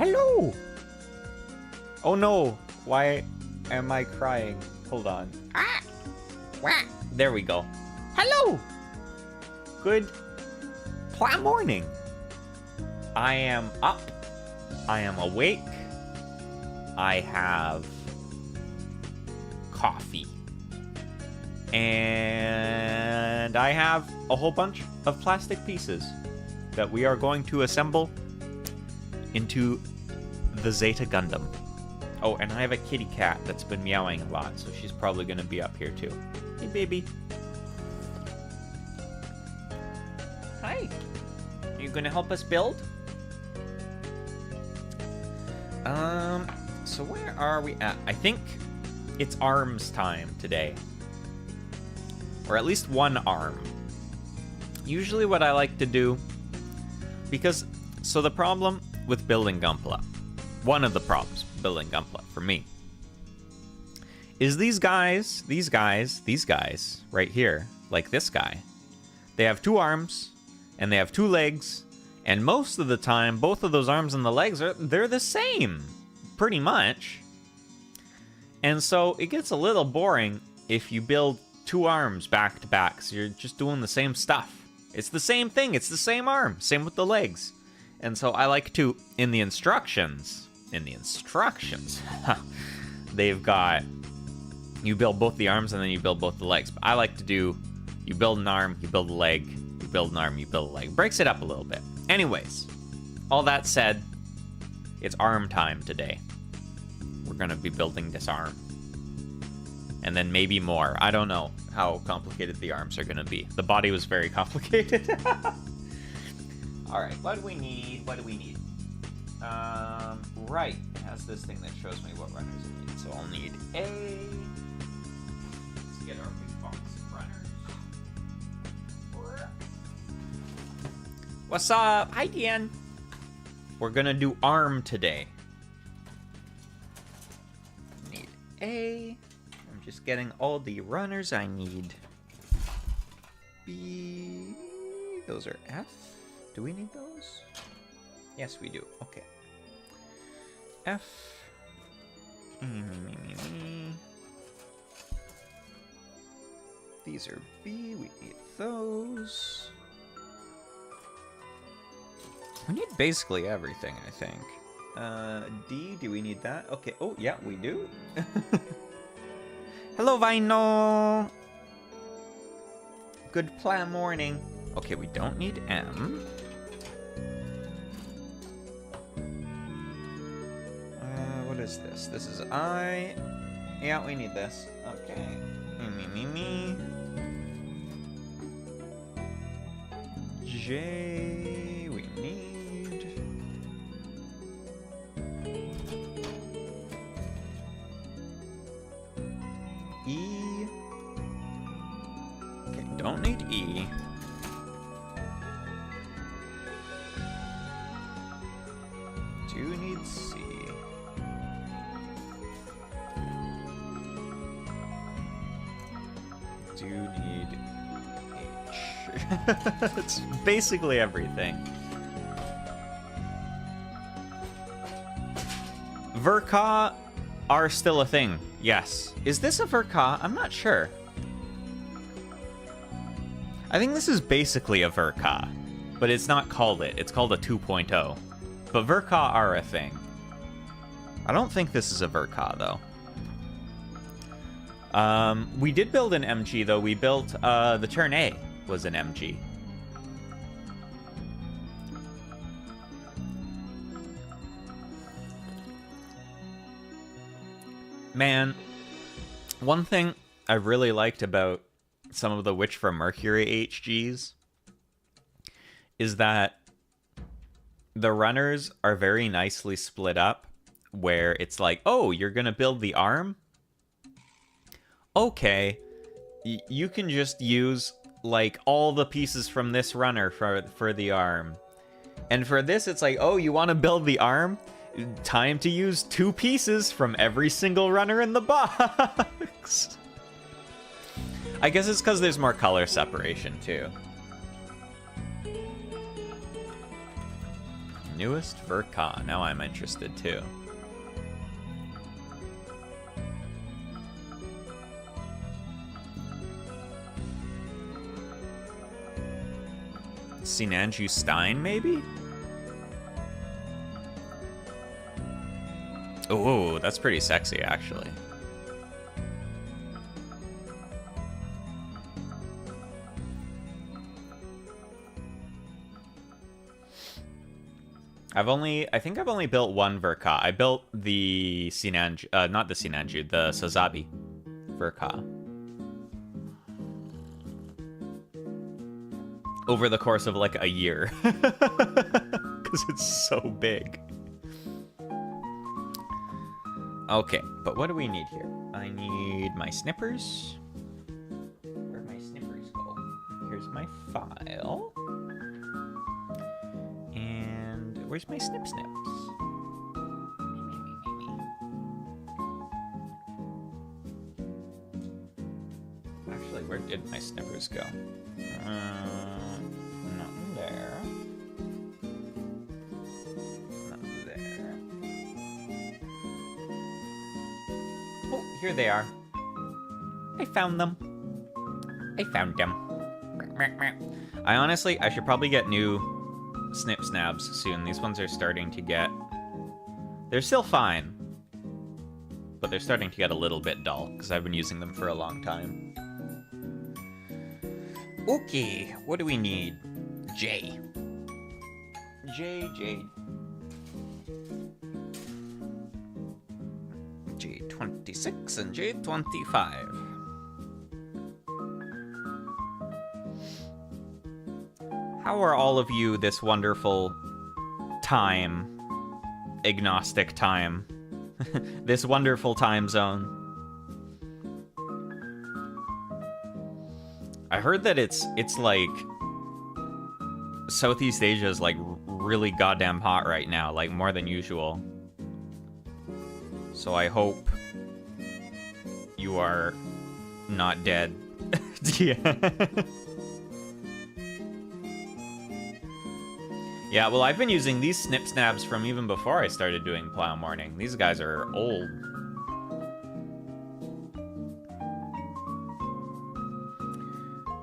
Hello! Oh no, why am I crying? Hold on. Ah! Wah! There we go. Hello! Good PlaMorning. I am up. I am awake. I have coffee. And I have a whole bunch of plastic pieces that we are going to assemble into the Zeta Gundam. Oh, and I have a kitty cat that's been meowing a lot, so she's probably going to be up here too. Hey, baby. Hi. Are you going to help us build? So where are we at? I think it's arms time today. Or at least one arm. Usually what I like to do, because, so the problem with building Gunpla, one of the problems building Gunpla for me, is these guys right here, like this guy, they have 2 arms, and they have 2 legs, and most of the time, both of those arms and the legs they're the same, pretty much. And so it gets a little boring if you build 2 arms back to back, so you're just doing the same stuff. It's the same thing, it's the same arm, same with the legs. And so I like to, in the instructions, they've got, you build both the arms and then you build both the legs. But I like to do, you build an arm, you build a leg, you build an arm, you build a leg. Breaks it up a little bit. Anyways, all that said, it's arm time today. We're gonna be building this arm. And then maybe more. I don't know how complicated the arms are gonna be. The body was very complicated. Alright, what do we need? Right, it has this thing that shows me what runners it needs. So I'll need A. Let's get our big box of runners. What's up? Hi, Dan. We're gonna do arm today. Need A. I'm just getting all the runners I need. B. Those are F. Do we need those? Yes, we do. Okay. F. These are B. We need those. We need basically everything, I think. D. Do we need that? Okay. Oh, yeah, we do. Hello, Vino. Good PlaMorning. Okay, we don't need M. What is this? This is I. Yeah, we need this. Okay. Me. J. We need. E. Okay, don't need E. Do need C. Do need H. It's basically everything. Verka are still a thing. Yes. Is this a Verka? I'm not sure. I think this is basically a Verka, but it's not called it. It's called a 2.0. But Verka are a thing. I don't think this is a Verka, though. We did build an MG, though. We built, the turn A was an MG. Man, one thing I really liked about some of the Witch from Mercury HGs is that the runners are very nicely split up, where it's like, oh, you're gonna build the arm? Okay, you can just use, like, all the pieces from this runner for the arm. And for this, it's like, oh, you want to build the arm? Time to use 2 pieces from every single runner in the box. I guess it's because there's more color separation, too. Newest Verka. Now I'm interested too. Sinanju Stein, maybe? Oh, that's pretty sexy, actually. I think I've only built one Verka. I built the Sinanju, not the Sinanju, the Sazabi Verka. Over the course of like a year. Because it's so big. Okay, but what do we need here? I need my snippers. Where'd my snippers go? Here's my file. And where's my snip snips? Actually, where did my snippers go? Nothing there. Nothing there. Oh, here they are. I found them. I found them. I should probably get new snip snabs soon. These ones are starting to get... They're still fine. But they're starting to get a little bit dull, because I've been using them for a long time. Okay, what do we need? J. J26 and J25. How are all of you this wonderful time, agnostic time, this wonderful time zone? I heard that it's like Southeast Asia is like really goddamn hot right now, like more than usual. So I hope you are not dead. Yeah. Yeah, well, I've been using these snip snaps from even before I started doing PlaMorning. These guys are old.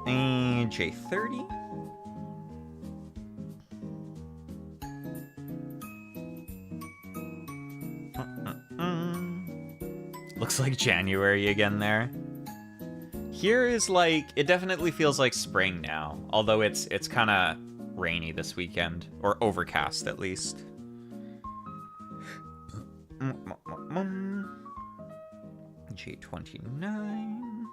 And J30. Looks like January again there. Here is like, it definitely feels like spring now, although it's kind of rainy this weekend, or overcast at least. J29.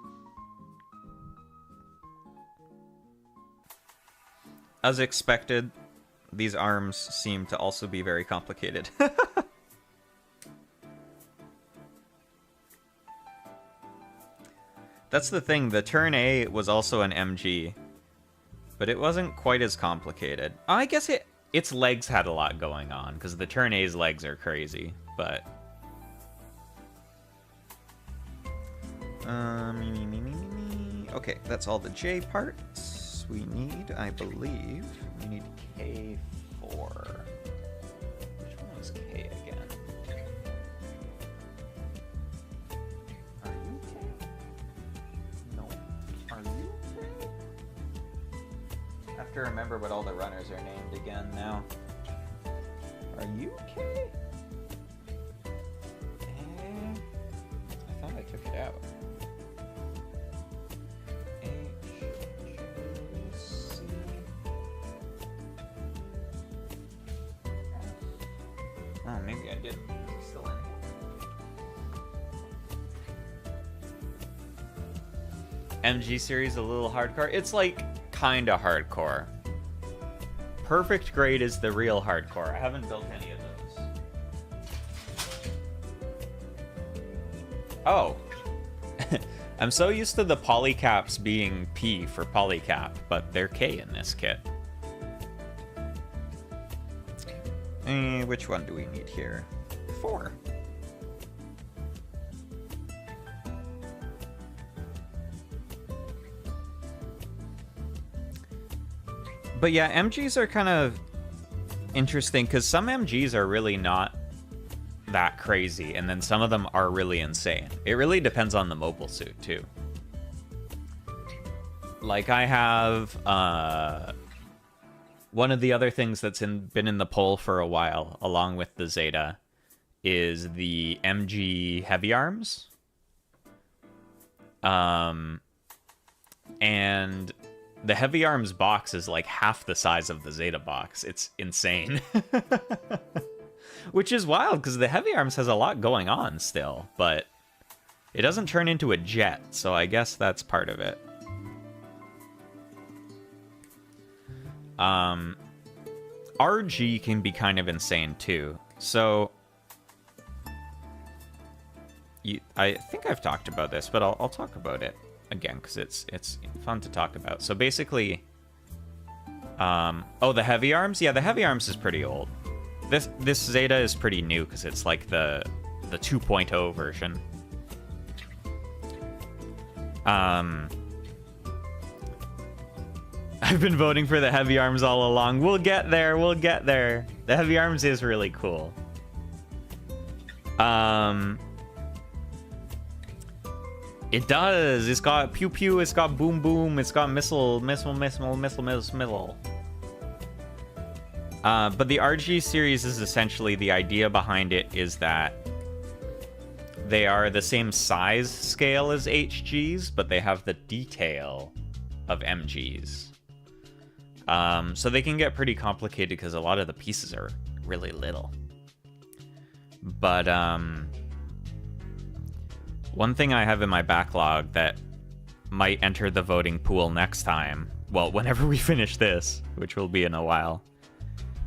As expected, these arms seem to also be very complicated. That's the thing, the turn A was also an MG, but it wasn't quite as complicated. I guess its legs had a lot going on, because the turn A's legs are crazy, but... Okay, that's all the J parts we need, I believe. We need K4. Which one was K again? Are you K? No. Are you K? I have to remember what all the runners are named again now. Are you K? I thought I took it out. Oh, maybe I did. Is it still in? MG series a little hardcore? It's like kinda hardcore. Perfect grade is the real hardcore. I haven't built any of those. Oh. I'm so used to the polycaps being P for polycap, but they're K in this kit. Which one do we need here? 4. But yeah, MGs are kind of interesting because some MGs are really not that crazy, and then some of them are really insane. It really depends on the mobile suit too. Like I have one of the other things that's been in the poll for a while, along with the Zeta, is the MG heavy arms. And the heavy arms box is like half the size of the Zeta box. It's insane. Which is wild, because the heavy arms has a lot going on still, but it doesn't turn into a jet, so I guess that's part of it. RG can be kind of insane too. So I think I've talked about this, but I'll talk about it again because it's fun to talk about. So basically, oh, the heavy arms? Yeah, the heavy arms is pretty old. This Zeta is pretty new because it's like the 2.0 version. I've been voting for the heavy arms all along. We'll get there. We'll get there. The heavy arms is really cool. It does. It's got pew pew. It's got boom boom. It's got missile. But the RG series is essentially, the idea behind it is that they are the same size scale as HGs, but they have the detail of MGs. So they can get pretty complicated because a lot of the pieces are really little. But one thing I have in my backlog that might enter the voting pool next time, well, whenever we finish this, which will be in a while,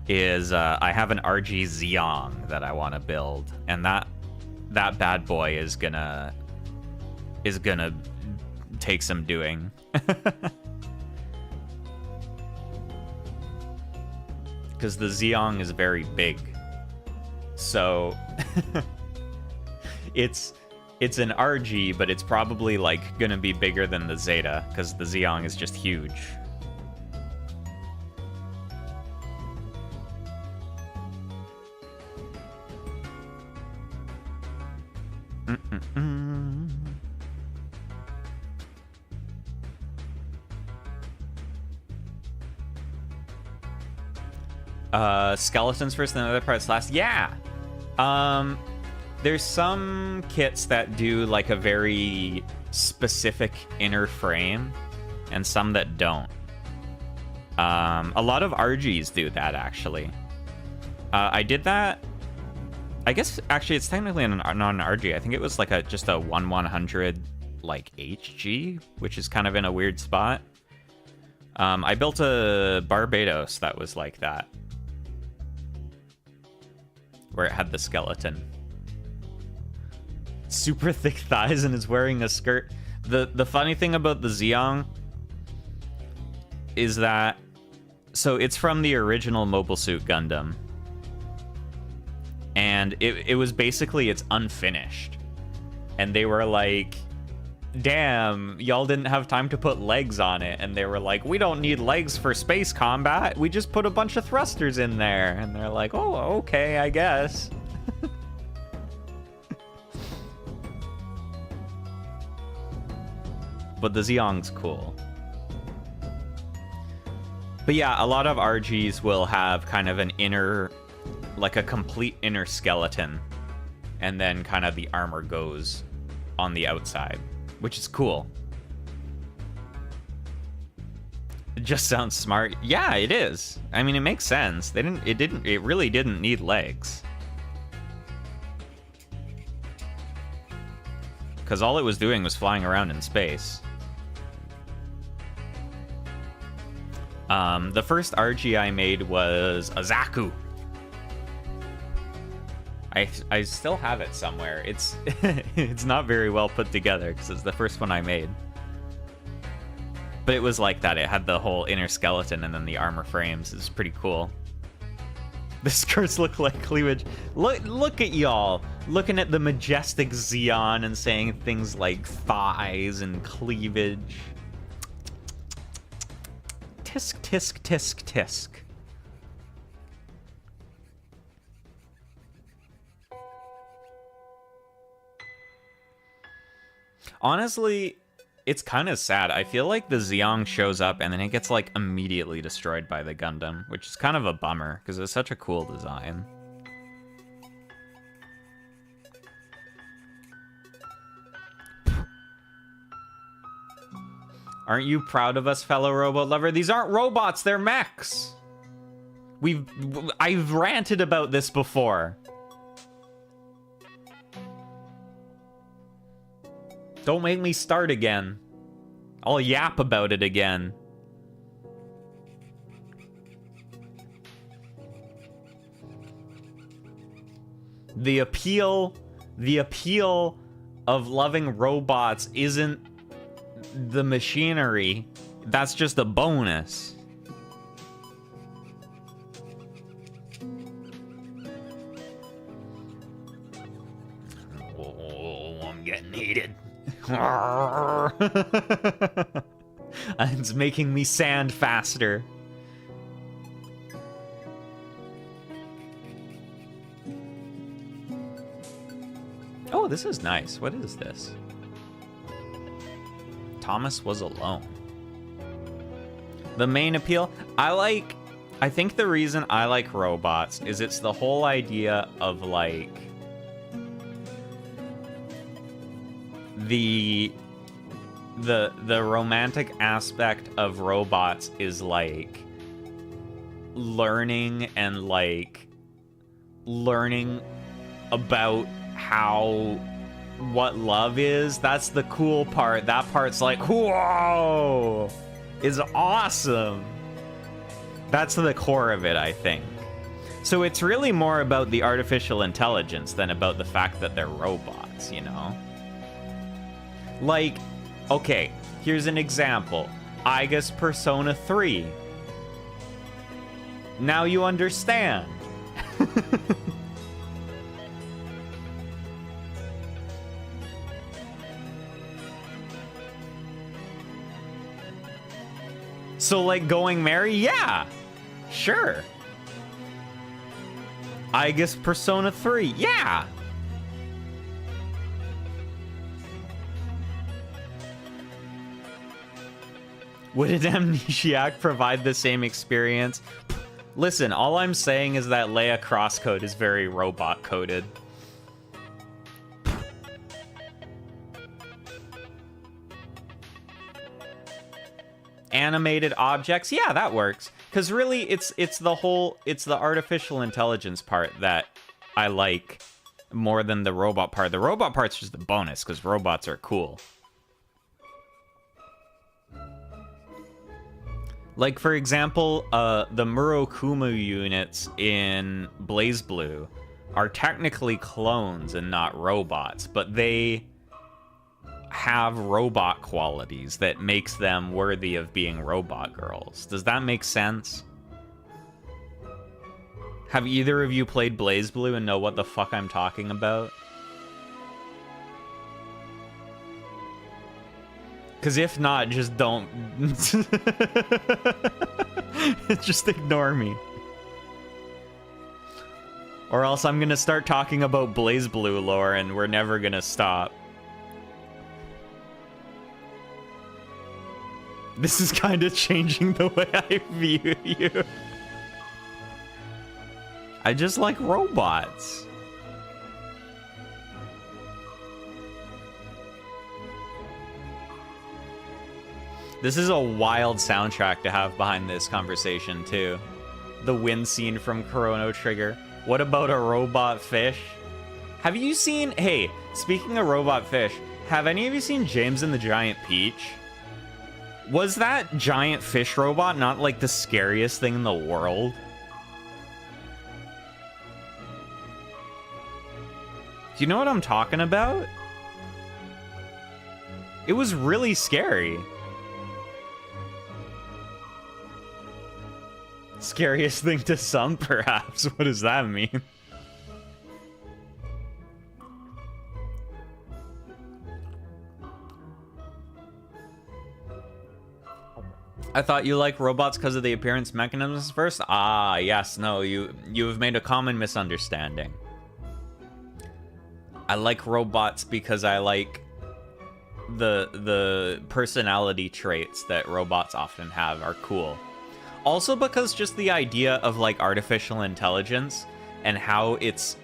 is I have an RG Zeong that I want to build, and that bad boy is gonna take some doing. Because the Zeong is very big, so it's an RG, but it's probably like gonna be bigger than the Zeta because the Zeong is just huge. Skeletons first, and the other parts last. Yeah. There's some kits that do like a very specific inner frame, and some that don't. A lot of RGs do that, actually. I did that. I guess actually it's technically not an RG. I think it was like just a 1/100 like HG, which is kind of in a weird spot. I built a Barbados that was like that, where it had the skeleton. Super thick thighs and is wearing a skirt. The funny thing about the Zeong is that, so it's from the original Mobile Suit Gundam, and it was basically, it's unfinished, and they were like, damn, y'all didn't have time to put legs on it, and they were like, we don't need legs for space combat, we just put a bunch of thrusters in there, and they're like, oh, okay, I guess. But the Zeong's cool. But yeah, a lot of RGs will have kind of an inner, like a complete inner skeleton, and then kind of the armor goes on the outside, which is cool. It just sounds smart. Yeah, it is. I mean, it makes sense. It really didn't need legs. Because all it was doing was flying around in space. The first RG I made was a Zaku. I still have it somewhere. It's it's not very well put together because it's the first one I made. But it was like that. It had the whole inner skeleton and then the armor frames. It's pretty cool. The skirts look like cleavage. Look at y'all looking at the majestic Zeon and saying things like thighs and cleavage. Tisk, tisk, tisk, tisk. Honestly, it's kind of sad. I feel like the Zeong shows up and then it gets like immediately destroyed by the Gundam, which is kind of a bummer because it's such a cool design. Aren't you proud of us, fellow robot lover? These aren't robots, they're mechs. I've ranted about this before. Don't make me start again. I'll yap about it again. The appeal of loving robots isn't the machinery. That's just a bonus. Oh, I'm getting heated. It's making me sand faster. Oh, this is nice. What is this? Thomas was alone. The main appeal, I think the reason I like robots is it's the whole idea of like the romantic aspect of robots is like learning about what love is. That's the cool part. That part's like, whoa, is awesome. That's the core of it, I think. So it's really more about the artificial intelligence than about the fact that they're robots, you know? Like, okay, here's an example. Aiga's Persona 3. Now you understand. So, like, going Mary? Yeah, sure. Aiga's Persona 3? Yeah. Would an Amnesiac provide the same experience? Listen, all I'm saying is that Leia crosscode is very robot-coded. Animated objects, yeah, that works. Because really, it's the artificial intelligence part that I like more than the robot part. The robot part's just a bonus, because robots are cool. Like, for example, the Murokumu units in BlazBlue are technically clones and not robots, but they have robot qualities that makes them worthy of being robot girls. Does that make sense? Have either of you played BlazBlue and know what the fuck I'm talking about? Because if not, just don't. Just ignore me. Or else I'm gonna start talking about BlazBlue lore and we're never gonna stop. This is kind of changing the way I view you. I just like robots. This is a wild soundtrack to have behind this conversation, too. The wind scene from Chrono Trigger. What about a robot fish? Have you seen... Hey, speaking of robot fish, have any of you seen James and the Giant Peach? Was that giant fish robot not, like, the scariest thing in the world? Do you know what I'm talking about? It was really scary. Scariest thing to some, perhaps. What does that mean? I thought you liked robots because of the appearance mechanisms first? Ah, yes, no, you have made a common misunderstanding. I like robots because I like the personality traits that robots often have are cool. Also because just the idea of like artificial intelligence and how it's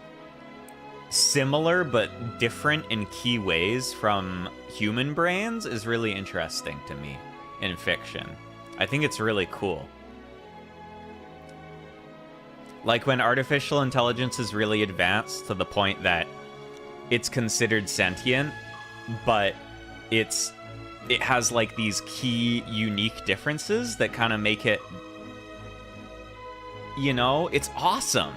similar but different in key ways from human brains is really interesting to me in fiction. I think it's really cool. Like when artificial intelligence is really advanced to the point that it's considered sentient, but it has like these key unique differences that kind of make it, you know, it's awesome.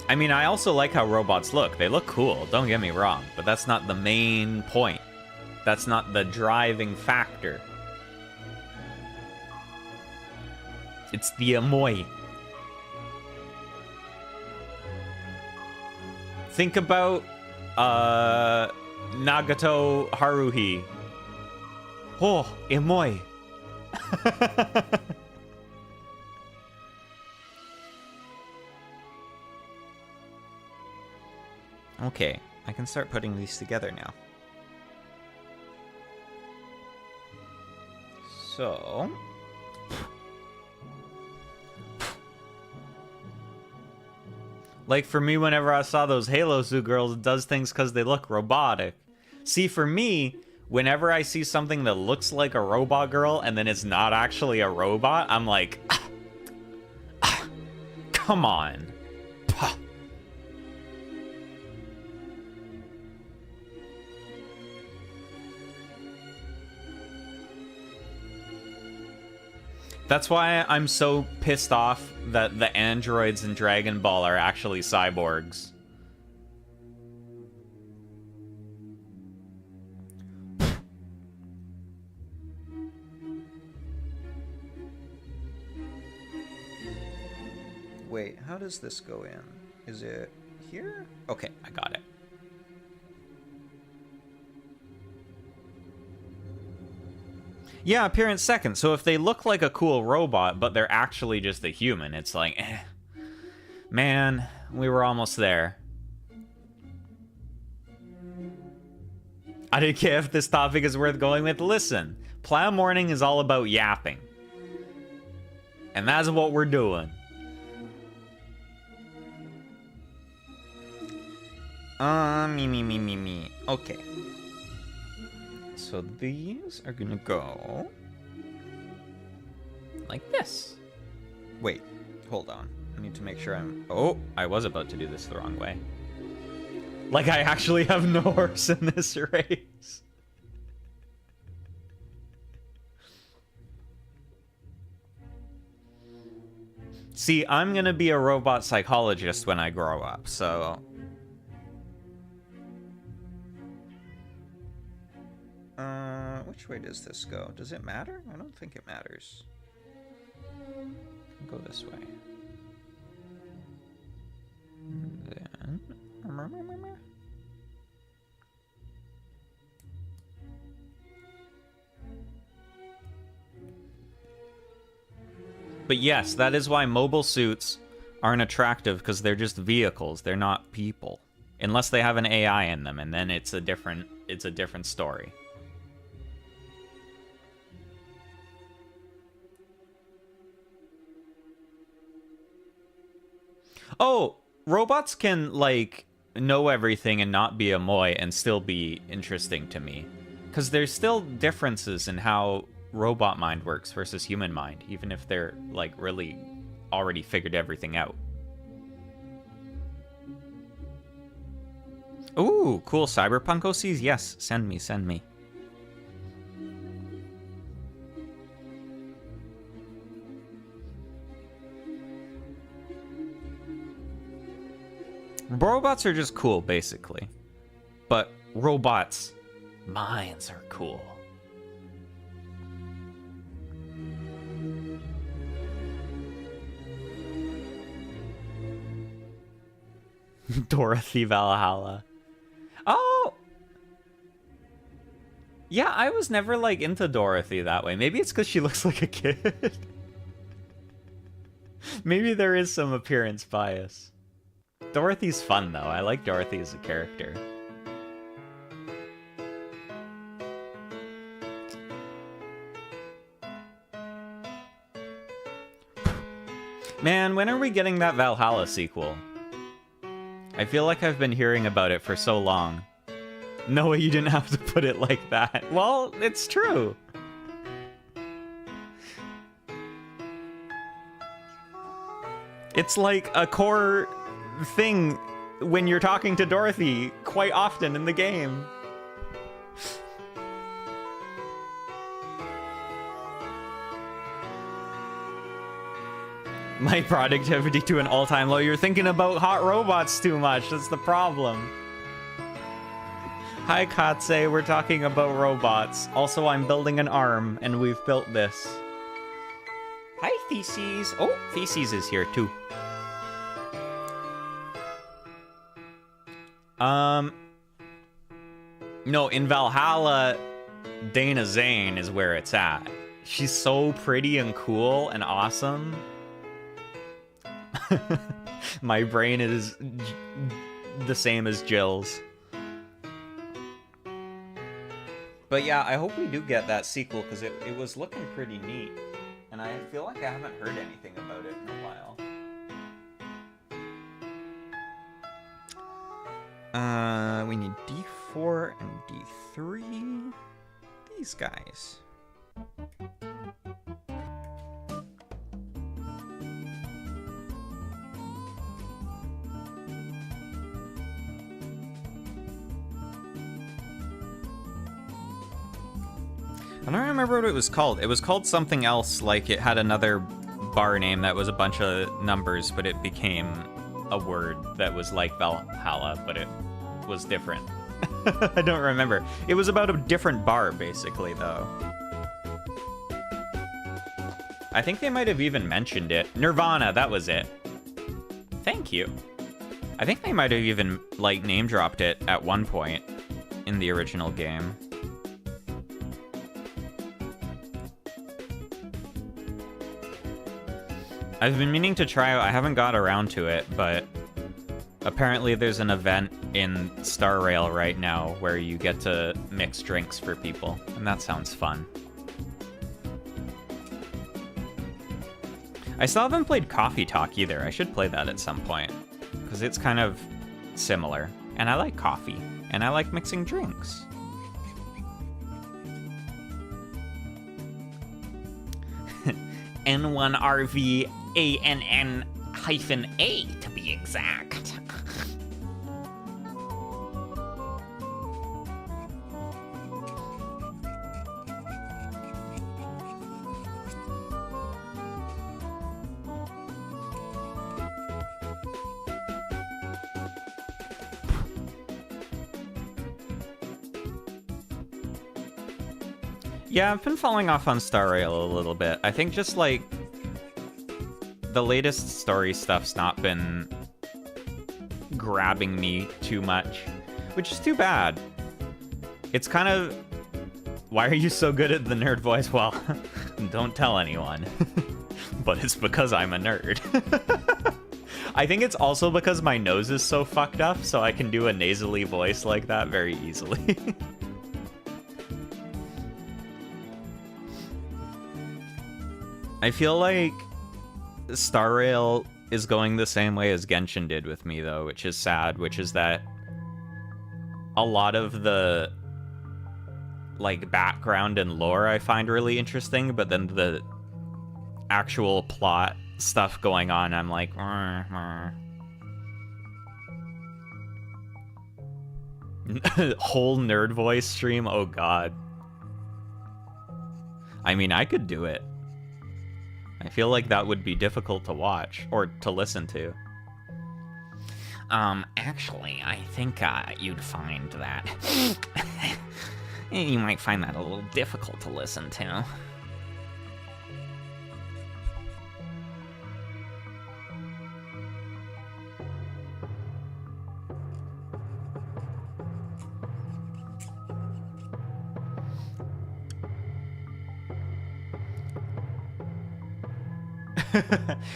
I mean, I also like how robots look. They look cool, don't get me wrong, but that's not the main point. That's not the driving factor. It's the Amoy. Think about Nagato Haruhi. Oh, Amoy. Okay, I can start putting these together now. So... like, for me, whenever I saw those Halo Zoo girls, it does things because they look robotic. See, for me, whenever I see something that looks like a robot girl and then it's not actually a robot, I'm like... come on. That's why I'm so pissed off that the androids in Dragon Ball are actually cyborgs. Wait, how does this go in? Is it here? Okay, I got it. Yeah, appearance second. So if they look like a cool robot, but they're actually just a human, it's like, eh. Man, we were almost there. I don't care if this topic is worth going with. Listen, PlaMorning is all about yapping. And that's what we're doing. Me. Okay. So these are gonna go like this. Wait, hold on. I need to make sure I'm... Oh, I was about to do this the wrong way. Like I actually have no horse in this race. See, I'm gonna be a robot psychologist when I grow up, so... which way does this go? Does it matter? I don't think it matters. Go this way. And then... But yes, that is why mobile suits aren't attractive, because they're just vehicles. They're not people. Unless they have an AI in them, and then it's a different story. Oh, robots can, like, know everything and not be a moy and still be interesting to me. Because there's still differences in how robot mind works versus human mind, even if they're, like, really already figured everything out. Ooh, cool cyberpunk OCs? Yes, send me, send me. Robots are just cool, basically. But robots' minds are cool. Dorothy Valhalla. Oh! Yeah, I was never, like, into Dorothy that way. Maybe it's because she looks like a kid. Maybe there is some appearance bias. Dorothy's fun, though. I like Dorothy as a character. Man, when are we getting that Valhalla sequel? I feel like I've been hearing about it for so long. No, you didn't have to put it like that. Well, it's true. It's like a core thing when you're talking to Dorothy quite often in the game. My productivity to an all-time low. You're thinking about hot robots too much. That's the problem. Hi, Katse. We're talking about robots. Also, I'm building an arm, and we've built this. Hi, Theses. Oh, Theses is here, too. No, in Valhalla, Dana Zane is where it's at. She's so pretty and cool and awesome. My brain is the same as Jill's. But yeah, I hope we do get that sequel, because it was looking pretty neat. And I feel like I haven't heard anything about it in a while. We need D4 and D3. These guys. I don't remember what it was called. It was called something else, like it had another bar name that was a bunch of numbers, but it became a word that was like Valhalla, but it was different. I don't remember. It was about a different bar, basically, though. I think they might have even mentioned it. Nirvana, that was it. Thank you. I think they might have even, like, name-dropped it at one point in the original game. I've been meaning to try, I haven't got around to it, but apparently there's an event in Star Rail right now where you get to mix drinks for people, and that sounds fun. I still haven't played Coffee Talk either. I should play that at some point, because it's kind of similar. And I like coffee, and I like mixing drinks. N1RV ANN-A to be exact. Yeah, I've been falling off on Star Rail a little bit. I think just like the latest story stuff's not been grabbing me too much, which is too bad. It's kind of, why are you so good at the nerd voice? Well, don't tell anyone. But it's because I'm a nerd. I think it's also because my nose is so fucked up, so I can do a nasally voice like that very easily. I feel like Star Rail is going the same way as Genshin did with me, though, which is sad, which is that a lot of the, like, background and lore I find really interesting, but then the actual plot stuff going on, I'm like, whole nerd voice stream? Oh, God. I mean, I could do it. I feel like that would be difficult to watch, or to listen to. Actually, I think, you'd find that... you might find that a little difficult to listen to.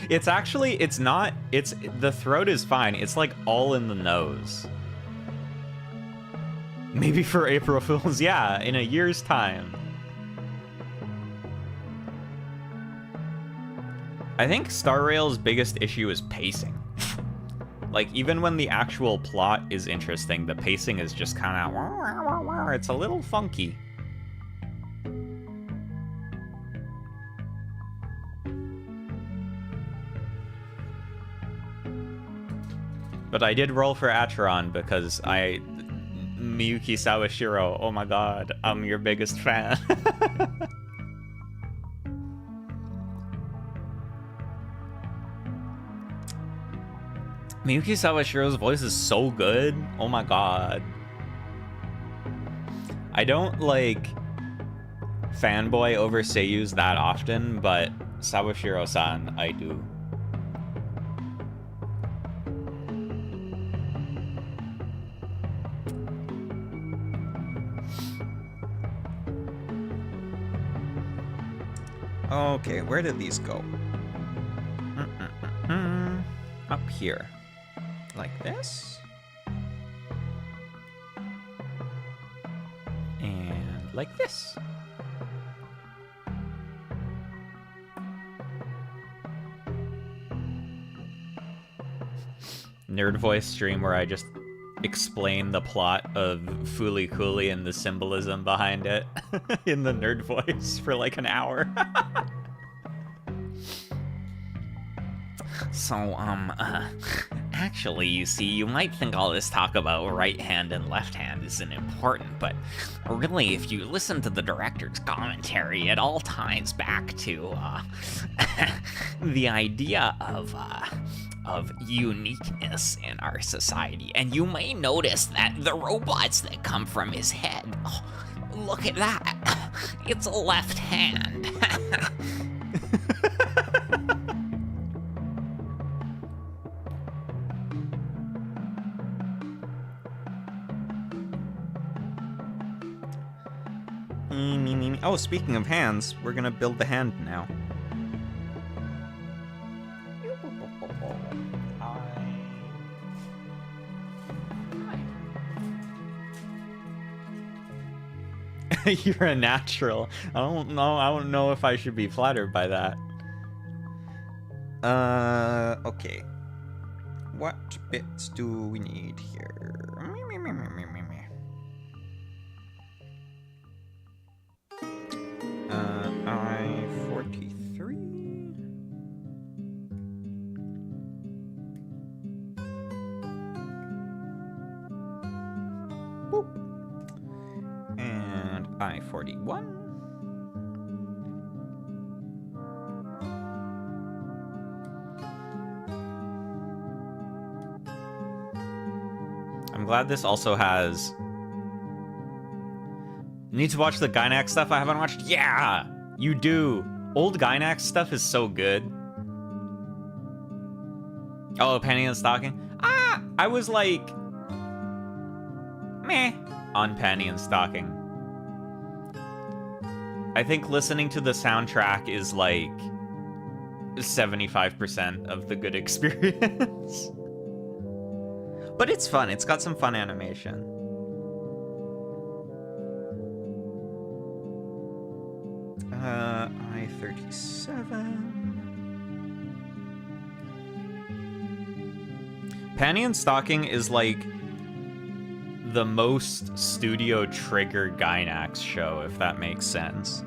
It's actually, it's not, the throat is fine. It's like all in the nose. Maybe for April Fools, yeah, in a year's time. I think Star Rail's biggest issue is pacing. Like, even when the actual plot is interesting, the pacing is just kind of... It's a little funky. But I did roll for Acheron because Miyuki Sawashiro, oh my god, I'm your biggest fan. Miyuki Sawashiro's voice is so good. Oh my god. I don't, like, fanboy over seiyus that often, but Sawashiro-san, I do. Okay, where did these go? Up here. Like this. And like this. Nerd voice stream where I just explain the plot of Fooly Cooly and the symbolism behind it in the nerd voice for like an hour. So, actually, you see, you might think all this talk about right hand and left hand isn't important, but really, if you listen to the director's commentary, it all ties back to, the idea of uniqueness in our society. And you may notice that the robots that come from his head, oh, look at that, it's a left hand. Oh, speaking of hands, we're gonna build the hand now. You're a natural. I don't know if I should be flattered by that. Okay. What bits do we need here? I-43. Boop. And I-41. I'm glad this also has... Need to watch the Gynax stuff I haven't watched? Yeah! You do! Old Gynax stuff is so good. Oh, Penny and Stocking? Ah! I was like... meh on Penny and Stocking. I think listening to the soundtrack is like 75% of the good experience. But it's fun. It's got some fun animation. I-37. Panty and Stocking is like the most studio trigger Gynax show, if that makes sense.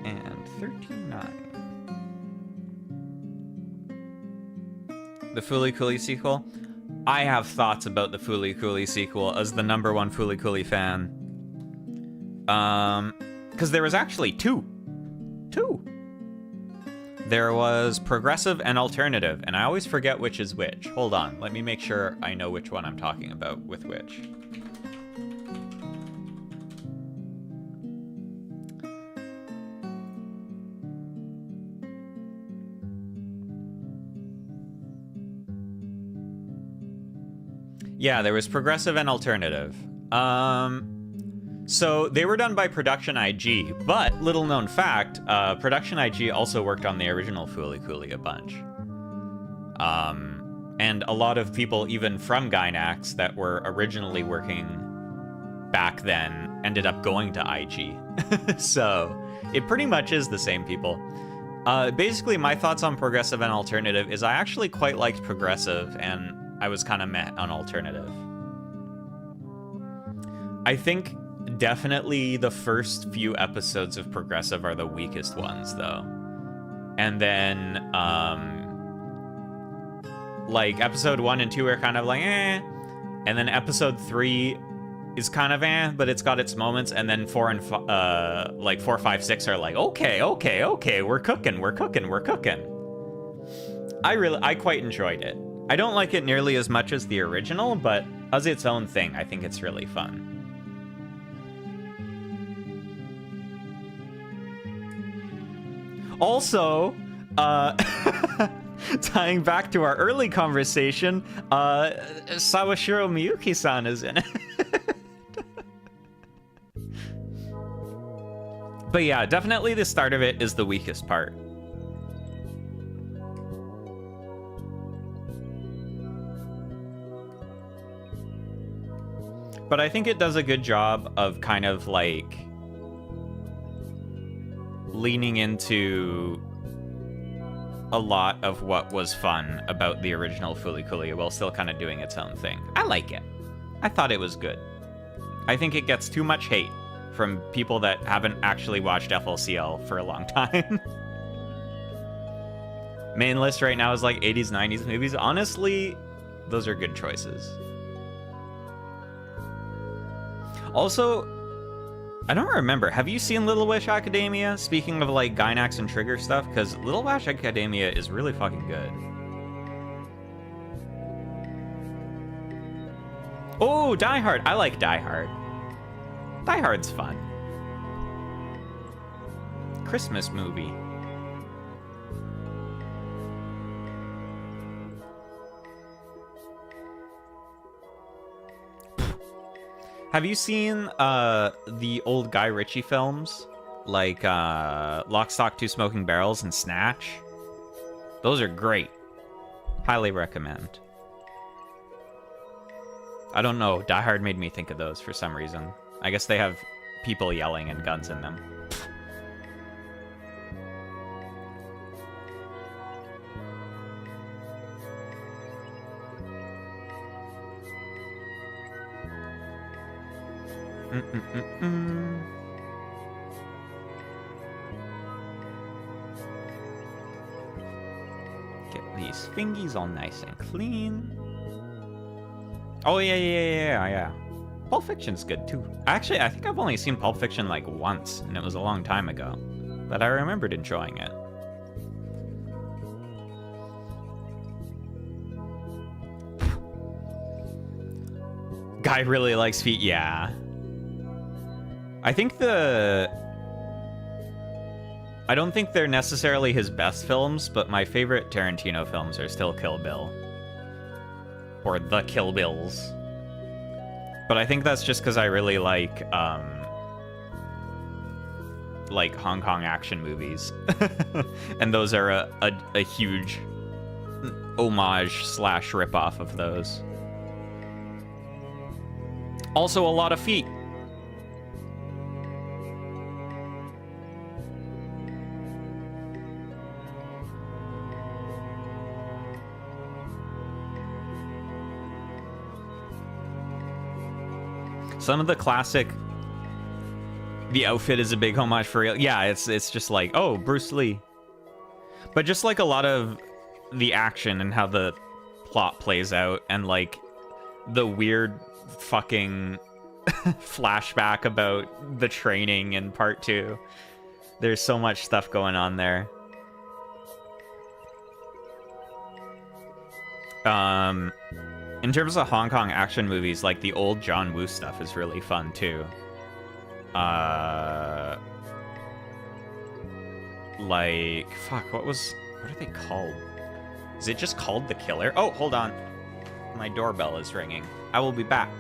And 39. The Fooly Cooly sequel? I have thoughts about the Fooly Cooly sequel as the #1 Fooly Cooly fan. Because there was actually two. There was progressive and alternative, and I always forget which is which. Hold on, let me make sure I know which one I'm talking about with which. Yeah, there was progressive and alternative. So they were done by Production IG, but little known fact, Production IG also worked on the original Fooly Cooly a bunch. And a lot of people, even from Gainax, that were originally working back then, ended up going to IG. So it pretty much is the same people. Basically, my thoughts on Progressive and Alternative is I actually quite liked Progressive, and I was kind of meh on Alternative. I think definitely the first few episodes of Progressive are the weakest ones, though. And then, like, episode 1 and 2 are kind of like, eh. And then episode 3 is kind of eh, but it's got its moments. And then 4 and 4, 5, 6 are like, okay, we're cooking. I quite enjoyed it. I don't like it nearly as much as the original, but as its own thing, I think it's really fun. Also, tying back to our early conversation, Sawashiro Miyuki-san is in it. But yeah, definitely the start of it is the weakest part. But I think it does a good job of kind of like leaning into a lot of what was fun about the original Fooly Cooly while still kind of doing its own thing. I like it. I thought it was good. I think it gets too much hate from people that haven't actually watched FLCL for a long time. Main list right now is like 80s, 90s movies. Honestly, those are good choices. Also, I don't remember. Have you seen Little Wish Academia? Speaking of like Gainax and Trigger stuff, because Little Wish Academia is really fucking good. Oh, Die Hard. I like Die Hard. Die Hard's fun. Christmas movie. Have you seen the old Guy Ritchie films? Like Lock, Stock, Two Smoking Barrels and Snatch? Those are great. Highly recommend. I don't know, Die Hard made me think of those for some reason. I guess they have people yelling and guns in them. Get these fingies all nice and clean. Oh, yeah. Pulp Fiction's good, too. Actually, I think I've only seen Pulp Fiction, like, once, and it was a long time ago. But I remembered enjoying it. Guy really likes feet, yeah. I think I don't think they're necessarily his best films, but my favorite Tarantino films are still Kill Bill. Or The Kill Bills. But I think that's just because I really like Hong Kong action movies. And those are a huge homage / ripoff of those. Also a lot of feet. Some of the classic, the outfit is a big homage for real. Yeah, it's just like, oh, Bruce Lee. But just like a lot of the action and how the plot plays out and like the weird fucking flashback about the training in part 2. There's so much stuff going on there. In terms of Hong Kong action movies, like the old John Woo stuff is really fun too. Like, fuck, what are they called? Is it just called The Killer? Oh, hold on. My doorbell is ringing. I will be back.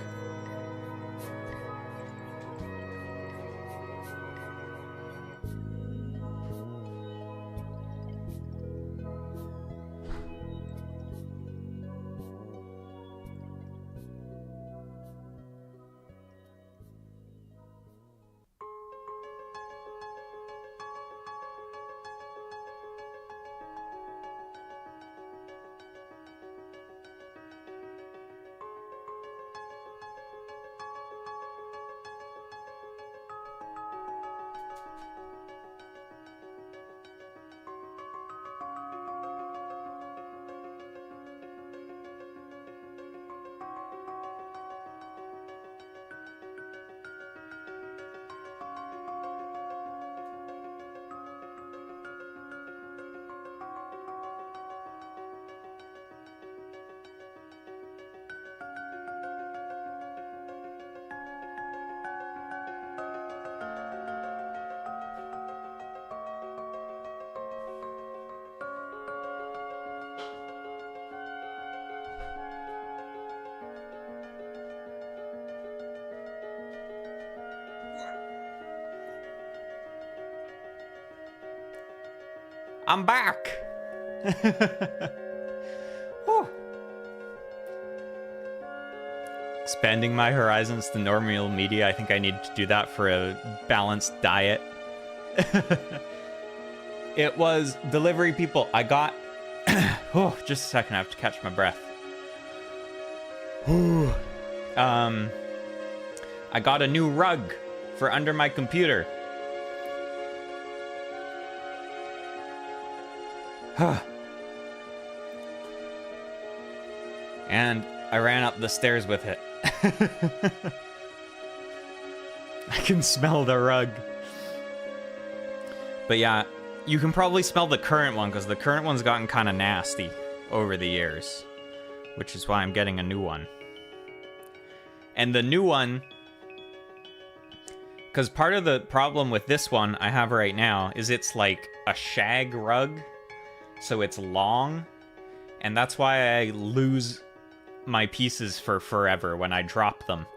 I'm back! Whew. Expanding my horizons to normal media. I think I need to do that for a balanced diet. It was delivery people. I got... oh, just a second. I have to catch my breath. I got a new rug for under my computer. And I ran up the stairs with it. I can smell the rug. But yeah, you can probably smell the current one because the current one's gotten kind of nasty over the years, which is why I'm getting a new one. And the new one, because part of the problem with this one I have right now is it's like a shag rug, so it's long, and that's why I lose my pieces for forever when I drop them.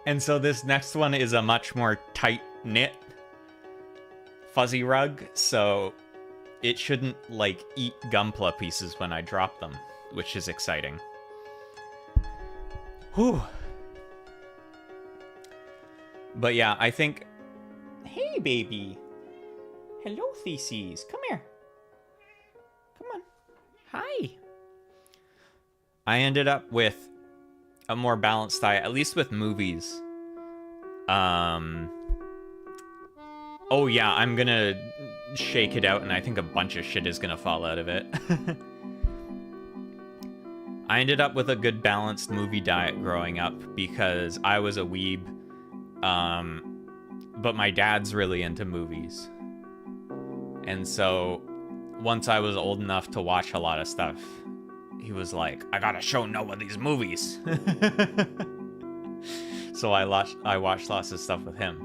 And so this next one is a much more tight-knit fuzzy rug, so it shouldn't, like, eat Gunpla pieces when I drop them, which is exciting. Whew. But yeah, I think... Hey, baby! Hello, Theses. Come here. Come on. Hi! I ended up with a more balanced diet, at least with movies. Oh yeah, I'm gonna shake it out, and I think a bunch of shit is gonna fall out of it. I ended up with a good balanced movie diet growing up because I was a weeb, but my dad's really into movies. And so once I was old enough to watch a lot of stuff, he was like, I gotta show Noah these movies. So I watched lots of stuff with him.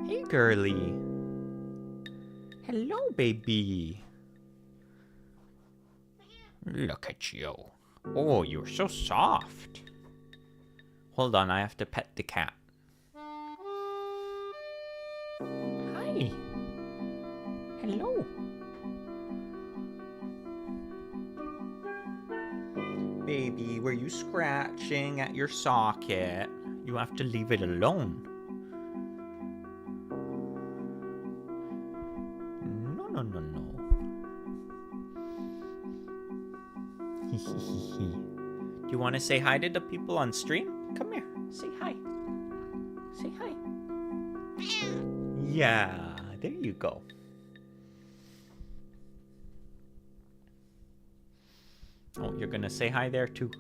Hey, girly. Hello, baby. Look at you. Oh, you're so soft. Hold on, I have to pet the cat. Hi. Hello. Baby, were you scratching at your socket? You have to leave it alone. No, no, no, no. Do you want to say hi to the people on stream? Come here. Say hi. Say hi. Yeah, there you go. Oh, you're gonna say hi there too.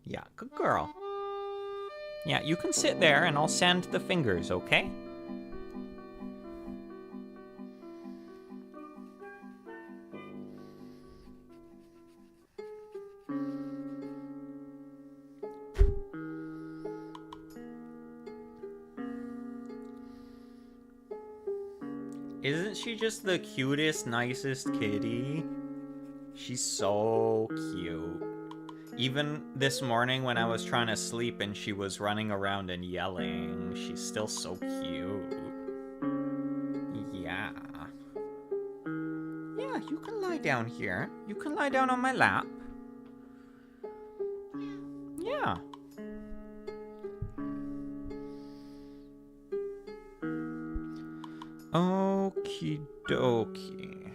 Yeah, good girl. Yeah, you can sit there and I'll sand the fingers, okay? Isn't she just the cutest, nicest kitty? She's so cute. Even this morning when I was trying to sleep and she was running around and yelling, she's still so cute. Yeah. Yeah, you can lie down here. You can lie down on my lap. Yeah. Okie dokie.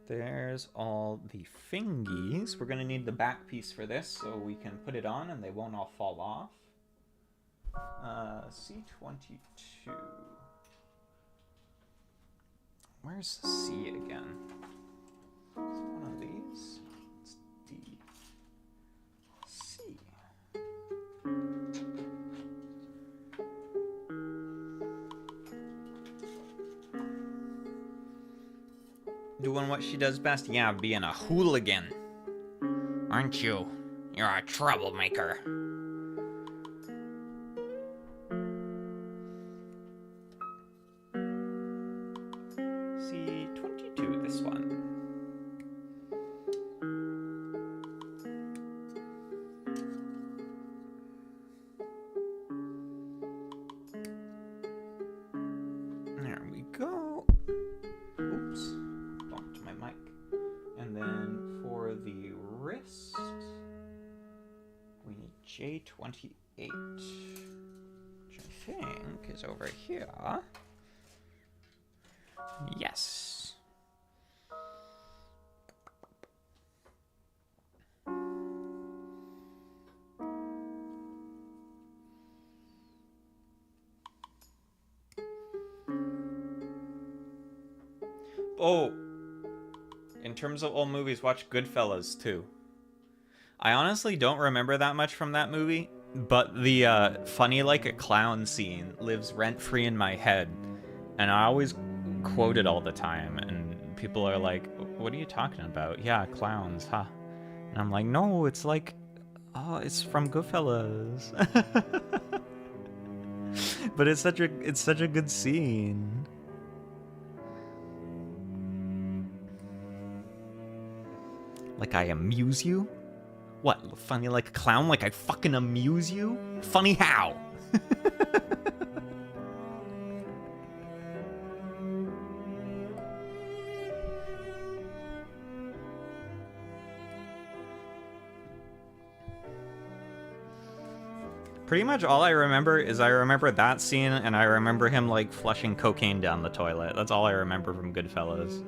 There's all the fingies. We're gonna need the back piece for this so we can put it on and they won't all fall off. C22. Where's C again? Is it one of these? It's D. C. Doing what she does best? Yeah, being a hooligan. Aren't you? You're a troublemaker. C22, this one. A28, which I think is over here. Yes. Oh, in terms of old movies, watch Goodfellas too. I honestly don't remember that much from that movie, but the funny like a clown scene lives rent-free in my head, and I always quote it all the time, and people are like, what are you talking about? Yeah, clowns, huh? And I'm like, no, it's like, oh, it's from Goodfellas. But it's such a good scene. Like I amuse you? What, funny like a clown? Like I fucking amuse you? Funny how? Pretty much all I remember is I remember that scene, and I remember him like flushing cocaine down the toilet. That's all I remember from Goodfellas.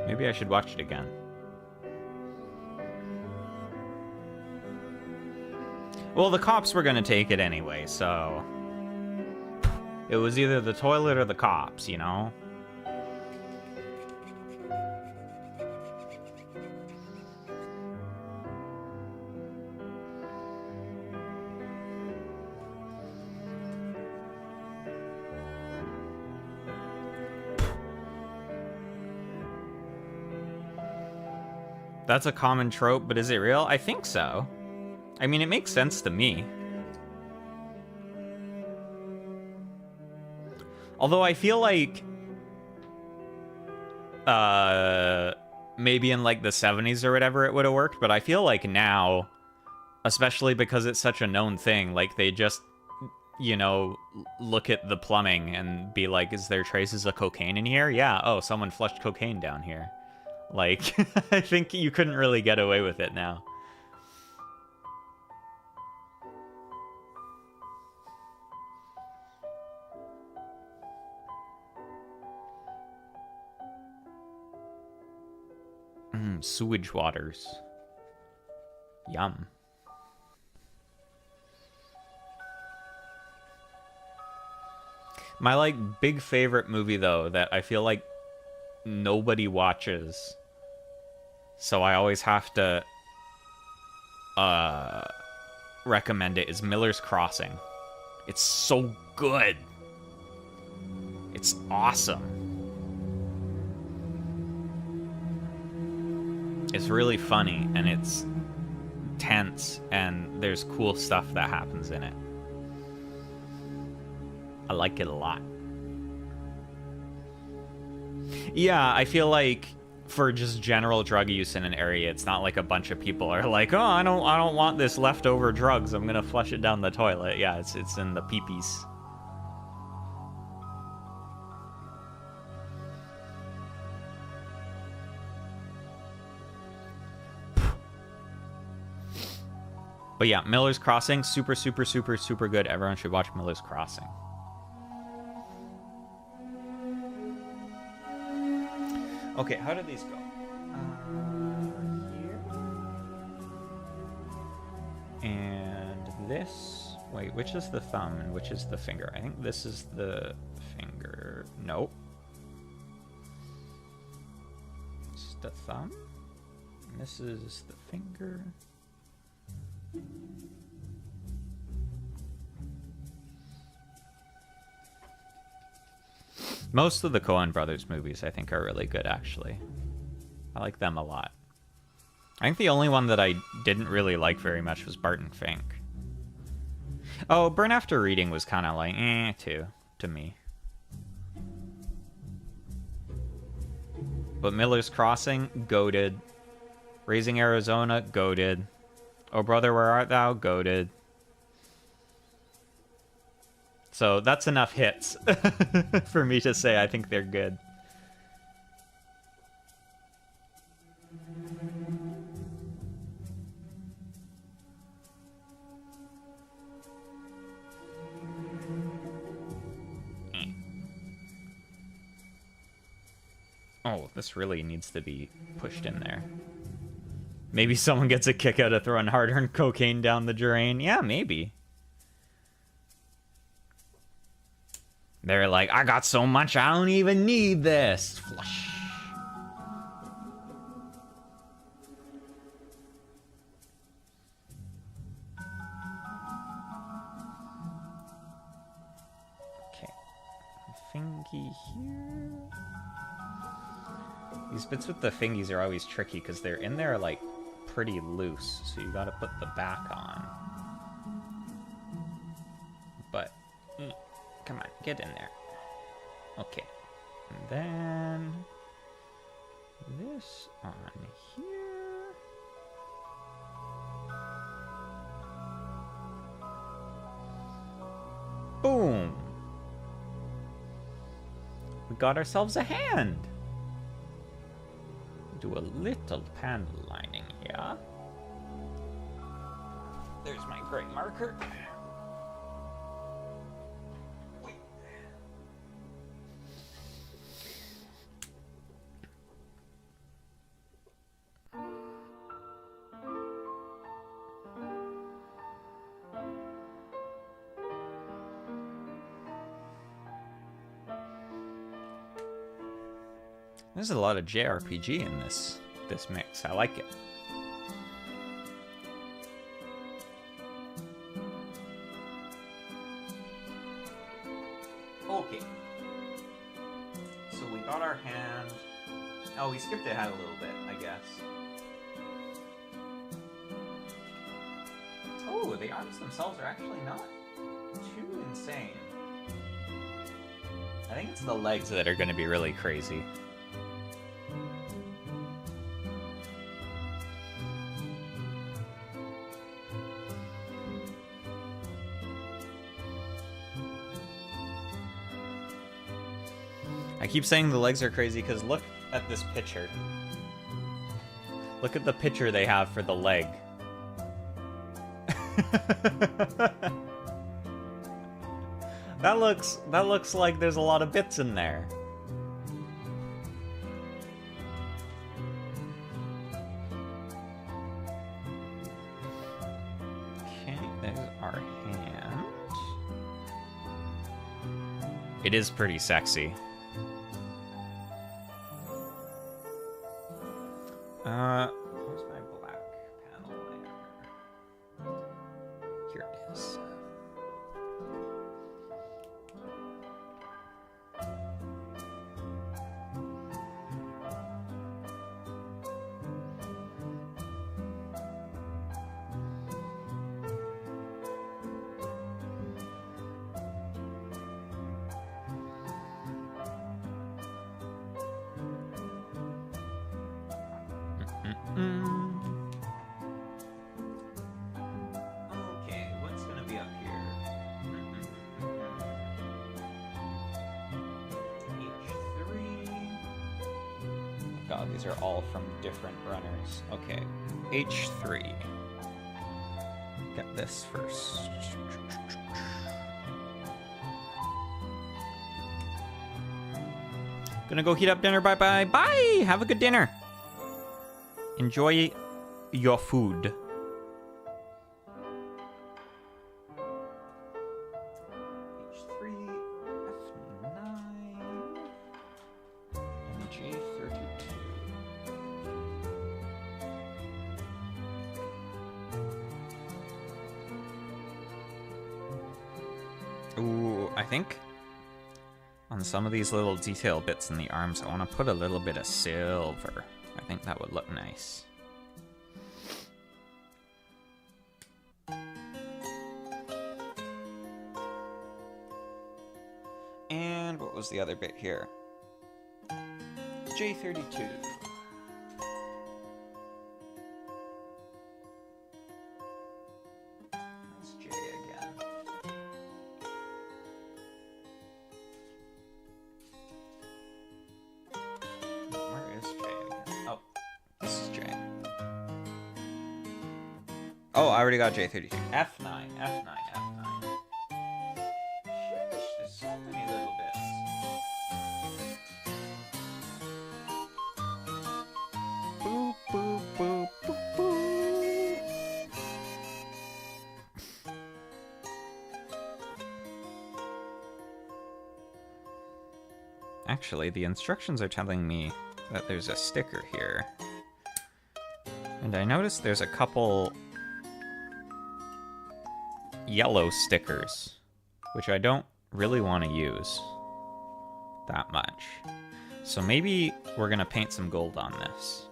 Maybe I should watch it again. Well, the cops were gonna take it anyway, so... It was either the toilet or the cops, you know? That's a common trope, but is it real? I think so. I mean, it makes sense to me. Although I feel like... maybe in like the 70s or whatever it would have worked, but I feel like now, especially because it's such a known thing, like they just, you know, look at the plumbing and be like, is there traces of cocaine in here? Yeah, oh, someone flushed cocaine down here. Like, I think you couldn't really get away with it now. Sewage waters. Yum. My, like, big favorite movie, though, that I feel like nobody watches, so I always have to recommend it, is Miller's Crossing. It's so good. It's awesome. It's really funny, and it's tense, and there's cool stuff that happens in it. I like it a lot. Yeah, I feel like for just general drug use in an area, it's not like a bunch of people are like, oh, I don't want this leftover drugs, I'm gonna flush it down the toilet. Yeah, it's in the peepees. But yeah, Miller's Crossing, super, super, super, super good. Everyone should watch Miller's Crossing. Okay, how did these go? Here. And this. Wait, which is the thumb and which is the finger? I think this is the finger. Nope. It's the thumb. And this is the finger. Most of the Coen Brothers movies, I think, are really good, actually. I like them a lot. I think the only one that I didn't really like very much was Barton Fink. Oh, Burn After Reading was kind of like, too, to me. But Miller's Crossing, goated. Raising Arizona, goated. Oh, brother, where art thou? Goated. So that's enough hits for me to say I think they're good. Oh, this really needs to be pushed in there. Maybe someone gets a kick out of throwing hard-earned cocaine down the drain. Yeah, maybe. They're like, I got so much, I don't even need this. Flush. Okay. Fingy here. These bits with the fingies are always tricky because they're in there, like, pretty loose. So you gotta put the back on. But, come on, get in there. Okay. And then this on here. Boom. We got ourselves a hand. Do a little panel lining here. There's my gray marker. There's a lot of JRPG in this mix. I like it. Okay. So we got our hand. Oh, we skipped ahead a little bit, I guess. Oh, the arms themselves are actually not too insane. I think it's the legs that are going to be really crazy. I keep saying the legs are crazy because look at this picture. Look at the picture they have for the leg. That looks like there's a lot of bits in there. Okay, there's our hand. It is pretty sexy. Where's my black panel liner? Here it is. Okay, what's gonna be up here? H3. God, these are all from different runners. Okay, H3. Get this first. Gonna go heat up dinner. Bye bye. Bye! Have a good dinner. Enjoy your food. H3, F9, and J32. Ooh, I think on some of these little detail bits in the arms, I want to put a little bit of silver. I think that would look nice. And what was the other bit here? J32. Oh, I already got J32. F9, F9, F9. Sheesh, there's so many little bits. Boop, boop, boop, boop, boop. Actually, the instructions are telling me that there's a sticker here. And I noticed there's a couple yellow stickers, which I don't really want to use that much. So maybe we're going to paint some gold on this.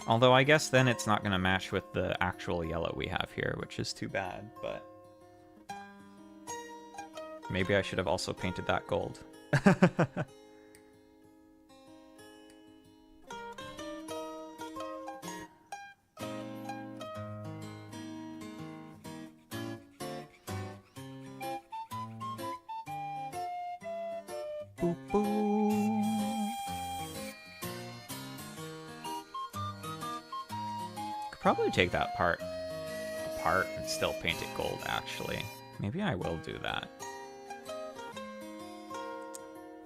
Although I guess then it's not going to match with the actual yellow we have here, which is too bad, but maybe I should have also painted that gold. Boop, boop. Could probably take that part apart and still paint it gold, actually. Maybe I will do that.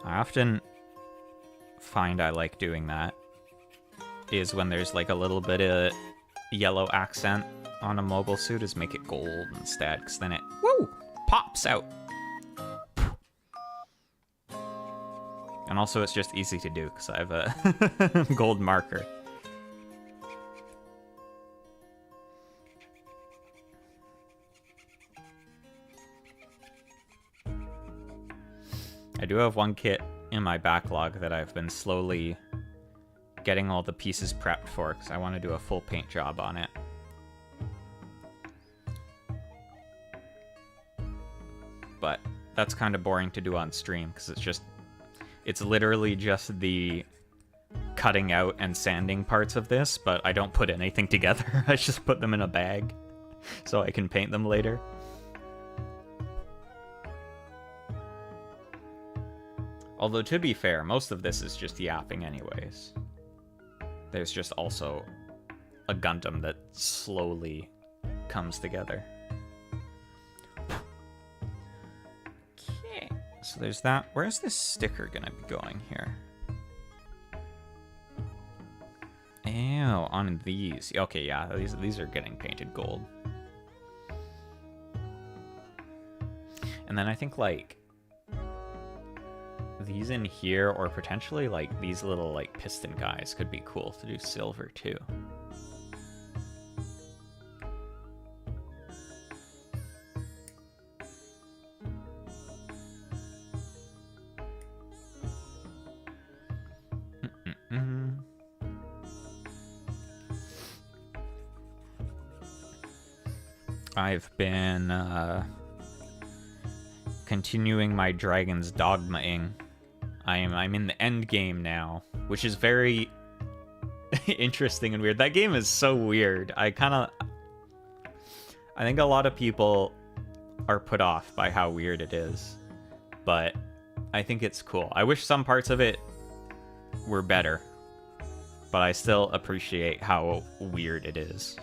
I often find I like doing that is when there's like a little bit of yellow accent on a mobile suit, is make it gold instead, because then it, woo, pops out. And also it's just easy to do because I have a gold marker. I do have one kit in my backlog that I've been slowly getting all the pieces prepped for because I want to do a full paint job on it. But that's kind of boring to do on stream because it's literally just the cutting out and sanding parts of this, but I don't put anything together. I just put them in a bag so I can paint them later. Although, to be fair, most of this is just yapping anyways. There's just also a Gundam that slowly comes together. Okay, so there's that. Where's this sticker gonna be going here? Ew, on these. Okay, yeah, these are getting painted gold. And then I think, like, these in here, or potentially, like, these little, like, piston guys could be cool to do silver, too. I've been continuing my Dragon's Dogma-ing. I'm in the end game now, which is very interesting and weird. That game is so weird. I think a lot of people are put off by how weird it is, but I think it's cool. I wish some parts of it were better, but I still appreciate how weird it is.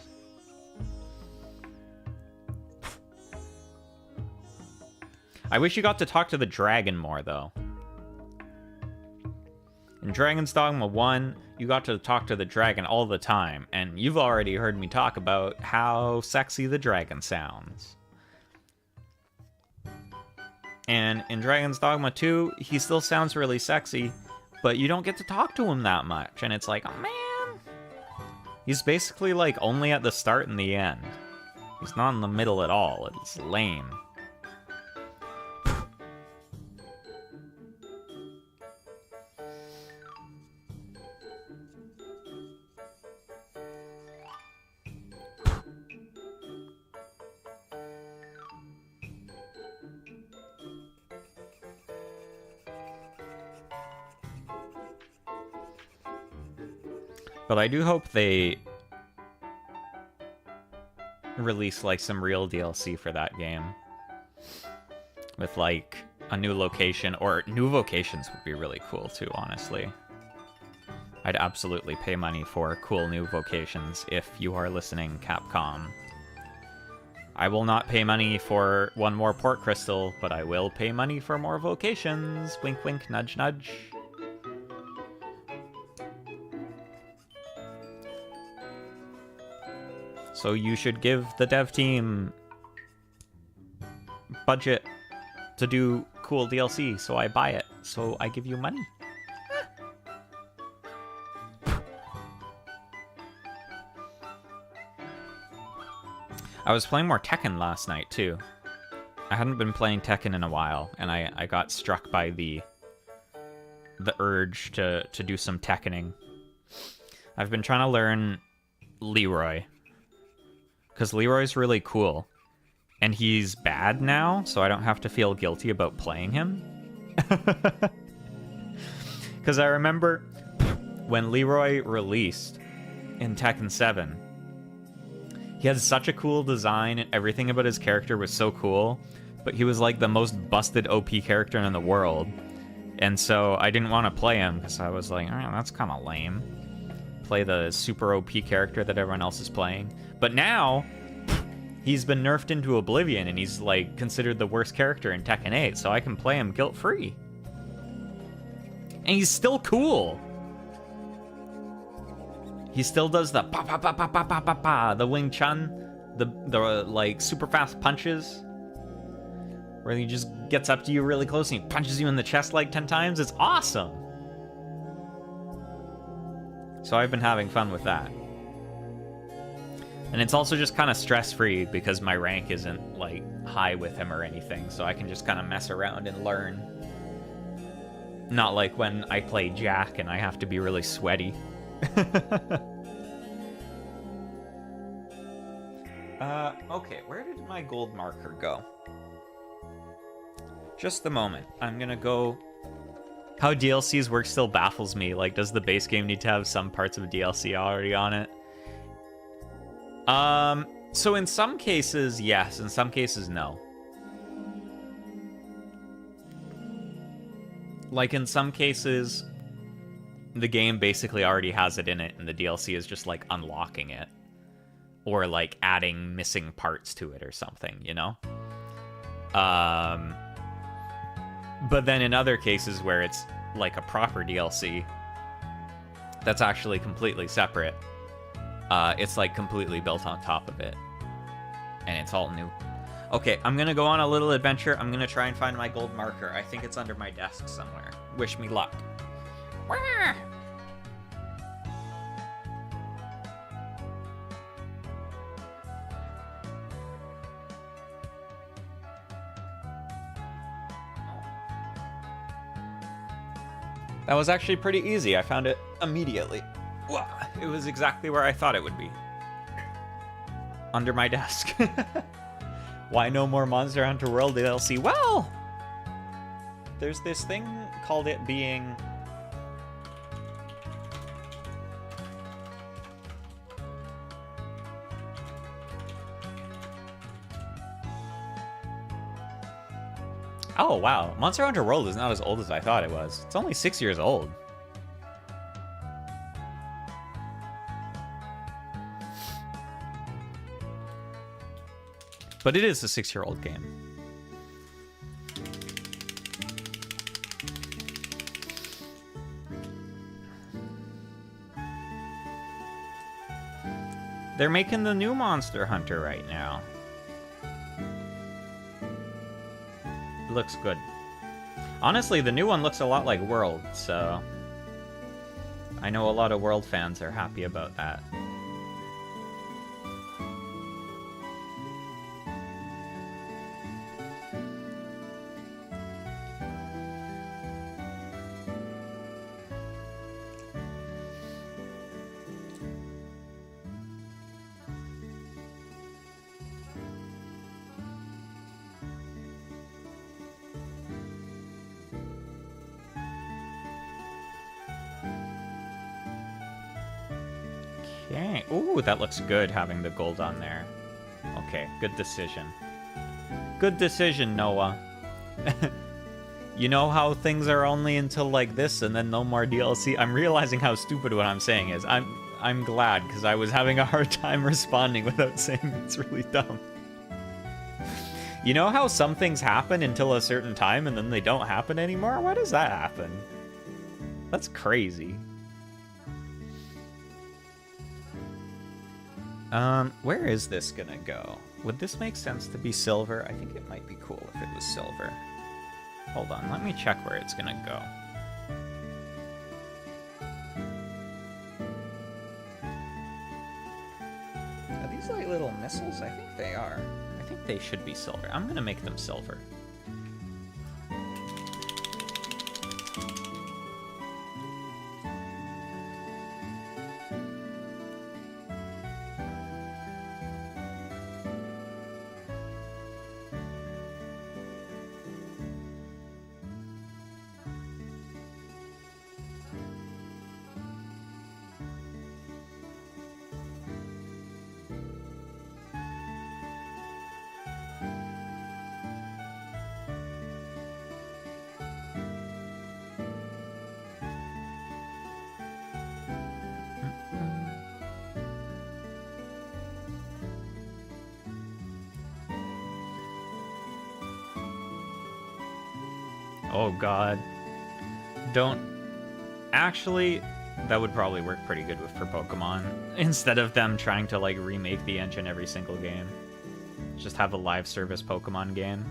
I wish you got to talk to the dragon more, though. In Dragon's Dogma 1, you got to talk to the dragon all the time, and you've already heard me talk about how sexy the dragon sounds. And in Dragon's Dogma 2, he still sounds really sexy, but you don't get to talk to him that much, and it's like, oh man! He's basically, like, only at the start and the end. He's not in the middle at all. It's lame. But I do hope they release, like, some real DLC for that game. With, like, a new location, or new vocations would be really cool, too, honestly. I'd absolutely pay money for cool new vocations if you are listening, Capcom. I will not pay money for one more port crystal, but I will pay money for more vocations. Wink, wink, nudge, nudge. So you should give the dev team budget to do cool DLC, so I buy it, so I give you money. I was playing more Tekken last night, too. I hadn't been playing Tekken in a while, and I got struck by the urge to do some Tekkening. I've been trying to learn Leroy, because Leroy's really cool. And he's bad now, so I don't have to feel guilty about playing him. Because I remember when Leroy released in Tekken 7, he had such a cool design and everything about his character was so cool, but he was like the most busted OP character in the world. And so I didn't want to play him because I was like, oh, that's kind of lame. Play the super OP character that everyone else is playing. But now he's been nerfed into oblivion, and he's, like, considered the worst character in Tekken 8, so I can play him guilt-free. And he's still cool. He still does the pa-pa-pa-pa-pa-pa-pa-pa, the Wing Chun, the like, super fast punches, where he just gets up to you really close and he punches you in the chest, like, 10 times. It's awesome! So I've been having fun with that. And it's also just kind of stress-free because my rank isn't, like, high with him or anything, so I can just kind of mess around and learn. Not like when I play Jack and I have to be really sweaty. Okay, where did my gold marker go? Just a moment. I'm gonna go... How DLCs work still baffles me. Like, does the base game need to have some parts of a DLC already on it? So in some cases, yes. In some cases, no. Like, in some cases, the game basically already has it in it, and the DLC is just, like, unlocking it. Or, like, adding missing parts to it or something, you know? But then in other cases where it's, like, a proper DLC that's actually completely separate, it's, like, completely built on top of it. And it's all new. Okay, I'm gonna go on a little adventure. I'm gonna try and find my gold marker. I think it's under my desk somewhere. Wish me luck. Wah! That was actually pretty easy. I found it immediately. Wow, it was exactly where I thought it would be. Under my desk. Why no more Monster Hunter World DLC? Well, there's this thing called it being... Oh, wow. Monster Hunter World is not as old as I thought it was. It's only 6 years old. But it is a 6-year-old game. They're making the new Monster Hunter right now. It looks good. Honestly, the new one looks a lot like World, so... I know a lot of World fans are happy about that. Okay. Ooh, that looks good, having the gold on there. Okay, good decision. Good decision, No.A. You know how things are only until like this and then no more DLC? I'm realizing how stupid what I'm saying is. I'm glad, because I was having a hard time responding without saying it's really dumb. You know how some things happen until a certain time and then they don't happen anymore? Why does that happen? That's crazy. Where is this gonna go? Would this make sense to be silver? I think it might be cool if it was silver. Hold on, let me check where it's gonna go. Are these like little missiles? I think they are. I think they should be silver. I'm gonna make them silver. Oh god. Don't... Actually, that would probably work pretty good for Pokemon. Instead of them trying to, like, remake the engine every single game. Just have a live service Pokemon game.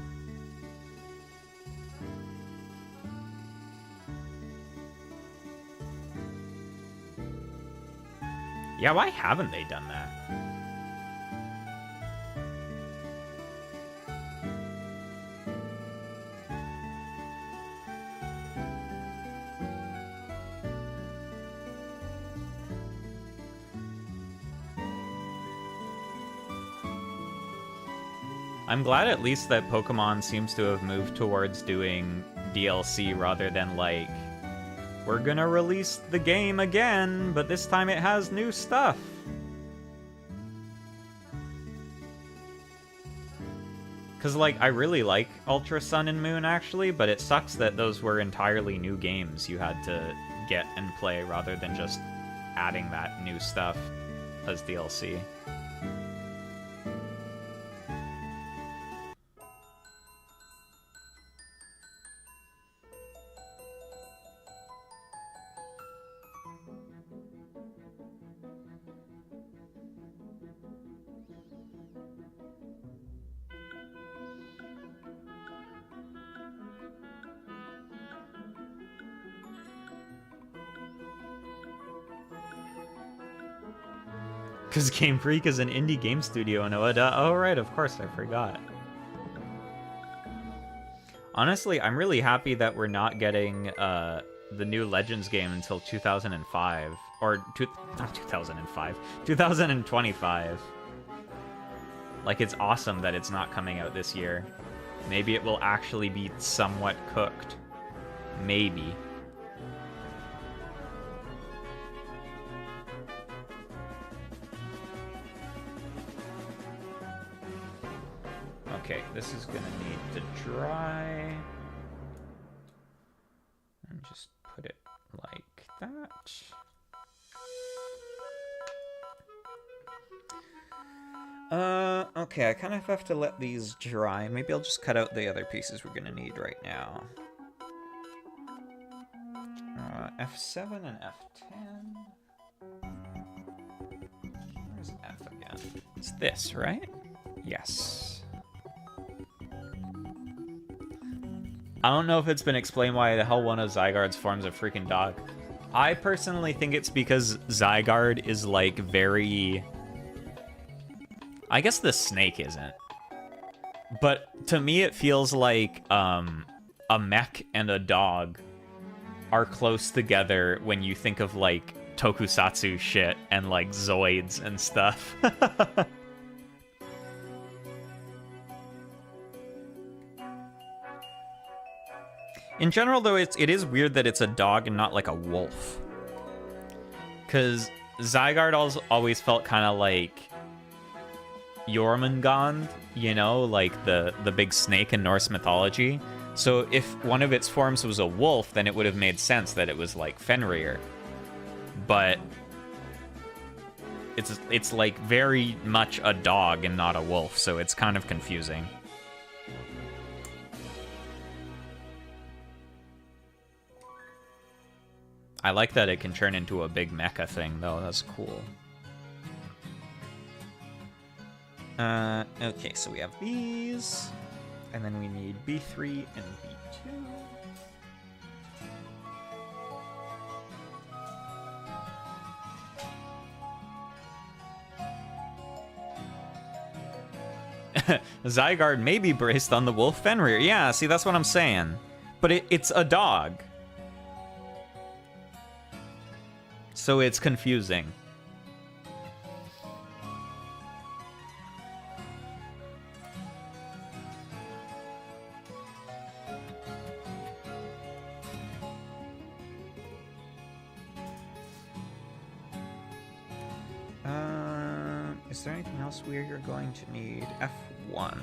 Yeah, why haven't they done that? I'm glad at least that Pokemon seems to have moved towards doing DLC rather than like, we're gonna release the game again, but this time it has new stuff. Because, like, I really like Ultra Sun and Moon, actually, but it sucks that those were entirely new games you had to get and play rather than just adding that new stuff as DLC. Because Game Freak is an indie game studio, No.A. Oh, right, of course, I forgot. Honestly, I'm really happy that we're not getting the new Legends game until 2005. Or, not 2005, 2025. Like, it's awesome that it's not coming out this year. Maybe it will actually be somewhat cooked. Maybe. Okay, this is gonna need to dry. And just put it like that. Okay, I kind of have to let these dry. Maybe I'll just cut out the other pieces we're gonna need right now. F7 and F10. Where's F again? It's this, right? Yes. I don't know if it's been explained why the hell one of Zygarde's forms a freaking dog. I personally think it's because Zygarde is, like, very... I guess the snake isn't. But to me it feels like a mech and a dog are close together when you think of, like, tokusatsu shit and, like, Zoids and stuff. In general, though, it is weird that it's a dog and not, like, a wolf. Because Zygarde always felt kind of like Jormungand, you know, like the big snake in Norse mythology. So if one of its forms was a wolf, then it would have made sense that it was like Fenrir. But it's like very much a dog and not a wolf, so it's kind of confusing. I like that it can turn into a big mecha thing, though. That's cool. Okay, so we have these, and then we need B3 and B2. Zygarde may be based on the wolf Fenrir. Yeah, see, that's what I'm saying. But it's a dog. So it's confusing. Is there anything else where you're going to need F1?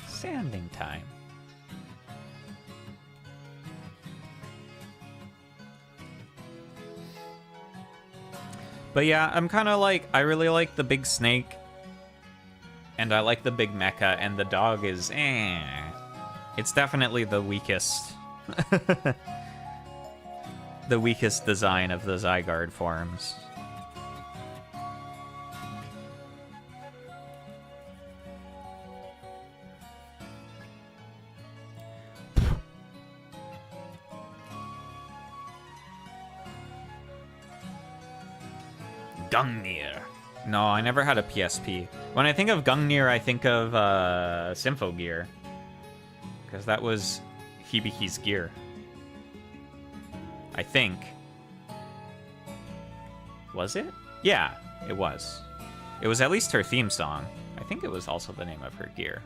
Sanding time. But yeah, I'm kind of like, I really like the big snake. And I like the big mecha, and the dog is It's definitely the weakest. The weakest design of the Zygarde forms. Gungnir. No, I never had a PSP. When I think of Gungnir, I think of Symphogear. Because that was Hibiki's gear. I think. Was it? Yeah, it was. It was at least her theme song. I think it was also the name of her gear.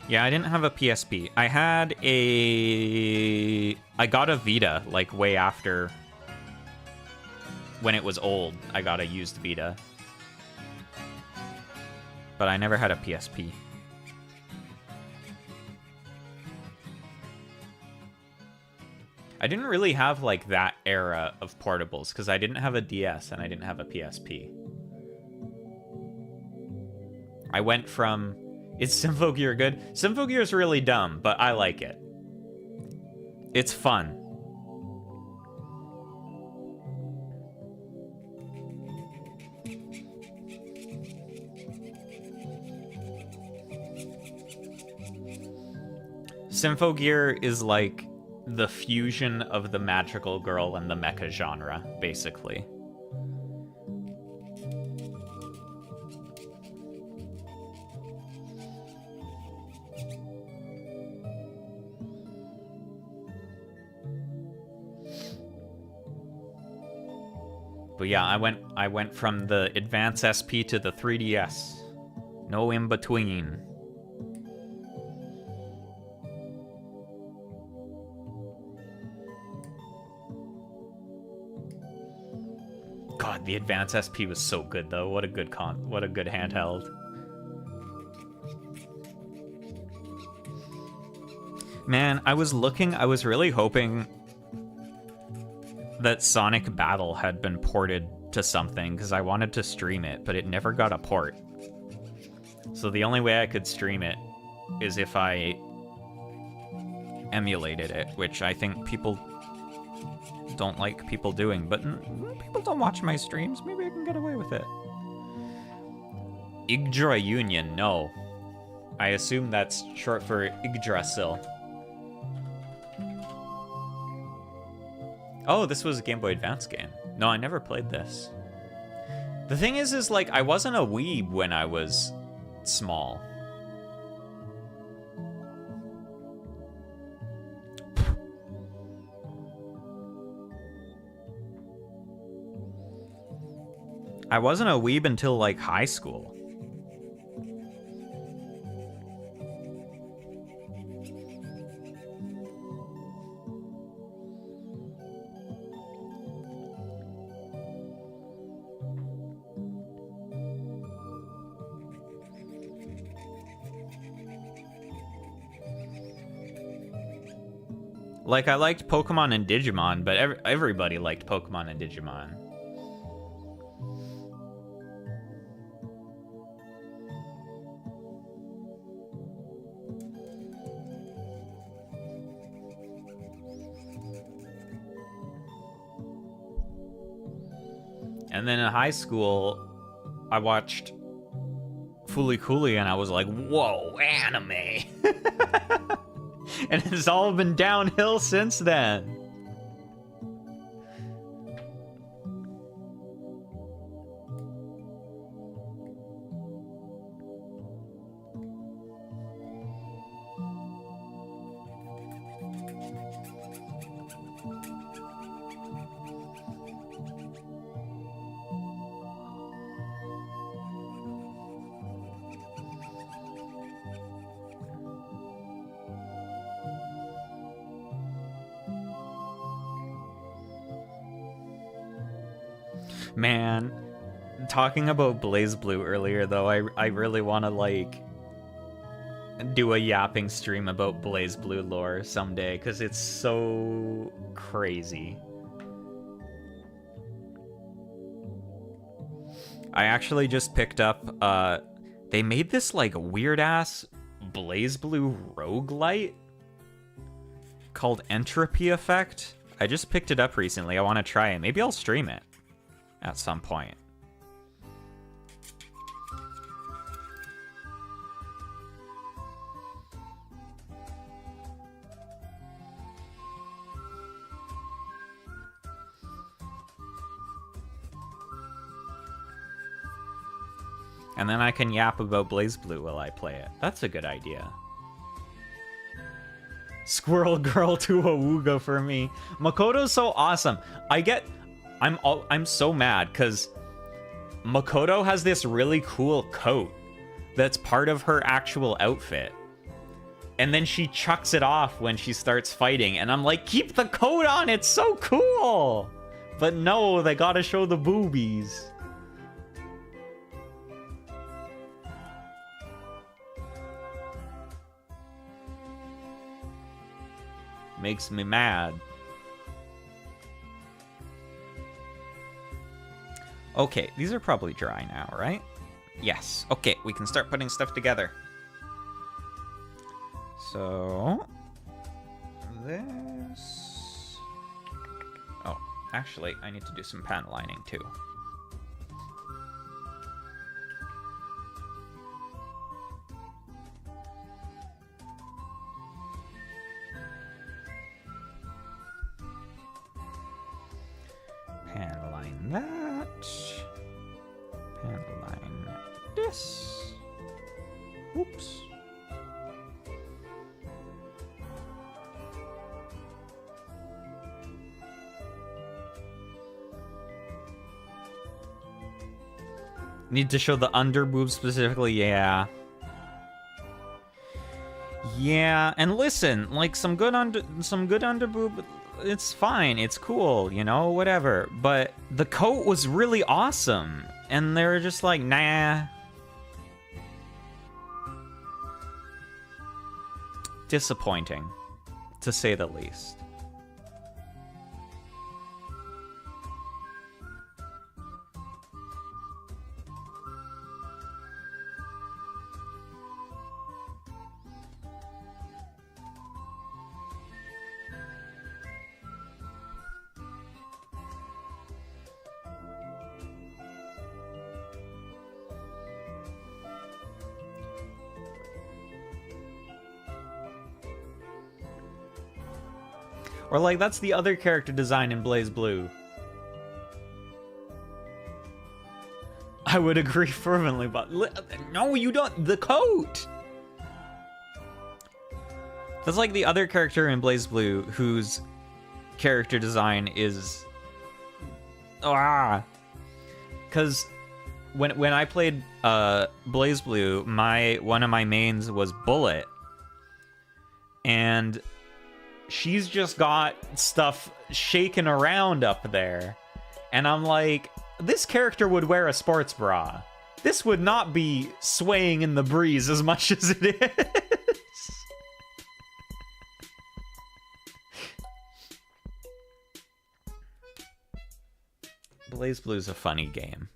Yeah, I didn't have a PSP. I had a... I got a Vita, like, way after... When it was old, I got a used Vita. But I never had a PSP. I didn't really have, like, that era of portables, because I didn't have a DS and I didn't have a PSP. I went from... Is Symphogear good? Symphogear is really dumb, but I like it. It's fun. Symphogear is like the fusion of the magical girl and the mecha genre, basically. But yeah, I went from the Advance SP to the 3DS. No in between. God, the Advance SP was so good though. What a good handheld. Man, I was really hoping that Sonic Battle had been ported to something, because I wanted to stream it, but it never got a port. So the only way I could stream it is if I emulated it, which I think people don't like people doing, but people don't watch my streams. Maybe I can get away with it. Yggdra Union, no. I assume that's short for Yggdrasil. Oh, this was a Game Boy Advance game. No, I never played this. The thing is like, I wasn't a weeb when I was small. I wasn't a weeb until like high school. Like, I liked Pokemon and Digimon, but everybody liked Pokemon and Digimon. And then in high school, I watched Fooly Cooly and I was like, whoa, anime! And it's all been downhill since then. Man, talking about BlazBlue earlier, though, I really want to, like, do a yapping stream about BlazBlue lore someday, because it's so crazy. I actually just picked up, they made this, like, weird-ass BlazBlue roguelite called Entropy Effect. I just picked it up recently. I want to try it. Maybe I'll stream it at some point. And then I can yap about BlazBlue while I play it. That's a good idea. Squirrel Girl to Awooga for me. Makoto's so awesome. I'm so mad because Makoto has this really cool coat that's part of her actual outfit. And then she chucks it off when she starts fighting. And I'm like, keep the coat on, it's so cool! But no, they gotta show the boobies. Makes me mad. Okay, these are probably dry now, right? Yes. Okay, we can start putting stuff together. So... this... oh, actually, I need to do some panel lining, too. Panel line that. Panel line this. Oops. Need to show the under boob specifically, yeah. Yeah, and listen, like some good under boob, it's fine, it's cool, you know, whatever. But the coat was really awesome, and they were just like, nah. Disappointing, to say the least. Or like, that's the other character design in BlazBlue. I would agree fervently, but no, you don't. The coat. That's like the other character in BlazBlue whose character design is because when I played Blaze Blue, one of my mains was Bullet, and she's just got stuff shaking around up there, and I'm like, this character would wear a sports bra. This would not be swaying in the breeze as much as it is. Blaze Blue's a funny game.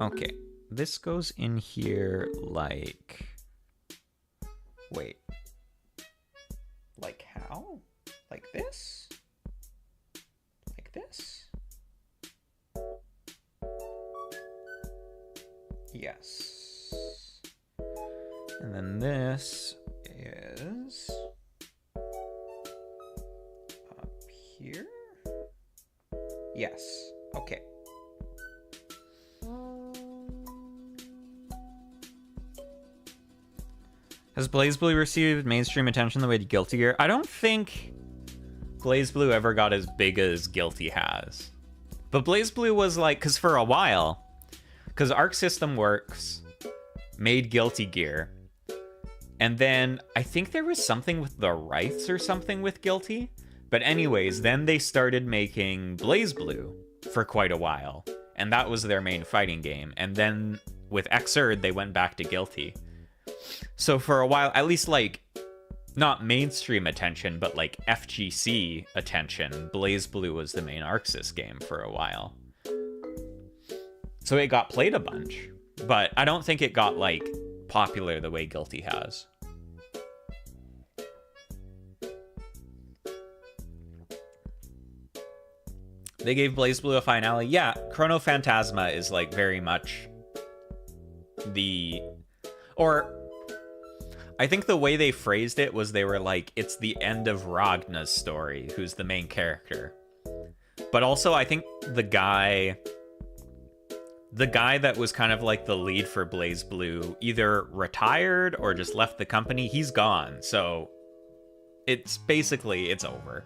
Okay, this goes in here like... Wait. Like how? Like this? Like this? Yes. And then this is... up here? Yes. Okay. Has Blaze Blue received mainstream attention the way Guilty Gear? I don't think Blaze Blue ever got as big as Guilty has. But Blaze Blue was like, because for a while, because Arc System Works made Guilty Gear, and then I think there was something with the rights or something with Guilty. But anyways, then they started making Blaze Blue for quite a while, and that was their main fighting game. And then with Xrd, they went back to Guilty. So for a while, at least like, not mainstream attention, but like FGC attention, Blaze Blue was the main Arxis game for a while. So it got played a bunch, but I don't think it got like popular the way Guilty has. They gave Blaze Blue a finale. Yeah, Chrono Phantasma is like very much the... Or I think the way they phrased it was they were like, it's the end of Ragna's story, who's the main character. But also I think the guy that was kind of like the lead for Blaze Blue either retired or just left the company. He's gone. So it's basically, it's over.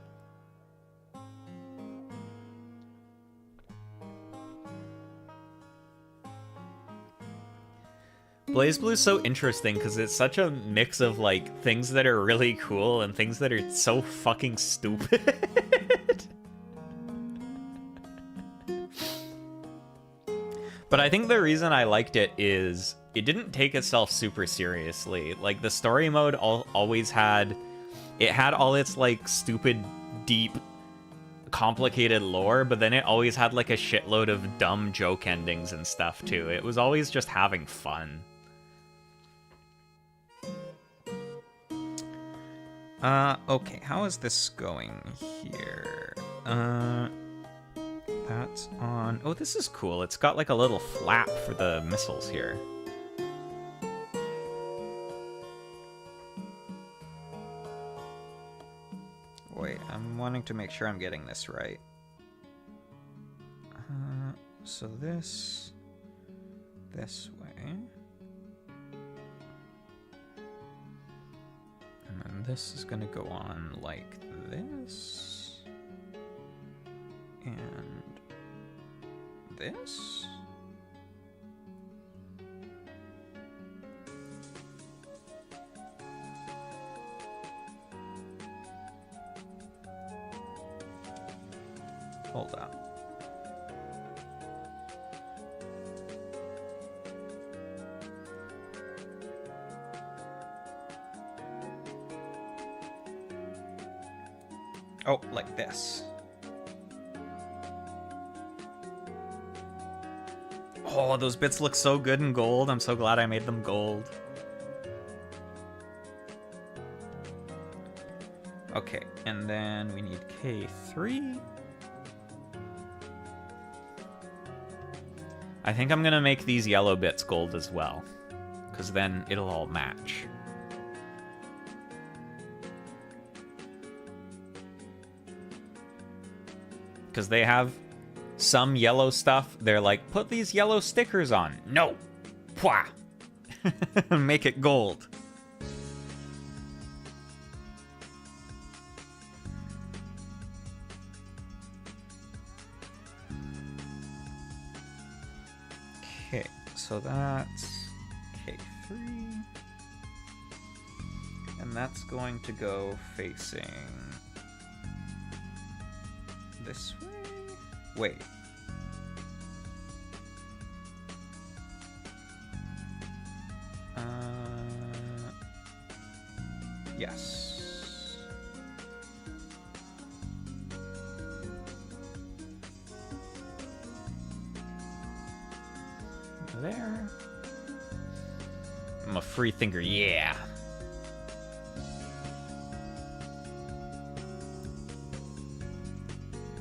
Blaze Blue is so interesting because it's such a mix of like things that are really cool and things that are so fucking stupid. But I think the reason I liked it is it didn't take itself super seriously. Like the story mode always had, it had all its like stupid, deep, complicated lore, but then it always had like a shitload of dumb joke endings and stuff too. It was always just having fun. Okay, how is this going here? That's on... Oh, this is cool. It's got like a little flap for the missiles here. Wait, I'm wanting to make sure I'm getting this right. So this way. And then this is gonna go on like this. And this. Hold up. Oh, like this. Oh, those bits look so good in gold. I'm so glad I made them gold. Okay, and then we need K3. I think I'm gonna make these yellow bits gold as well, because then it'll all match. Because they have some yellow stuff. They're like, put these yellow stickers on. No! Pwah! Make it gold. Okay, so that's K3. And that's going to go facing this way? Wait. Yes. There. I'm a free thinker, yeah.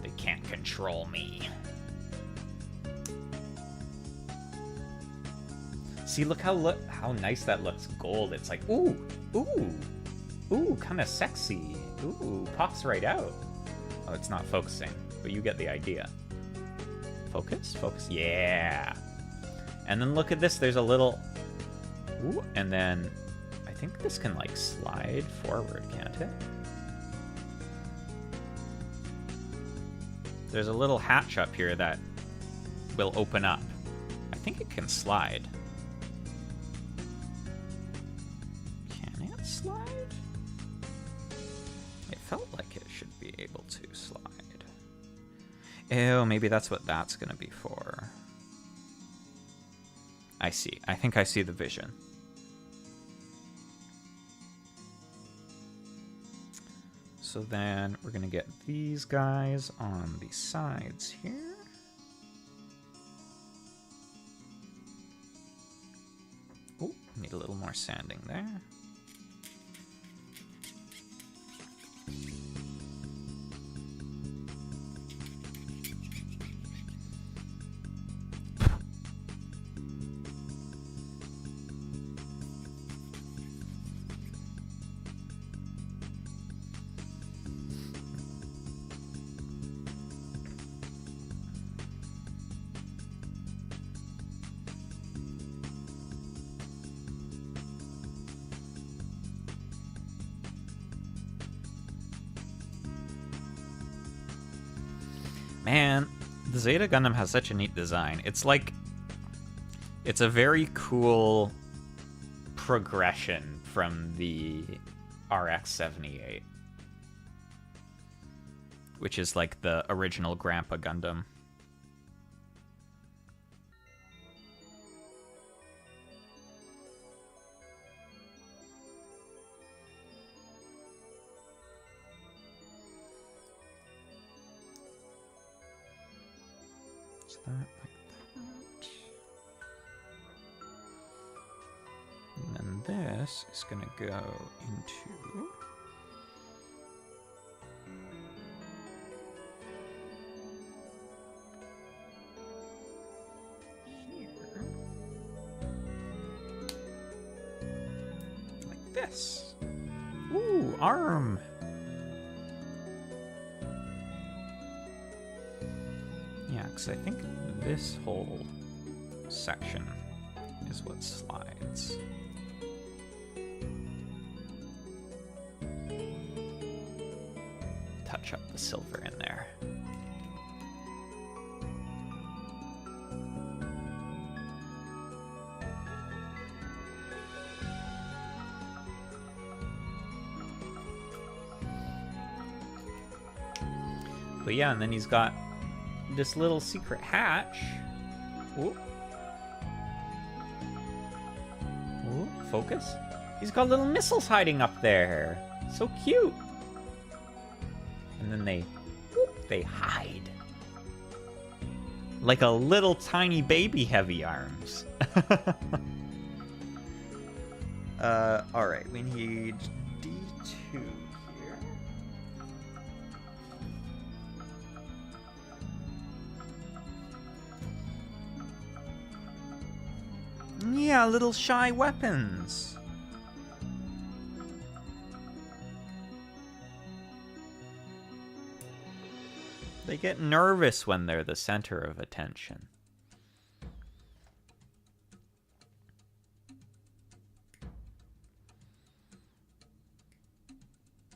They can't control me. See, look how nice that looks. Gold. It's like, ooh, kind of sexy. Ooh, pops right out. Oh, it's not focusing, but you get the idea. Focus, yeah. And then look at this. There's a little, ooh, and then I think this can like slide forward, can't it? There's a little hatch up here that will open up. I think it can slide. Can it slide? It felt like it should be able to slide. Ew, maybe that's what that's gonna be for. I see. I think I see the vision. So then we're gonna get these guys on the sides here. Oh, need a little more sanding there. Man, the Zeta Gundam has such a neat design. It's like, it's a very cool progression from the RX-78, which is like the original Grandpa Gundam. That like that. And then this is going to go into here. Like this. Ooh, arm. Yeah, because I think this whole section is what slides. Touch up the silver in there. But yeah, and then he's got this little secret hatch. Ooh. Ooh, focus. He's got little missiles hiding up there. So cute. And then they hide. Like a little tiny baby heavy arms. Alright, we need D2 here. Yeah, little shy weapons. They get nervous when they're the center of attention.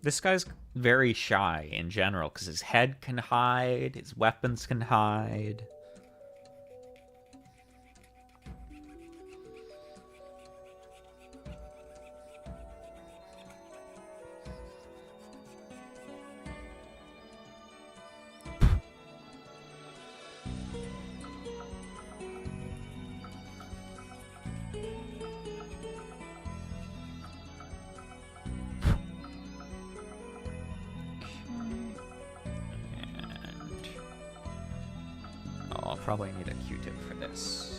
This guy's very shy in general because his head can hide, his weapons can hide. probably need a Q-tip for this.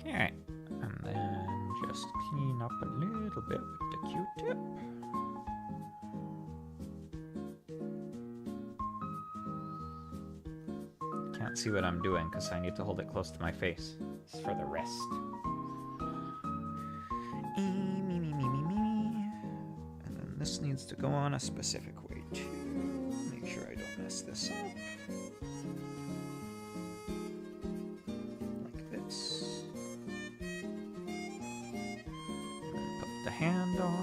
Okay, and then just clean up a little bit with the Q-tip. Can't see what I'm doing because I need to hold it close to my face. It's for the rest. And then this needs to go on a specific way too. Make sure I don't mess this up. Like this. Put the hand on.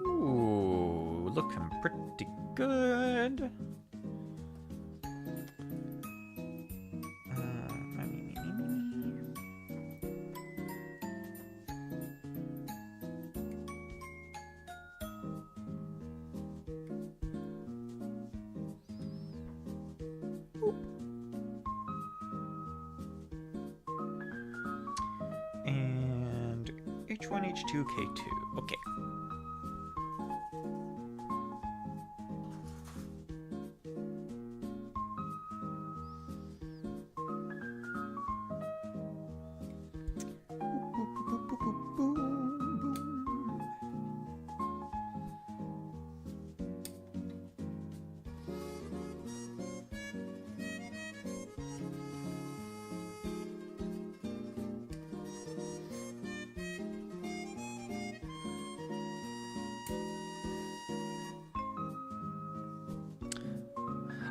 Ooh, looking pretty good. And H1, H2, K2. Okay.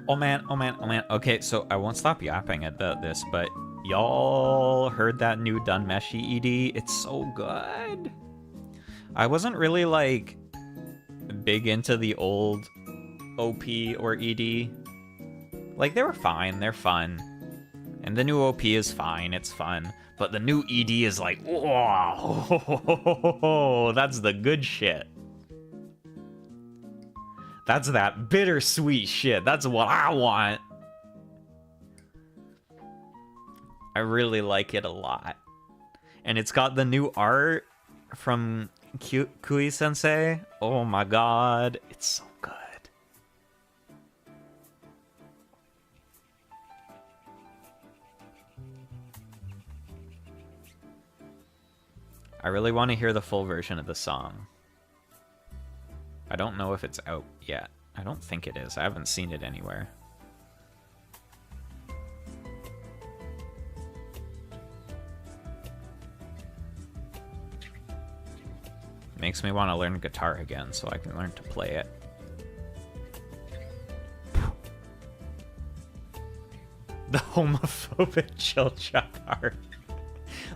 Oh man, oh man, oh man. Okay, so I won't stop yapping about this, but y'all heard that new Dunmeshi ED? It's so good. I wasn't really, like, big into the old OP or ED. Like, they were fine, they're fun. And the new OP is fine, it's fun. But the new ED is like, whoa, that's the good shit. That's that bittersweet shit. That's what I want. I really like it a lot. And it's got the new art from Kui-sensei. Oh my god. It's so good. I really want to hear the full version of the song. I don't know if it's out yet. I don't think it is. I haven't seen it anywhere. Makes me want to learn guitar again so I can learn to play it. The homophobic Chilchuck art.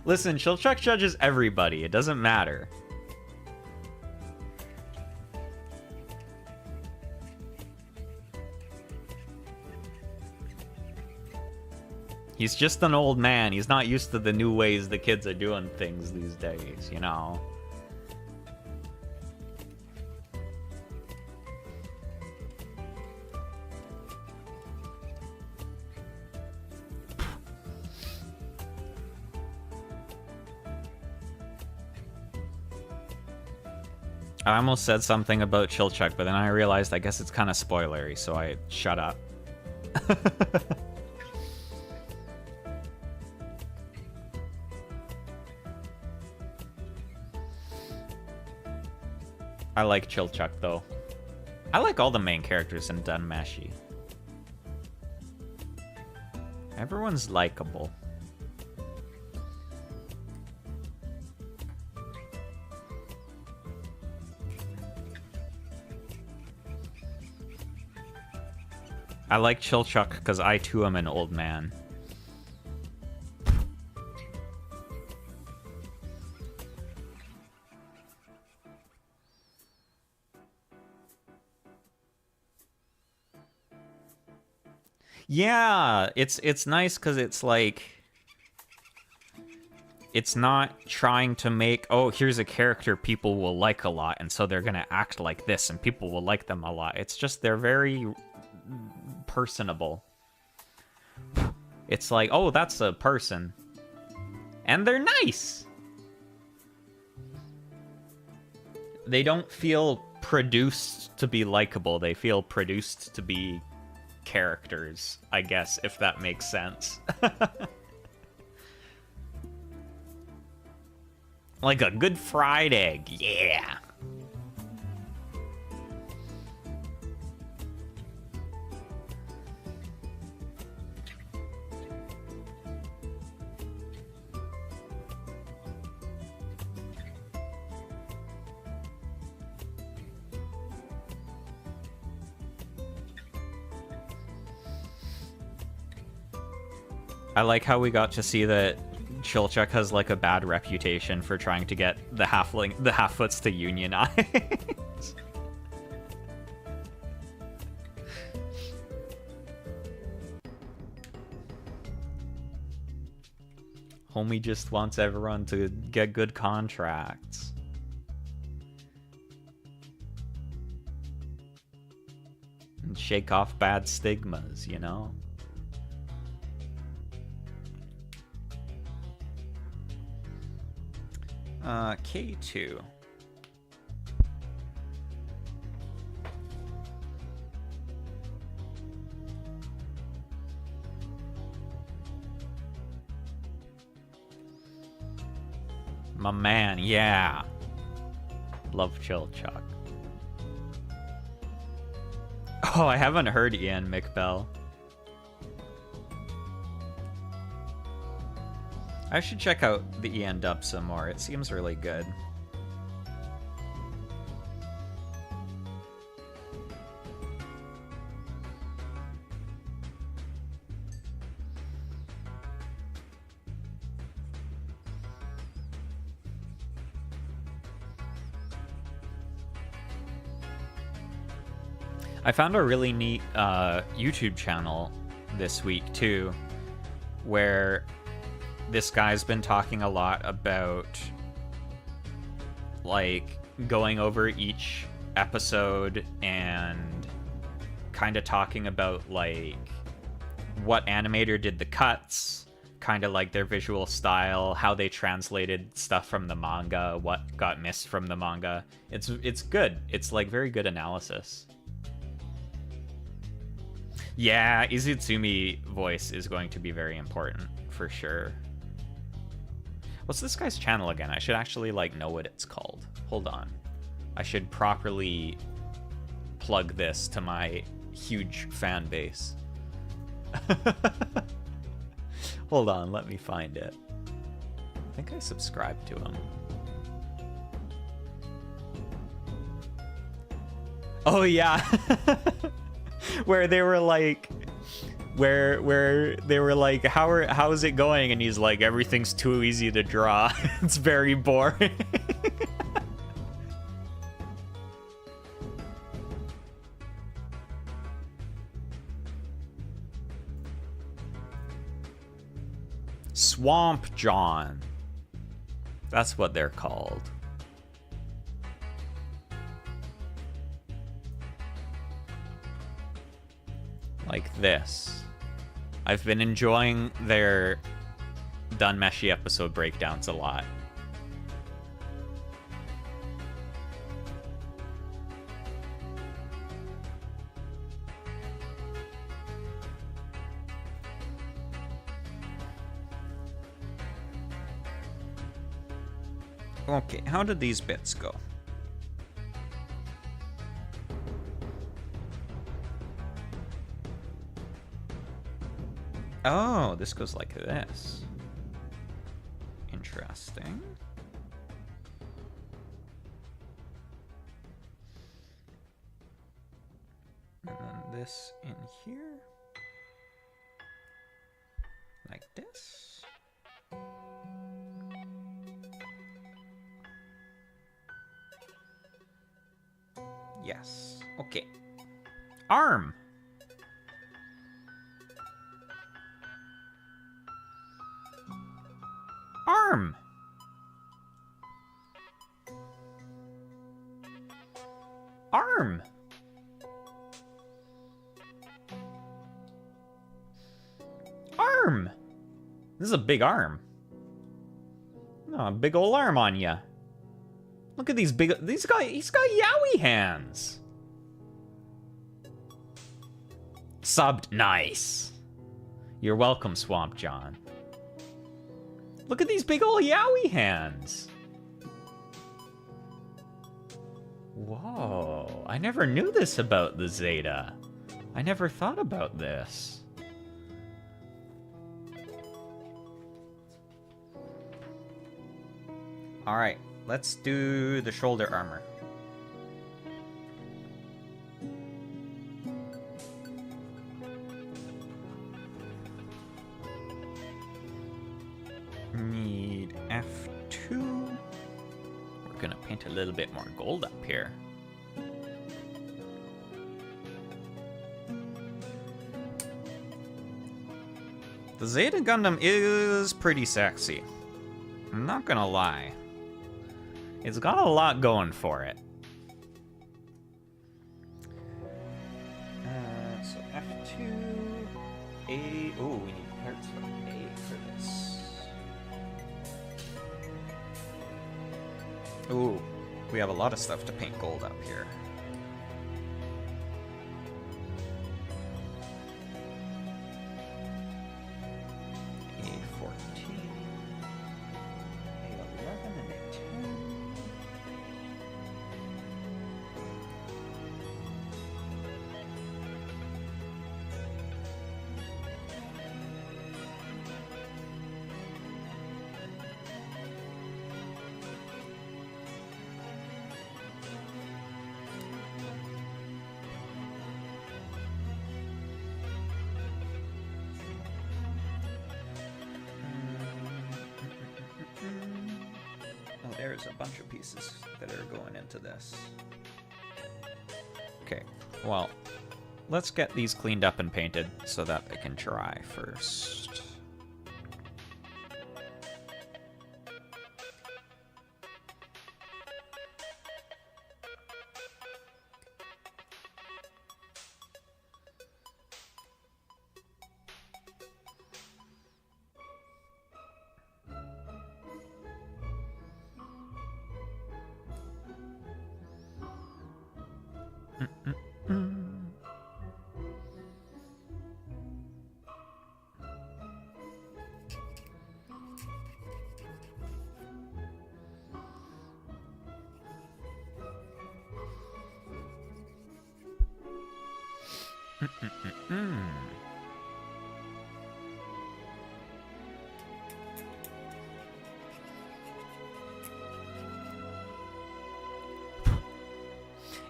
Listen, Chilchuck judges everybody. It doesn't matter. He's just an old man. He's not used to the new ways the kids are doing things these days, you know? I almost said something about Chilchuck, but then I realized I guess it's kind of spoilery, so I shut up. I like Chilchuck, though. I like all the main characters in Dunmeshi. Everyone's likable. I like Chilchuck because I too am an old man. Yeah, it's nice because it's like it's not trying to make, oh, here's a character people will like a lot, and so they're gonna act like this, and people will like them a lot. It's just they're very personable. It's like, oh, that's a person, and they're nice. They don't feel produced to be likable. They feel produced to be characters, I guess, if that makes sense. Like a good fried egg, yeah. I like how we got to see that Chilchuk has like a bad reputation for trying to get the half-foots to unionize. Homie just wants everyone to get good contracts. And shake off bad stigmas, you know? K2. My man, yeah. Love Chilchuk. Oh, I haven't heard Ian McBell. I should check out the Ian dub some more. It seems really good. I found a really neat YouTube channel this week too, where this guy's been talking a lot about like going over each episode and kind of talking about like what animator did the cuts, kind of like their visual style, how they translated stuff from the manga, what got missed from the manga. It's good. It's like very good analysis. Yeah, Izutsumi voice is going to be very important for sure. What's this guy's channel again? I should actually like know what it's called. Hold on. I should properly plug this to my huge fan base. Hold on, let me find it. I think I subscribed to him. Oh yeah. Where they were like, where they were like, how is it going? And he's like, everything's too easy to draw. It's very boring. Swamp John. That's what they're called. Like this. I've been enjoying their Dunmeshi episode breakdowns a lot. Okay, how did these bits go? Oh, this goes like this. Interesting. And then this in here. Like this. Yes. Okay. Arm. arm. Arm. Arm. This is a big arm. Oh, a big ol' arm on ya. Look at these big. He's got Yowie hands. Subbed. Nice. You're welcome, Swamp John. Look at these big ol' Yowie hands. Whoa. I never knew this about the Zeta. I never thought about this. Alright, let's do the shoulder armor. Need F2. We're gonna paint a little bit more gold up here. The Zeta Gundam is pretty sexy. I'm not gonna lie. It's got a lot going for it. So F2, A. Oh, we need parts for A for this. Ooh, we have a lot of stuff to paint gold up here. There's a bunch of pieces that are going into this. Okay, well, let's get these cleaned up and painted so that they can dry first.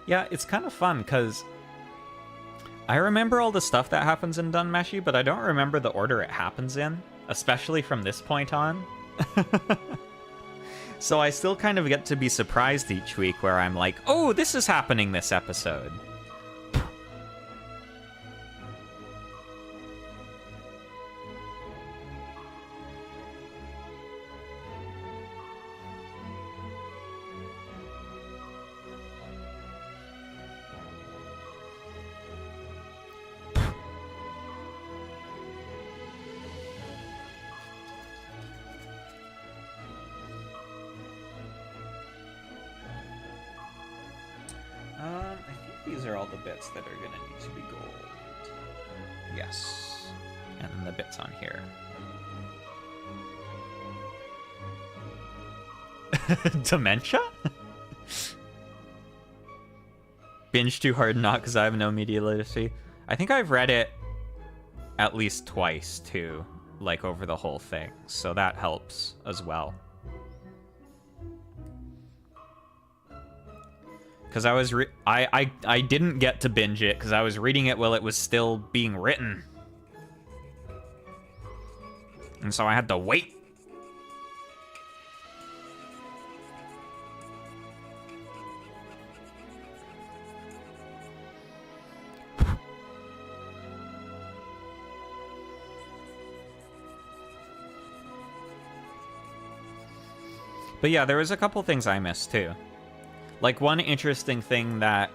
Yeah, it's kind of fun, because I remember all the stuff that happens in Dunmeshi, but I don't remember the order it happens in, especially from this point on. So I still kind of get to be surprised each week where I'm like, oh, this is happening this episode. That are gonna need to be gold. Yes. And then the bits on here. Dementia? Binge too hard, not because I have no media literacy. I think I've read it at least twice too, like over the whole thing, so that helps as well. Because I didn't get to binge it because I was reading it while it was still being written. And so I had to wait. But yeah, there was a couple things I missed too. Like one interesting thing that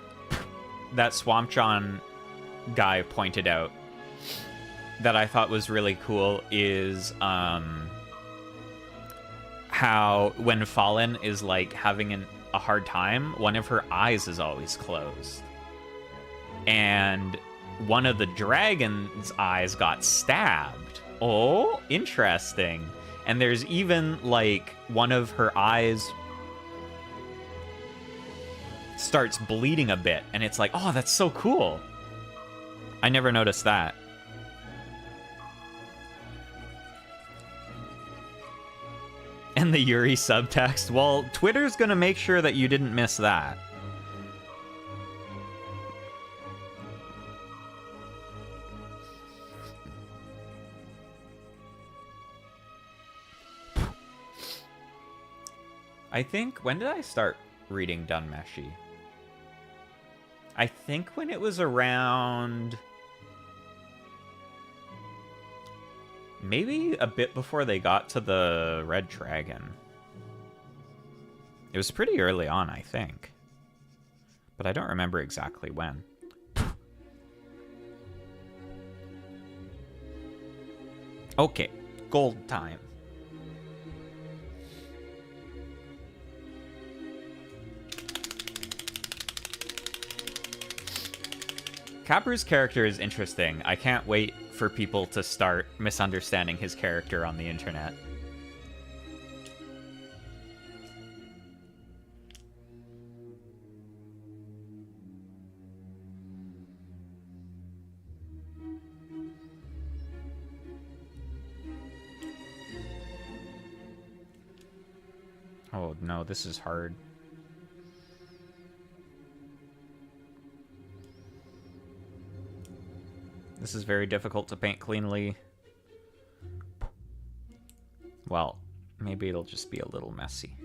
Swamp John guy pointed out that I thought was really cool is how when Fallen is like having a hard time, one of her eyes is always closed. And one of the dragon's eyes got stabbed. Oh, interesting. And there's even like one of her eyes starts bleeding a bit, and it's like, oh, that's so cool. I never noticed that. And the Yuri subtext. Well, Twitter's gonna make sure that you didn't miss that. I think, when did I start reading Dunmeshi? I think when it was around... maybe a bit before they got to the Red Dragon. It was pretty early on, I think. But I don't remember exactly when. Okay, gold time. Capper's character is interesting. I can't wait for people to start misunderstanding his character on the internet. Oh no, this is hard. This is very difficult to paint cleanly. Well, maybe it'll just be a little messy.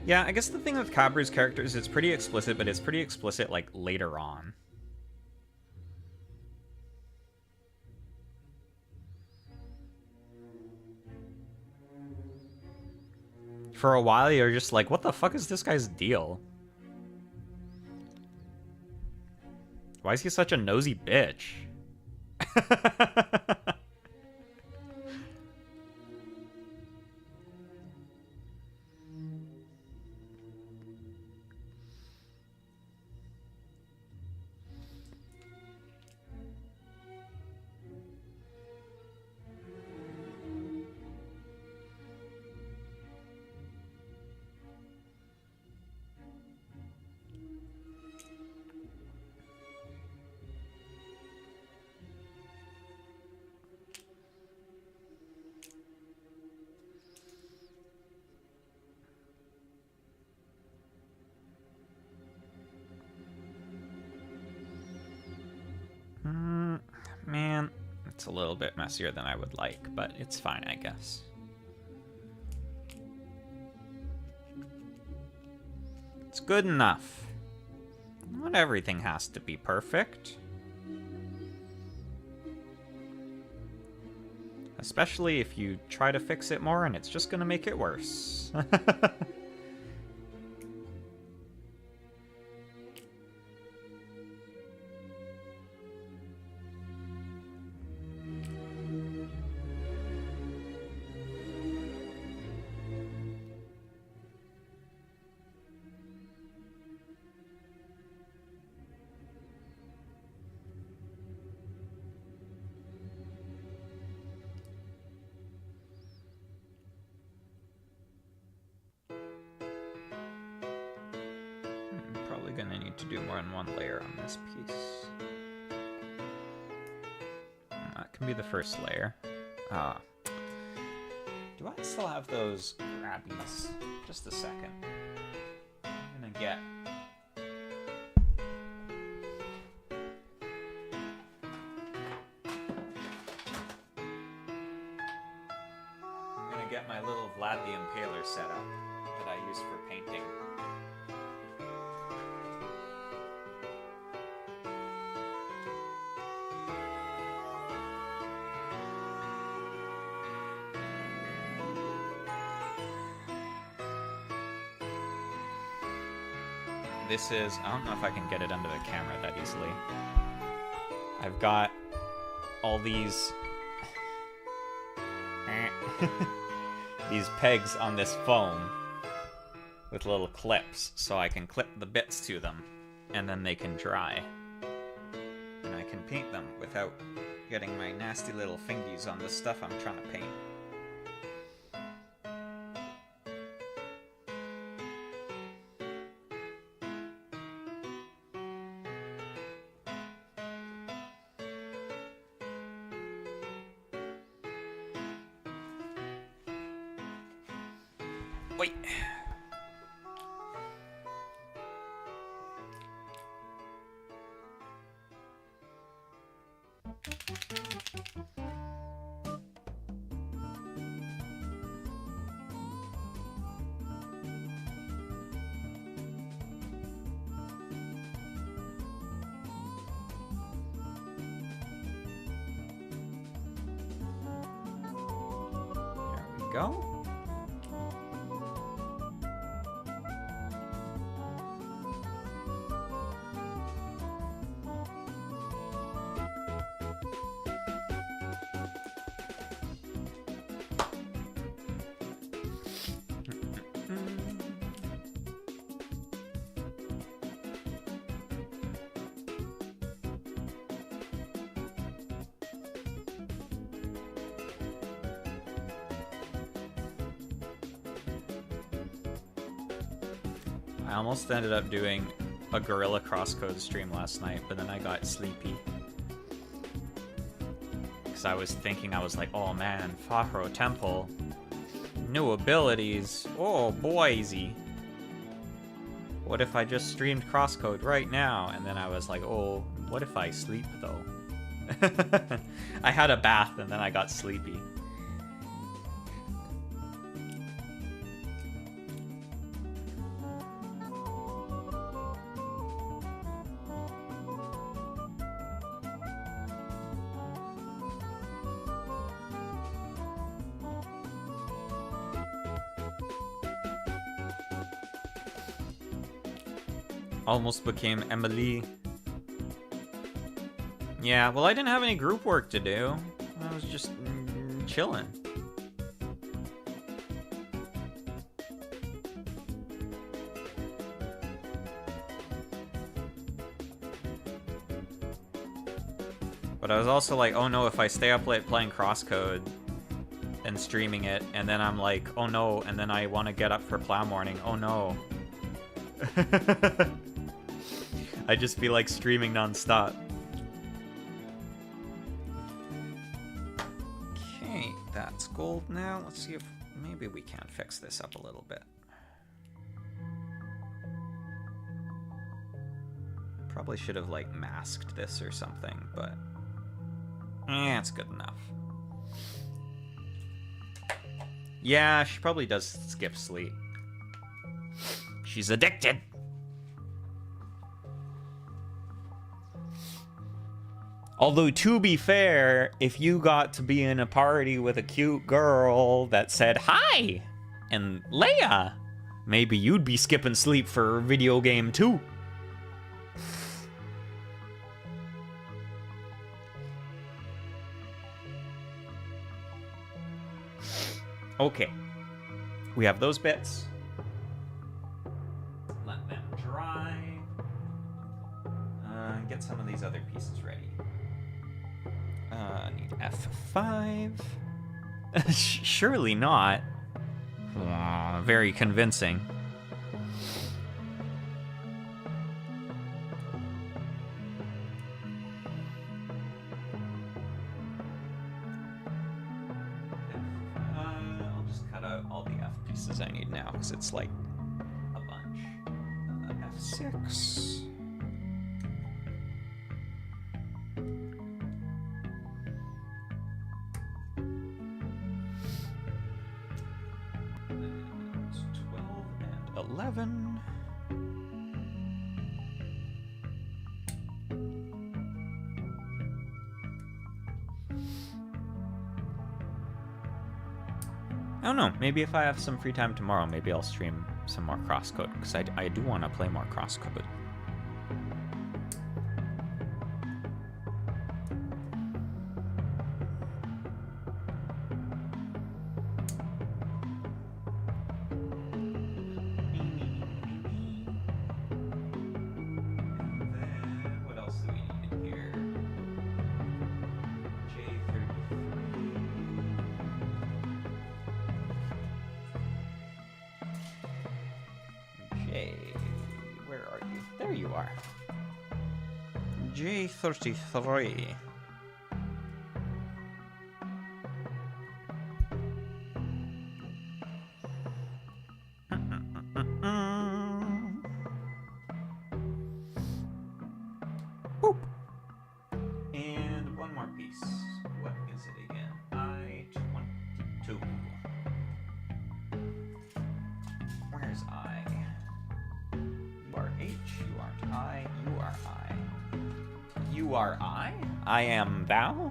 Yeah, I guess the thing with Cabra's character is it's pretty explicit, but it's pretty explicit, like, later on. For a while, you're just like, what the fuck is this guy's deal? Why is he such a nosy bitch? Man, it's a little bit messier than I would like, but it's fine, I guess. It's good enough. Not everything has to be perfect. Especially if you try to fix it more and it's just gonna make it worse. Gonna need to do more than one layer on this piece. That can be the first layer. Do I still have those? Crap. grabbies. Just a second. I'm gonna get... get my little Vlad the Impaler setup that I use for painting. This is, I don't know if I can get it under the camera that easily. I've got all these these pegs on this foam with little clips, so I can clip the bits to them, and then they can dry. And I can paint them without getting my nasty little fingies on the stuff I'm trying to paint. Wait. There we go. I almost ended up doing a Gorilla Crosscode stream last night, but then I got sleepy. Because I was thinking, I was like, oh man, Fahro Temple. New abilities. Oh, boysy. What if I just streamed Crosscode right now? And then I was like, oh, what if I sleep though? I had a bath and then I got sleepy. Almost became Emily. Yeah, well, I didn't have any group work to do. I was just chilling. But I was also like, oh no, if I stay up late playing Crosscode and streaming it, and then I'm like, oh no, and then I want to get up for PlaMorning, oh no. I just feel like streaming non-stop. Okay, that's gold now. Let's see if maybe we can fix this up a little bit. Probably should have like masked this or something, but it's good enough. Yeah, she probably does skip sleep. She's addicted. Although, to be fair, if you got to be in a party with a cute girl that said, hi, and Leia, maybe you'd be skipping sleep for a video game too. Okay. We have those bits. Let them dry. Get some of these other pieces ready. Need F5. Surely not. Very convincing. I'll just cut out all the F pieces I need now, because it's like a bunch. F6. It's 12 and 11. I don't know, maybe if I have some free time tomorrow, maybe I'll stream some more Crosscode, because I do want to play more Crosscode. J33. Boop. And one more piece. What is it again? I-22. Where's I? You are H, you aren't I, you are I. You are I? I am thou?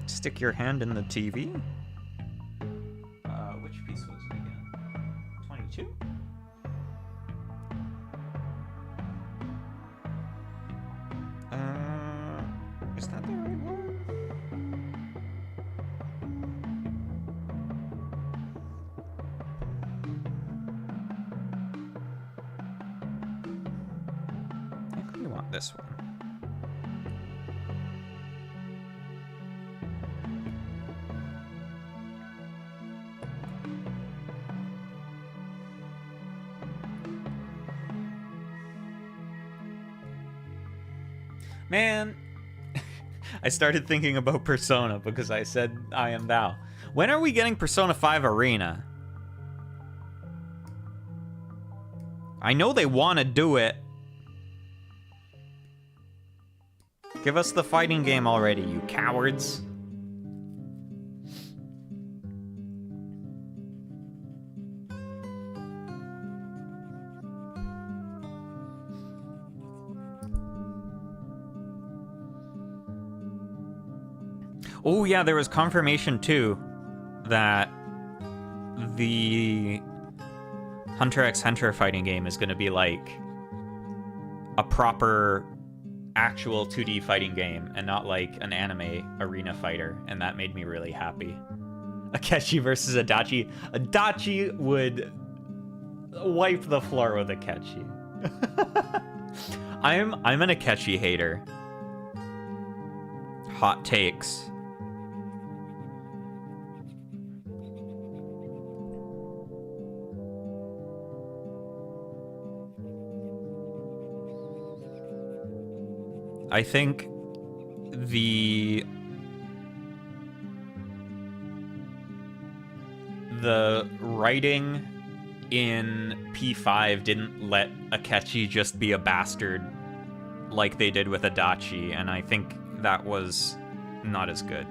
Stick your hand in the TV? Which piece was it again? 22? Is that the right one? I think we want this one. Man, I started thinking about Persona because I said I am thou. When are we getting Persona 5 Arena? I know they want to do it. Give us the fighting game already, you cowards. Oh yeah, there was confirmation too that the Hunter x Hunter fighting game is going to be like a proper actual 2D fighting game and not like an anime arena fighter, and that made me really happy. Akechi versus Adachi. Adachi would wipe the floor with Akechi. I'm an Akechi hater. Hot takes. I think the writing in P5 didn't let Akechi just be a bastard like they did with Adachi, and I think that was not as good.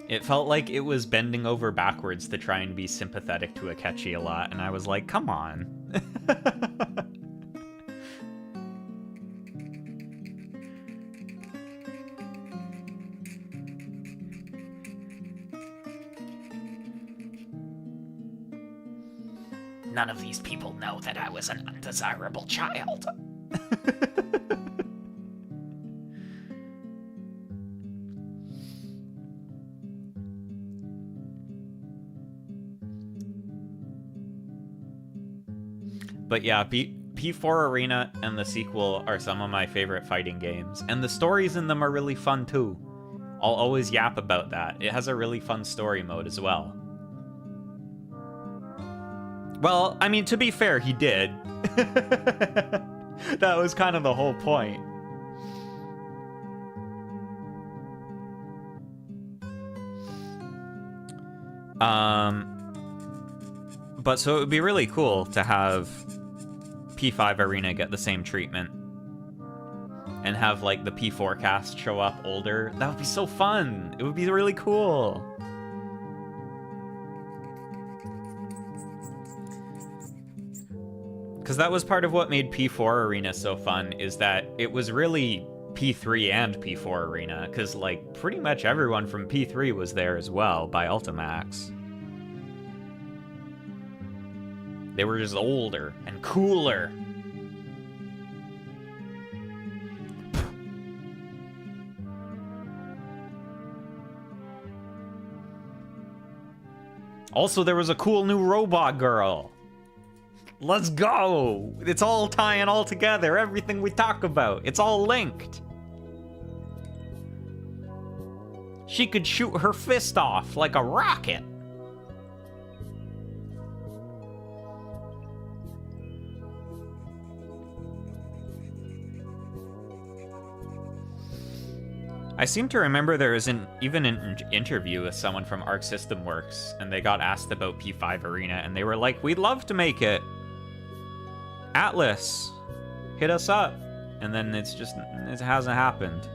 It felt like it was bending over backwards to try and be sympathetic to Akechi a lot, and I was like, come on. None of these people know that I was an undesirable child. But yeah, P4 Arena and the sequel are some of my favorite fighting games, and the stories in them are really fun too. I'll always yap about that. It has a really fun story mode as well. Well, I mean, to be fair, he did. That was kind of the whole point. But so it would be really cool to have P5 Arena get the same treatment. And have, like, the P4 cast show up older. That would be so fun! It would be really cool! Because that was part of what made P4 Arena so fun, is that it was really P3 and P4 Arena, because, like, pretty much everyone from P3 was there as well by Ultimax. They were just older and cooler. Also, there was a cool new robot girl. Let's go! It's all tying all together, everything we talk about. It's all linked. She could shoot her fist off like a rocket. I seem to remember there was even an interview with someone from Arc System Works, and they got asked about P5 Arena, and they were like, we'd love to make it. Atlas, hit us up. And then it hasn't happened.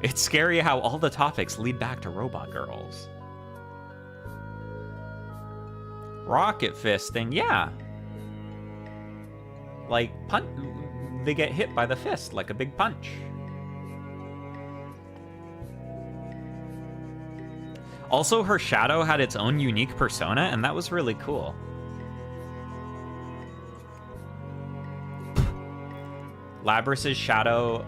It's scary how all the topics lead back to robot girls. Rocket fisting, yeah. Like, they get hit by the fist like a big punch. Also, her shadow had its own unique persona, and that was really cool. Labrys's shadow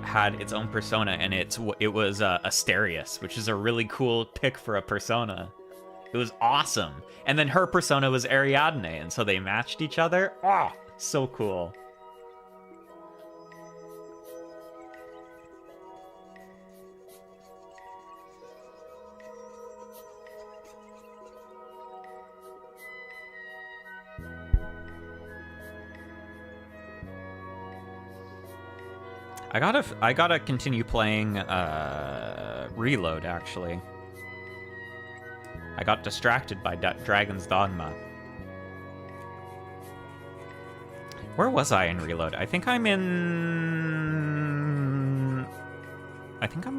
had its own persona, and it was Asterius, which is a really cool pick for a persona. It was awesome. And then her persona was Ariadne, and so they matched each other. Oh, so cool. I gotta continue playing Reload, actually. I got distracted by Dragon's Dogma. Where was I in Reload? I think I'm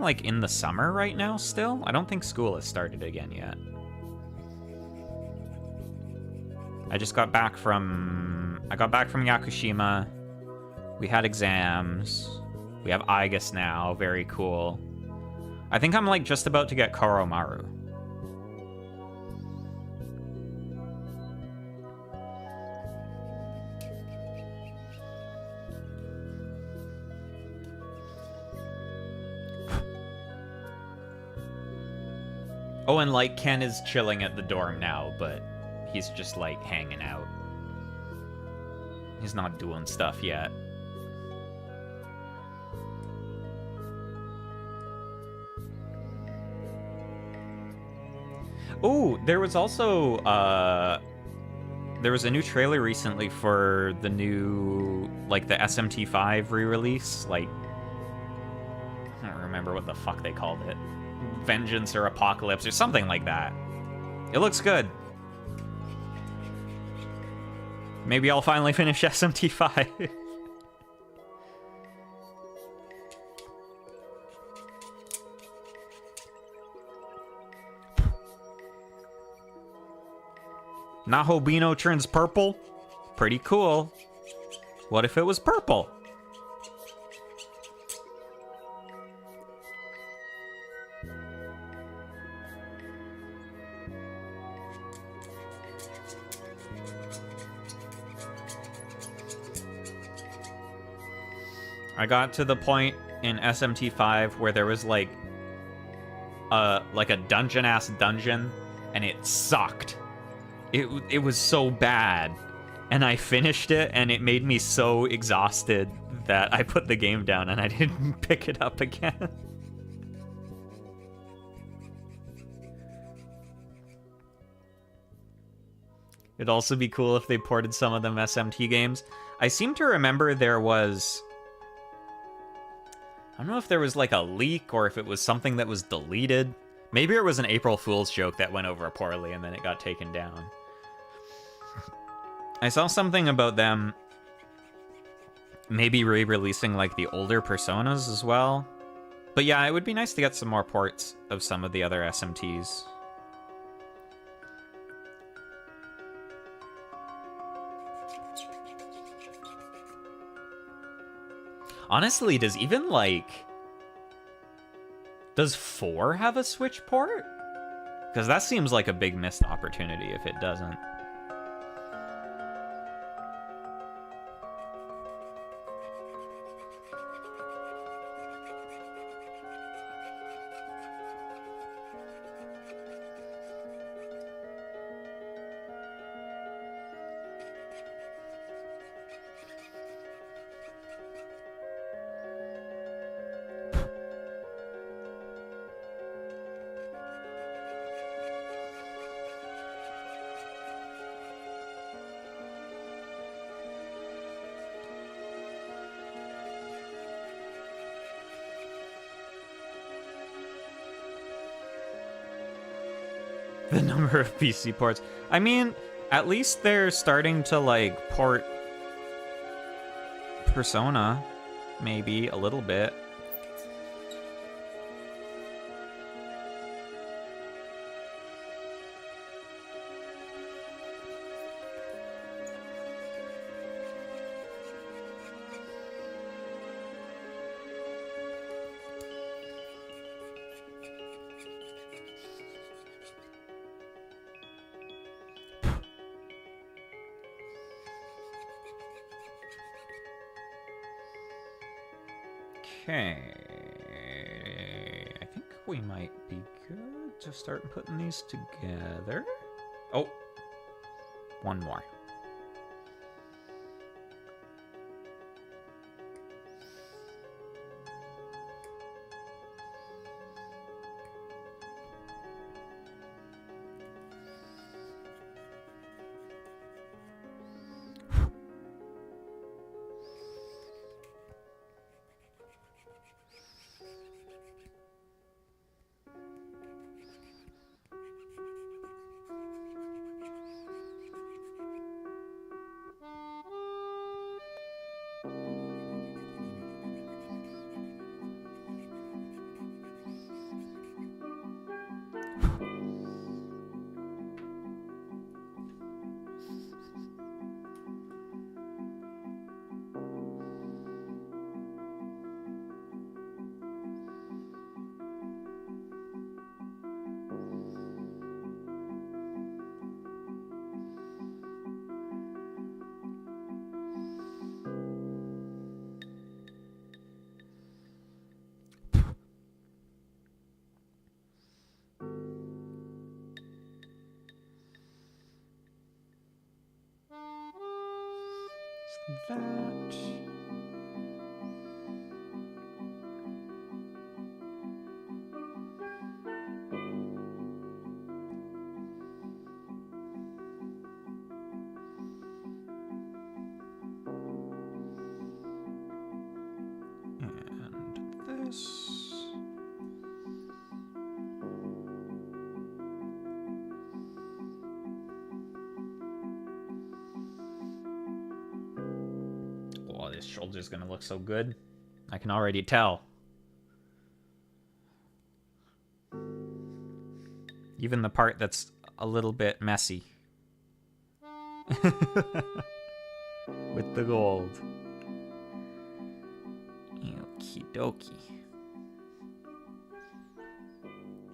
like in the summer right now still. I don't think school has started again yet. I got back from Yakushima. We had exams. We have Igus now, very cool. I think I'm like just about to get Koromaru. Oh, and like Ken is chilling at the dorm now, but he's just like hanging out. He's not doing stuff yet. Oh, there was also, there was a new trailer recently for the new, like, the SMT5 re-release, like, I don't remember what the fuck they called it. Vengeance or Apocalypse or something like that. It looks good. Maybe I'll finally finish SMT5. Nahobino turns purple? Pretty cool. What if it was purple? I got to the point in SMT5 where there was like a dungeon-ass dungeon, and it sucked. It was so bad, and I finished it, and it made me so exhausted that I put the game down and I didn't pick it up again. It'd also be cool if they ported some of them SMT games. I seem to remember there was... I don't know if there was like a leak or if it was something that was deleted, Maybe it was an April Fool's joke that went over poorly and then it got taken down. I saw something about them maybe re-releasing like the older Personas as well. But yeah, it would be nice to get some more ports of some of the other SMTs. Honestly, does even like... Does 4 have a Switch port? Because that seems like a big missed opportunity if it doesn't. The number of PC ports. I mean, at least they're starting to, like, port Persona, maybe, a little bit. Okay, I think we might be good to start putting these together. Oh, one more. That. And this. This shoulder's gonna look so good. I can already tell. Even the part that's a little bit messy. With the gold. Okie dokie.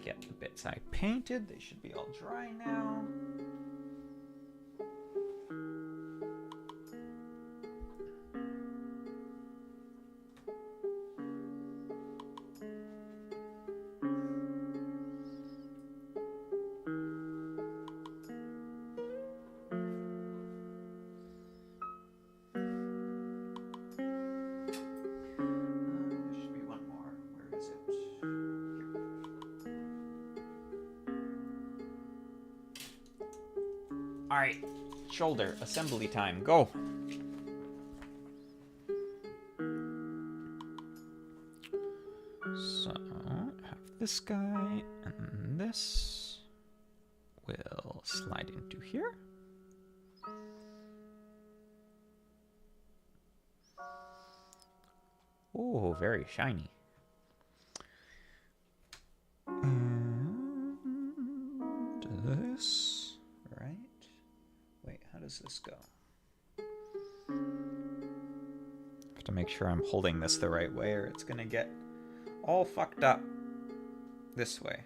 Get the bits I painted. They should be all dry now. Alright, shoulder, assembly time, go! So, have this guy, and this will slide into here. Oh, very shiny. And this, right? Wait, how does this go? Have to make sure I'm holding this the right way or it's gonna get all fucked up this way.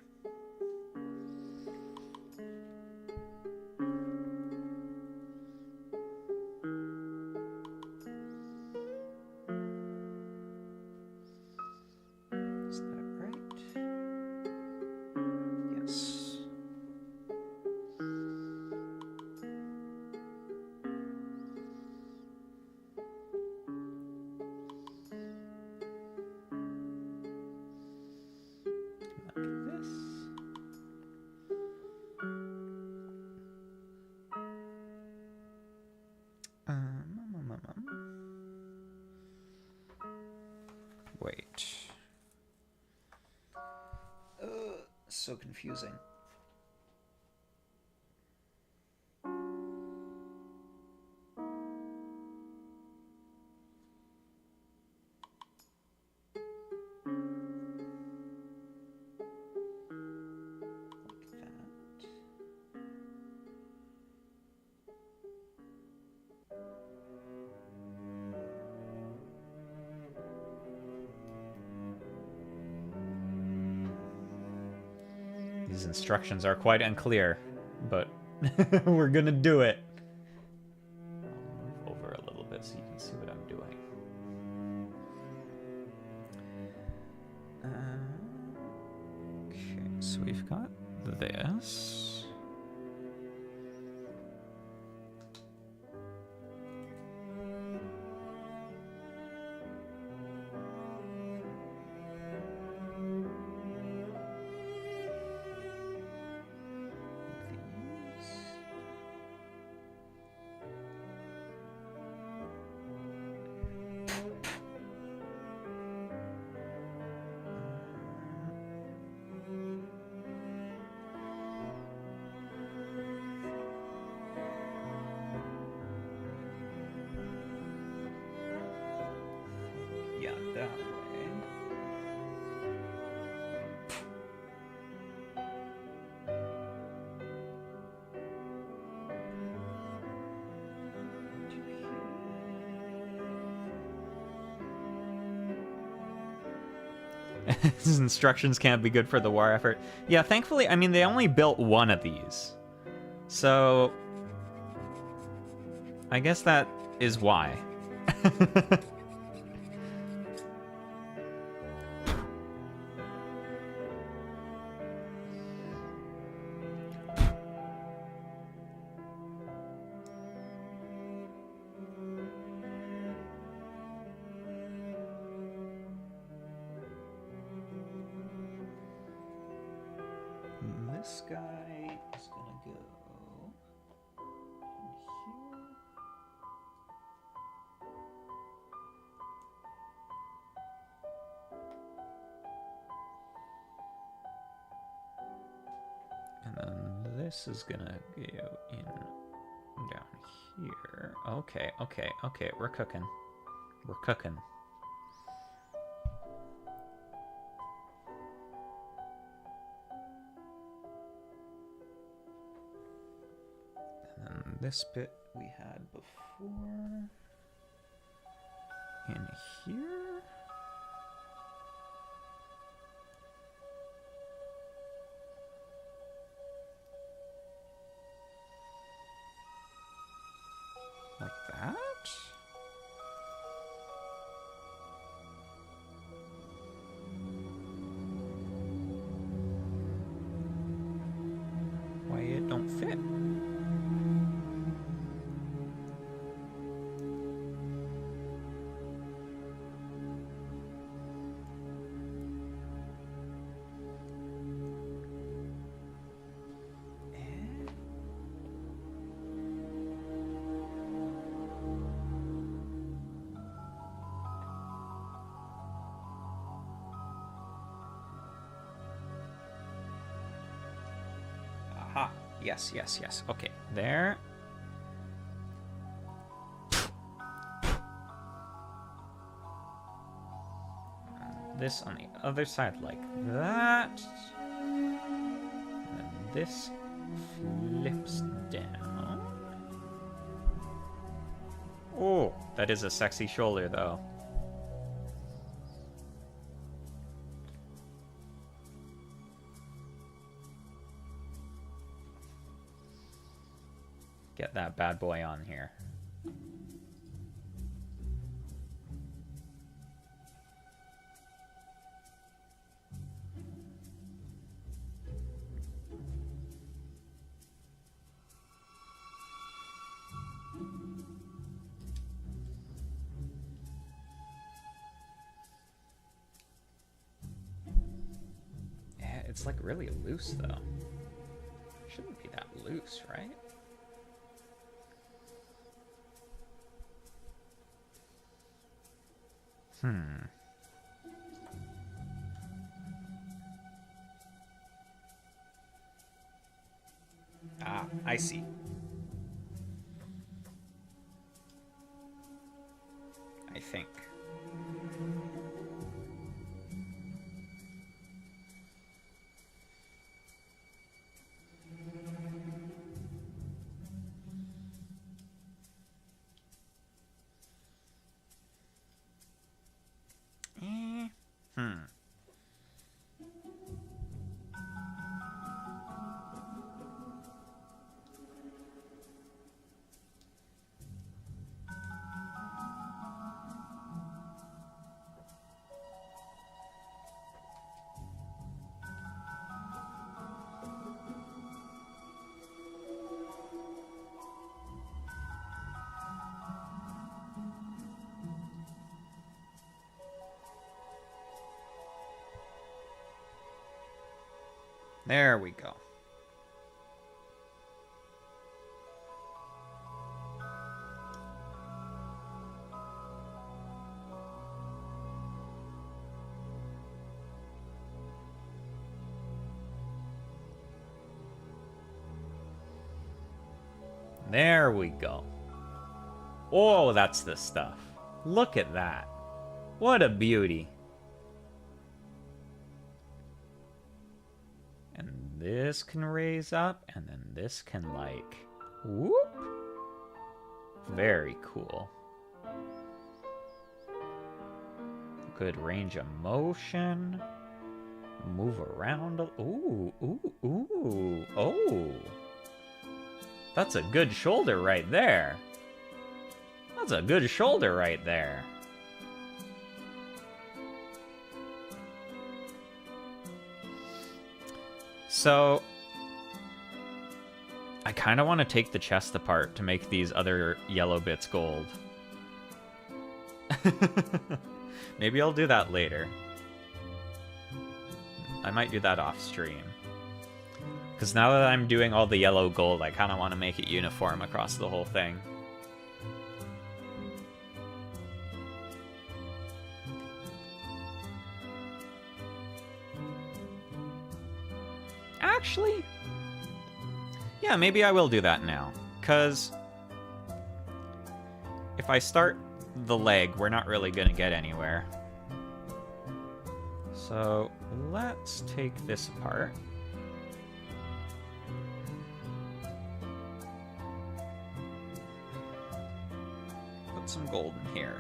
Is that right? Yes. Like this. Wait. So confusing. These instructions are quite unclear, but we're gonna do it. I'll move over a little bit so you can see what I'm doing. Okay, so we've got this. Yeah, that way. These instructions can't be good for the war effort. Yeah, thankfully, I mean, they only built one of these. So I guess that is why. This guy is gonna go in here. And then this is gonna go in down here. Okay, okay, okay, we're cooking. We're cooking. And this bit we had before in here. Like that? Why it don't fit? Yes, yes, yes. Okay, there. This on the other side like that. And then this flips down. Oh, that is a sexy shoulder, though. Get that bad boy on here. Yeah, it's like really loose, though. Shouldn't be that loose, right? Ah, I see. I think. There we go. There we go. Oh, that's the stuff. Look at that. What a beauty. And this can raise up, and then this can, like, whoop. Very cool. Good range of motion. Move around. Ooh, ooh, ooh. Oh. That's a good shoulder right there. That's a good shoulder right there. So, I kind of want to take the chest apart to make these other yellow bits gold. Maybe I'll do that later. I might do that off stream. Because now that I'm doing all the yellow gold, I kind of want to make it uniform across the whole thing. Actually, yeah, maybe I will do that now. Because if I start the leg, we're not really going to get anywhere. So let's take this apart. Put some gold in here.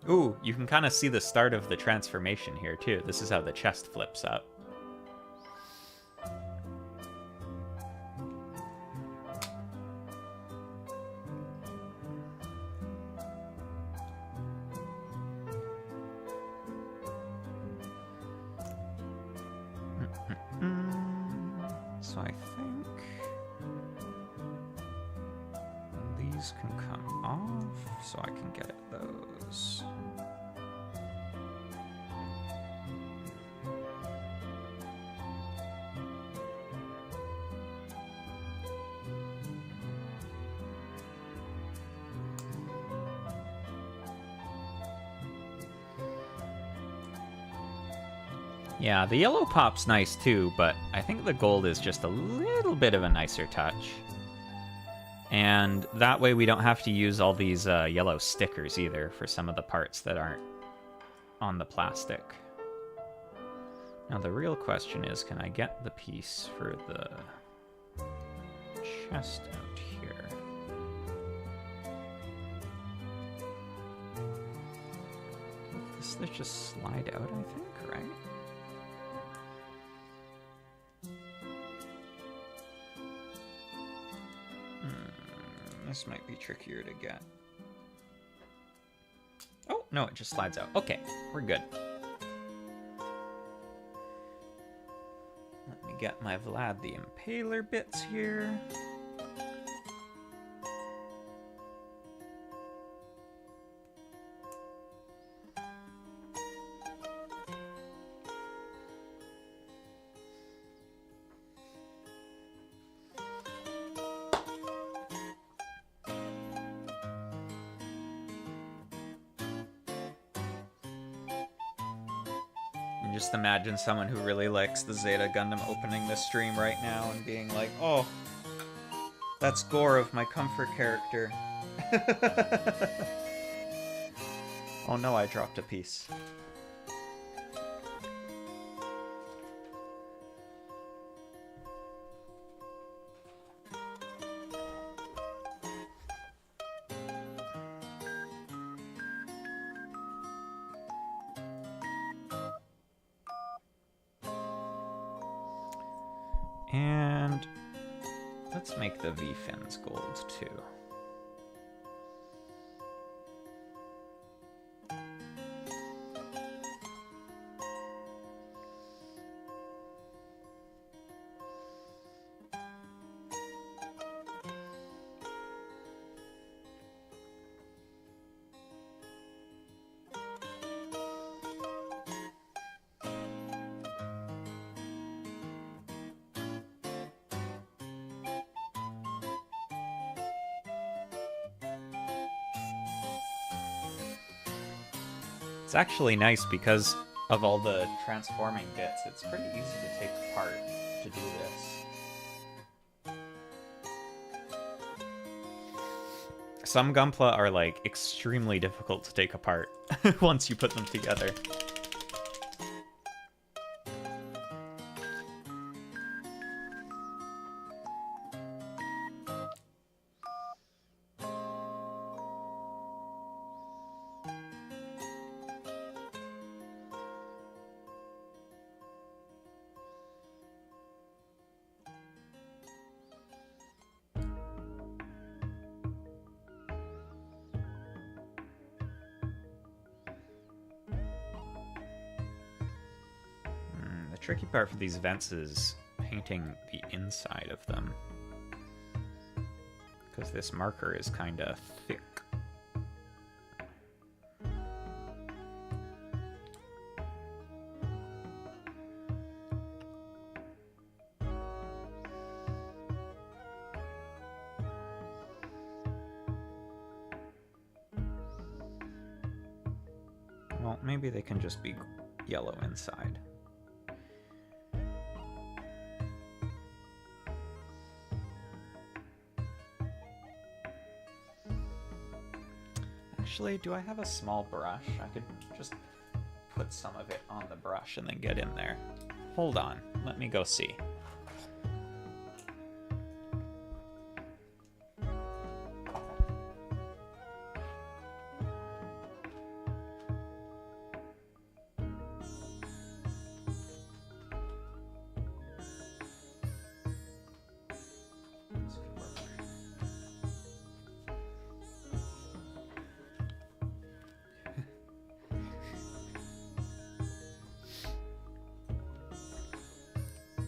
Ooh, you can kind of see the start of the transformation here, too. This is how the chest flips up. So I think these can come off, so I can get those. Yeah, the yellow pop's nice too, but I think the gold is just a little bit of a nicer touch. And that way we don't have to use all these yellow stickers either for some of the parts that aren't on the plastic. Now the real question is, can I get the piece for the chest out here? This just slide out, I think, right? This might be trickier to get. Oh, no, it just slides out. Okay, we're good. Let me get my Vlad the Impaler bits here. Just imagine someone who really likes the Zeta Gundam opening this stream right now and being like, oh, that's gore of my comfort character. Oh no, I dropped a piece. And let's make the V-fins gold too. It's actually nice because of all the transforming bits. It's pretty easy to take apart to do this. Some Gunpla are like extremely difficult to take apart once you put them together. The tricky part for these vents is painting the inside of them, because this marker is kind of thick. Well, maybe they can just be yellow inside. Actually, do I have a small brush? I could just put some of it on the brush and then get in there. Hold on, let me go see.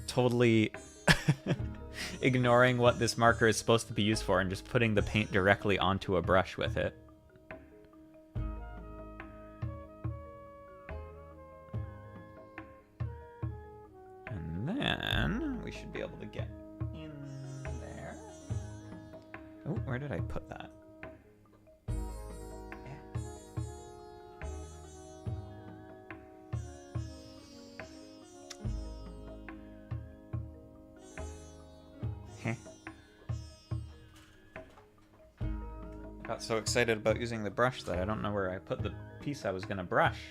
Totally ignoring what this marker is supposed to be used for and just putting the paint directly onto a brush with it. And then we should be able to get in there. Oh, where did I put that? got so excited about using the brush that I don't know where I put the piece I was gonna brush.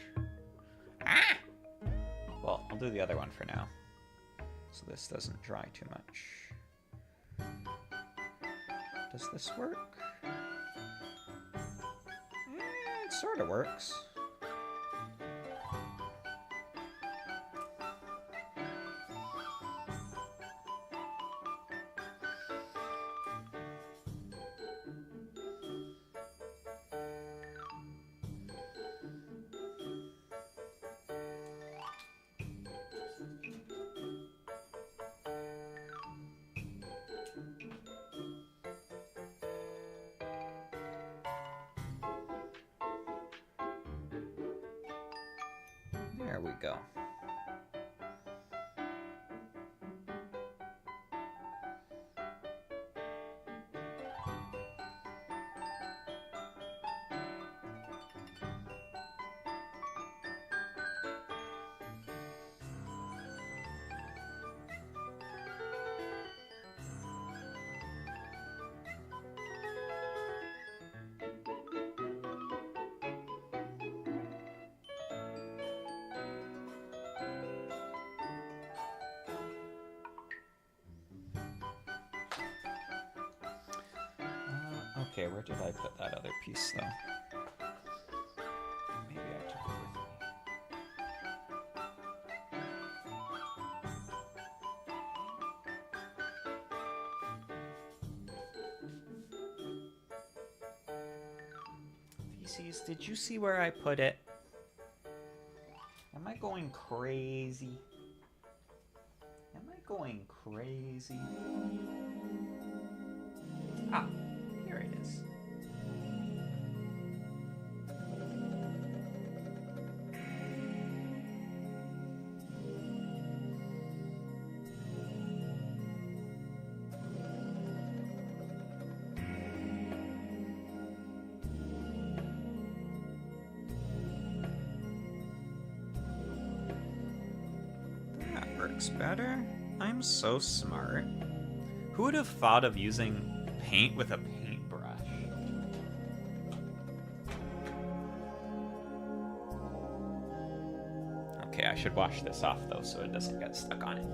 Ah! Well, I'll do the other one for now, so this doesn't dry too much. Does this work? It sort of works. There we go. Okay, where did I put that other piece, though? Maybe I took it with me. Feces, did you see where I put it? Am I going crazy? Am I going crazy? Ah, here it is. That works better. I'm so smart. Who would have thought of using paint with a paintbrush? Okay, I should wash this off though so it doesn't get stuck on it.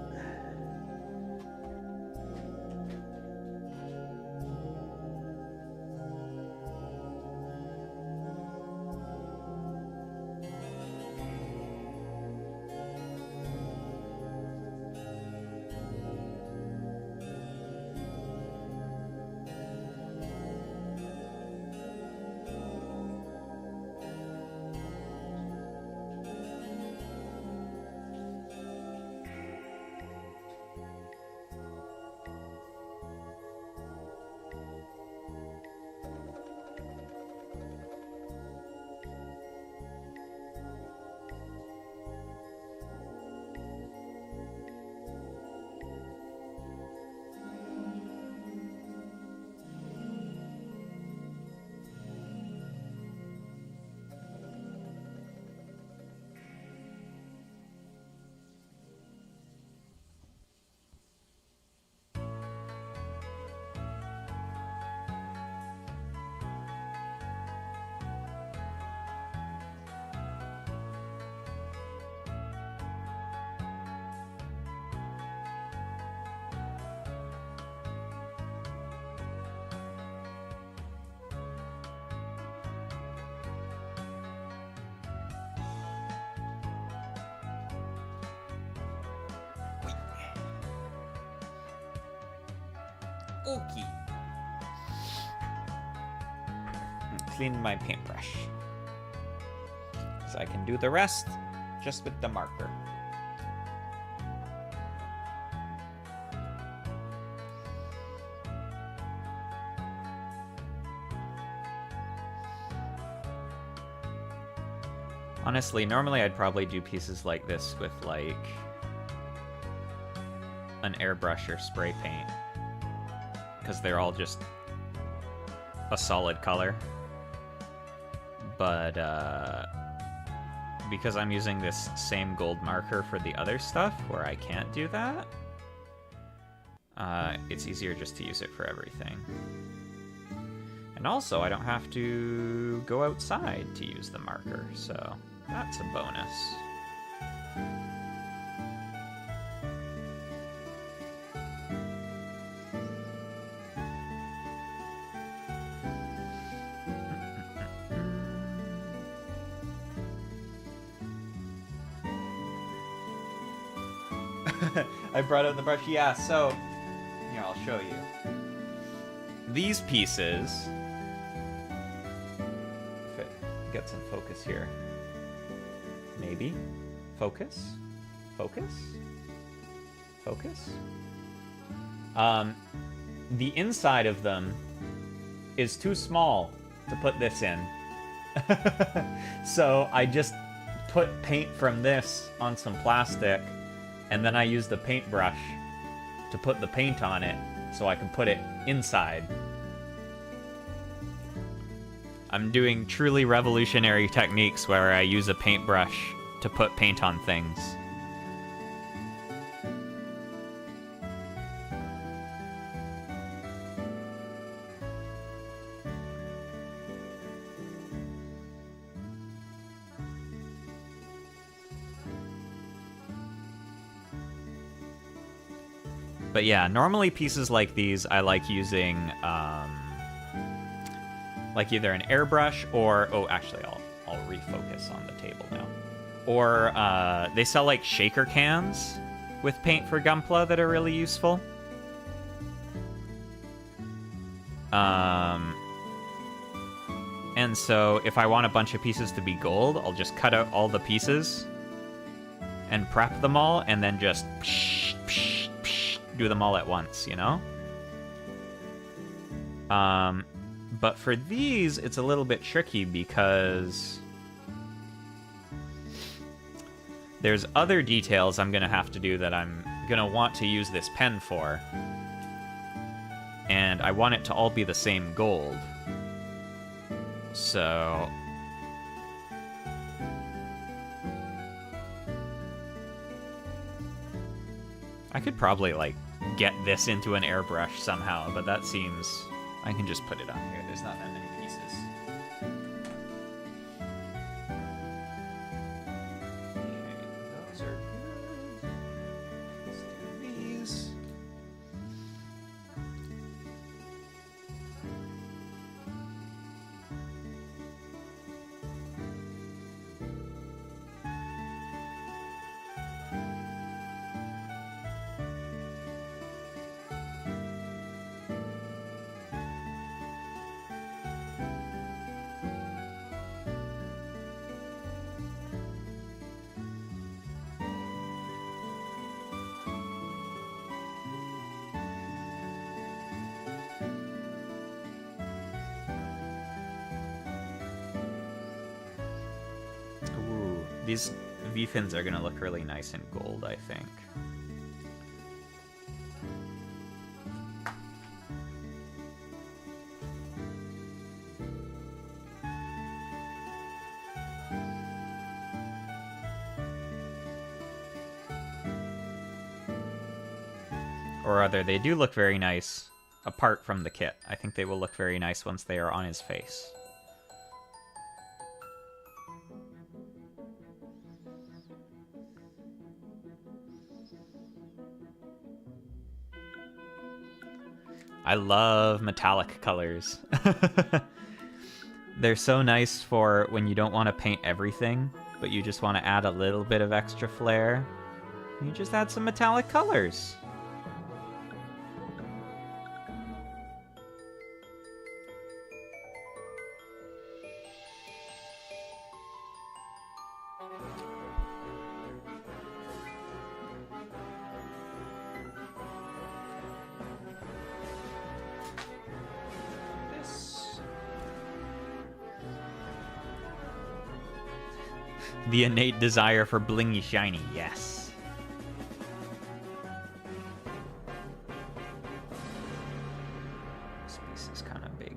Okay. Clean my paintbrush, so I can do the rest just with the marker. Honestly, normally I'd probably do pieces like this with like an airbrush or spray paint, because they're all just a solid color. But because I'm using this same gold marker for the other stuff where I can't do that, it's easier just to use it for everything. And And also, I don't have to go outside to use the marker, so that's a bonus. I brought out the brush. Yeah, so here, I'll show you. These pieces, if it gets in focus here, maybe. Focus? Focus? Focus? The inside of them is too small to put this in. So I just put paint from this on some plastic, and then I use the paintbrush to put the paint on it so I can put it inside. I'm doing truly revolutionary techniques where I use a paintbrush to put paint on things. But yeah, normally pieces like these I like using like either an airbrush or, oh, actually I'll refocus on the table now. Or they sell like shaker cans with paint for Gunpla that are really useful. And so if I want a bunch of pieces to be gold, I'll just cut out all the pieces and prep them all, and then just do them all at once, you know? But for these, it's a little bit tricky because there's other details I'm gonna have to do that I'm gonna want to use this pen for. And I want it to all be the same gold. So I could probably, like, get this into an airbrush somehow, but that seems... I can just put it on here. There's not that many pieces. Okay, those are good. Let's do these. These V-fins are going to look really nice in gold, I think. Or rather, they do look very nice apart from the kit. I think they will look very nice once they are on his face. I love metallic colors. They're so nice for when you don't want to paint everything, but you just want to add a little bit of extra flair. You just add some metallic colors. The innate desire for blingy shiny, yes. This piece is kind of big.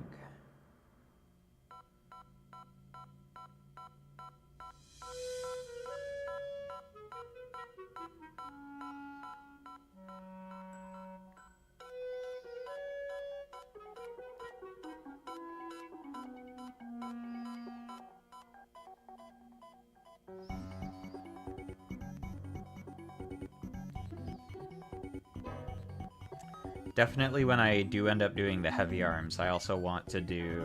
Definitely when I do end up doing the heavy arms, I also want to do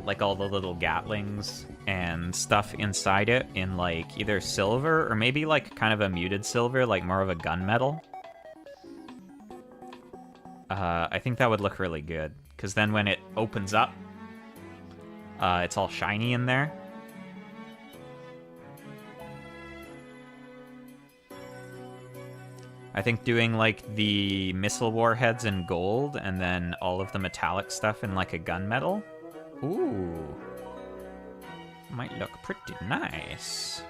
like all the little gatlings and stuff inside it in like either silver or maybe like kind of a muted silver, like more of a gunmetal. I think that would look really good, because then when it opens up, it's all shiny in there. I think doing like the missile warheads in gold and then all of the metallic stuff in like a gunmetal. Ooh. Might look pretty nice.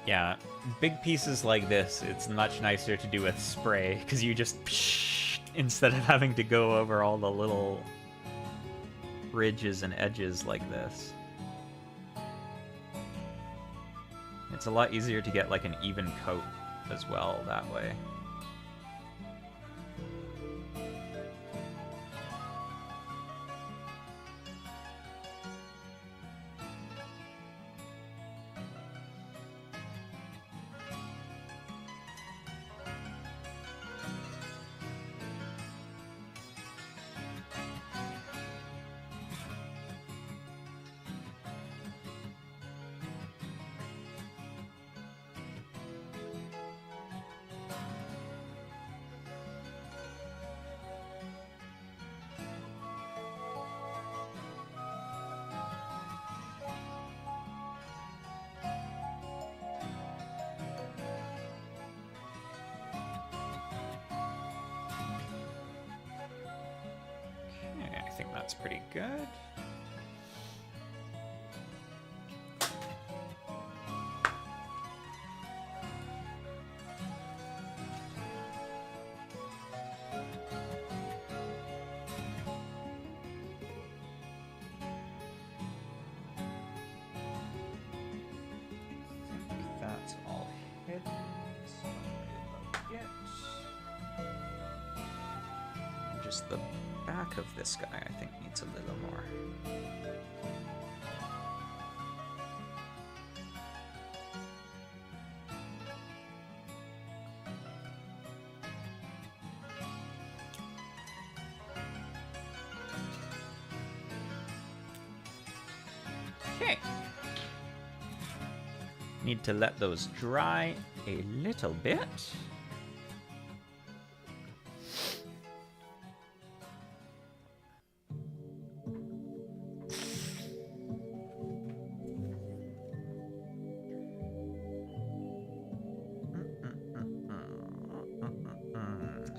Yeah, big pieces like this, it's much nicer to do with spray, because you just instead of having to go over all the little ridges and edges like this. It's a lot easier to get like an even coat as well that way. That's pretty good. That's all hidden. Just the back of this guy, I think, needs a little more. Okay. Need to let those dry a little bit.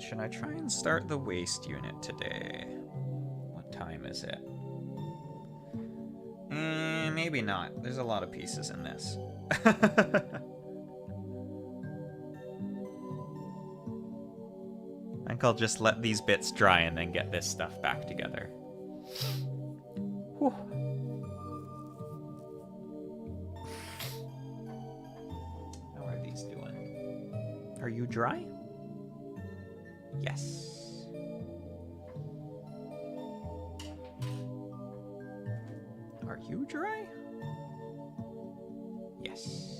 Should I try and start the waste unit today? What time is it? Maybe not. There's a lot of pieces in this. I think I'll just let these bits dry and then get this stuff back together. Whew. How are these doing? Are you dry? Yes. Are you dry? Yes.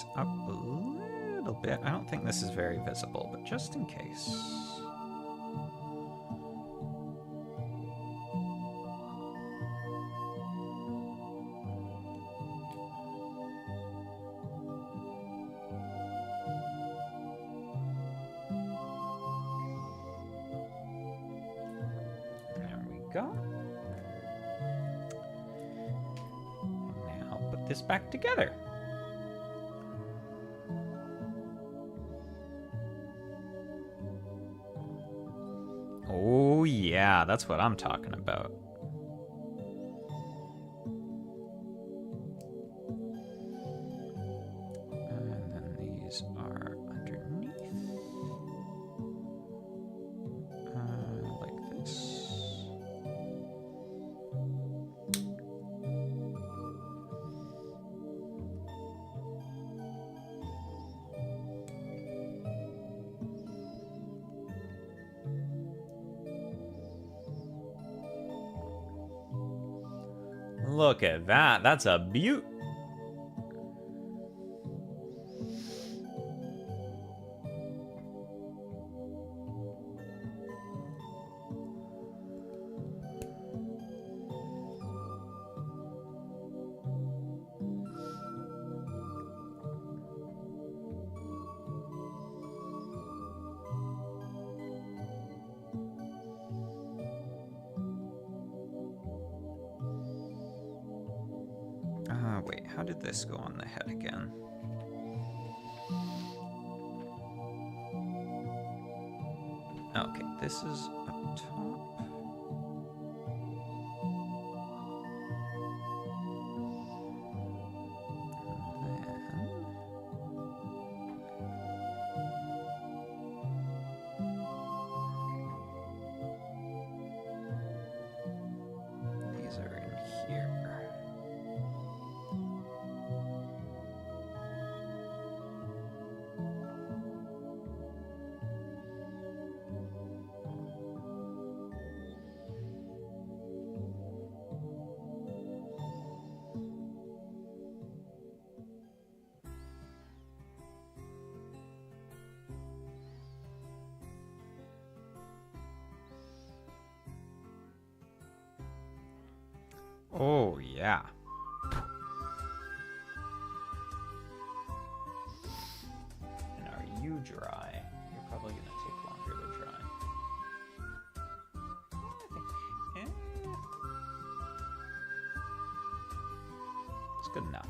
these up a little bit. I don't think this is very visible, but just in case. There we go. Now put this back together. Oh yeah, that's what I'm talking about. And then these are underneath. Like this. Look at that. That's a beaut. Wait, how did this go on the head again? Okay, this is up top. And then these are in here. Oh, yeah. And are you dry? You're probably going to take longer to dry. I think it's good enough.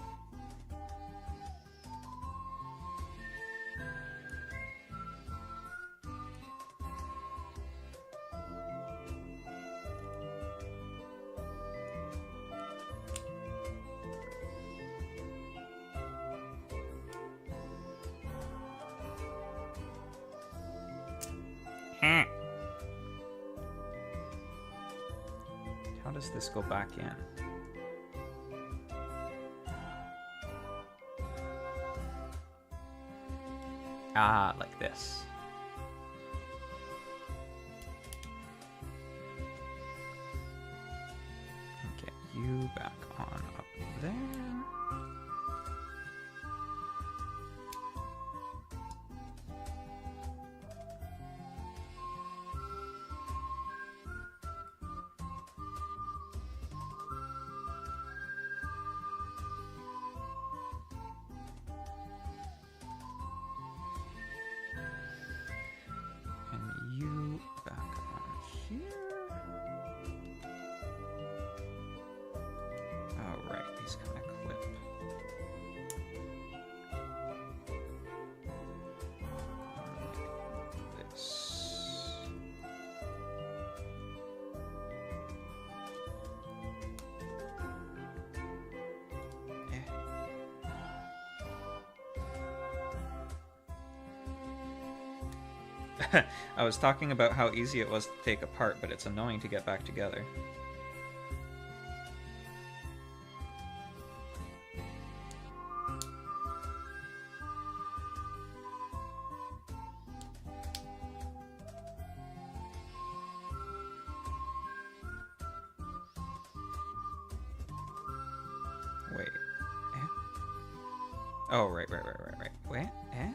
How does this go back in? Ah, like this. Get you back on up there. You back on here. Oh, right, these kind of clip. Like this. I was talking about how easy it was to take apart, but it's annoying to get back together. Wait. Oh, right. Wait, eh?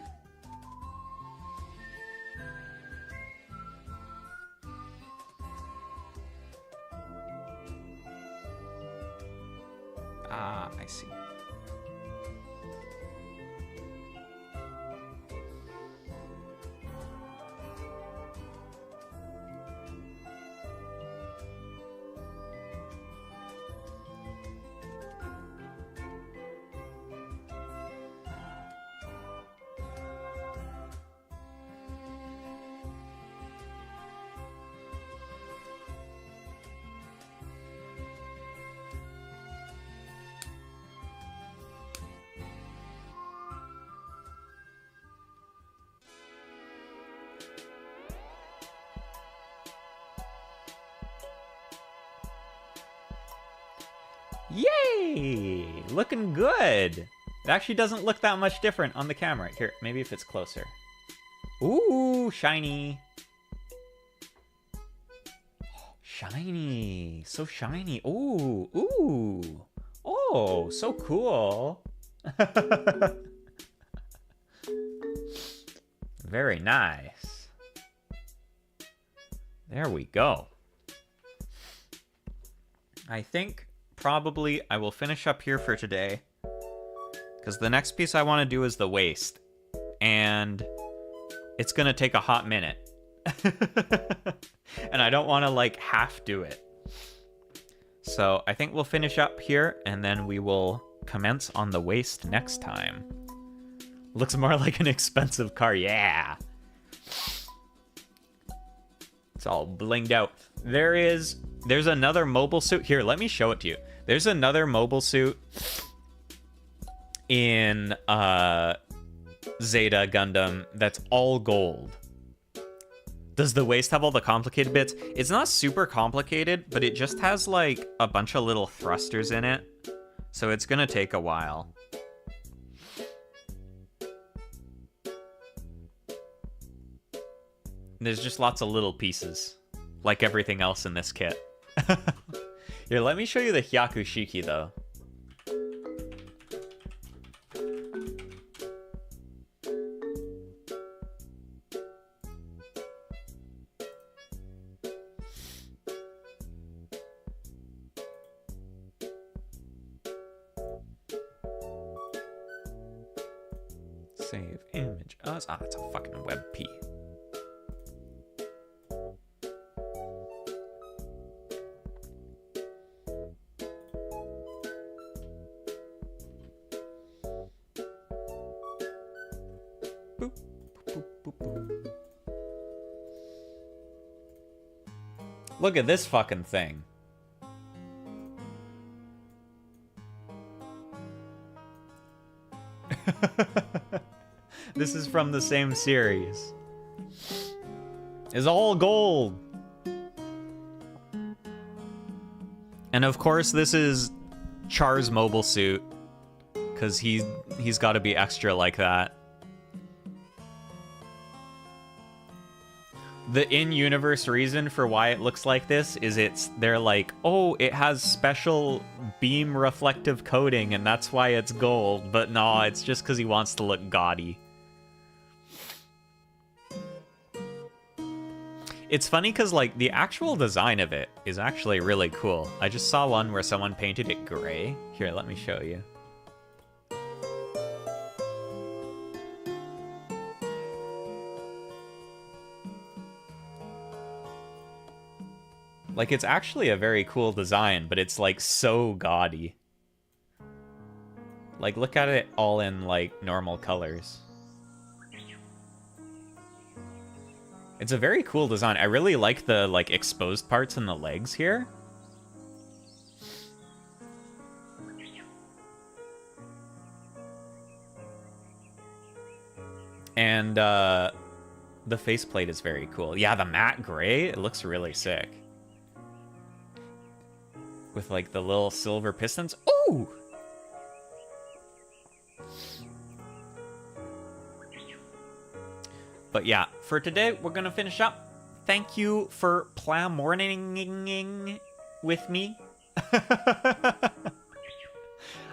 Ah, I see. Yay! Looking good! It actually doesn't look that much different on the camera. Here, maybe if it's closer. Ooh, shiny. Shiny. So shiny. Ooh, ooh. Oh, so cool. Very nice. There we go. I think probably I will finish up here for today, because the next piece I want to do is the waist, and it's gonna take a hot minute. And I don't want to like half do it. So I think we'll finish up here, and then we will commence on the waist next time. Looks more like an expensive car, yeah. It's all blinged out. There's another mobile suit. Here, let me show it to you. There's another mobile suit in Zeta Gundam that's all gold. Does the waist have all the complicated bits? It's not super complicated, but it just has like a bunch of little thrusters in it. So it's gonna take a while. There's just lots of little pieces, like everything else in this kit. Here, let me show you the Hyakushiki, though. Save image us. Ah, that's a fucking WebP. Look at this fucking thing. This is from the same series. It's all gold. And of course this is Char's mobile suit, because he's got to be extra like that. The in-universe reason for why it looks like this is they're like, oh, it has special beam reflective coating and that's why it's gold. But no, it's just because he wants to look gaudy. It's funny because like the actual design of it is actually really cool. I just saw one where someone painted it gray. Here, let me show you. Like, it's actually a very cool design, but it's, like, so gaudy. Like, look at it all in, like, normal colors. It's a very cool design. I really like the, like, exposed parts in the legs here. And, the faceplate is very cool. Yeah, the matte gray, it looks really sick. With, like, the little silver pistons. Ooh! But yeah, for today, we're gonna finish up. Thank you for PlaMorning with me.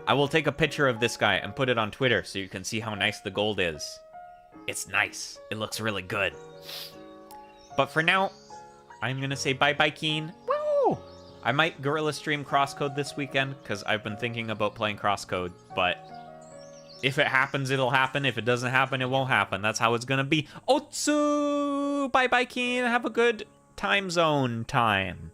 I I will take a picture of this guy and put it on Twitter so you can see how nice the gold is. It's nice. It looks really good. But for now, I'm going to say bye-bye, Keen. Woo! I might Guerrilla stream Crosscode this weekend, because I've been thinking about playing Crosscode, but if it happens, it'll happen. If it doesn't happen, it won't happen. That's how it's going to be. Otsu! Bye-bye, Keen. Have a good time zone time.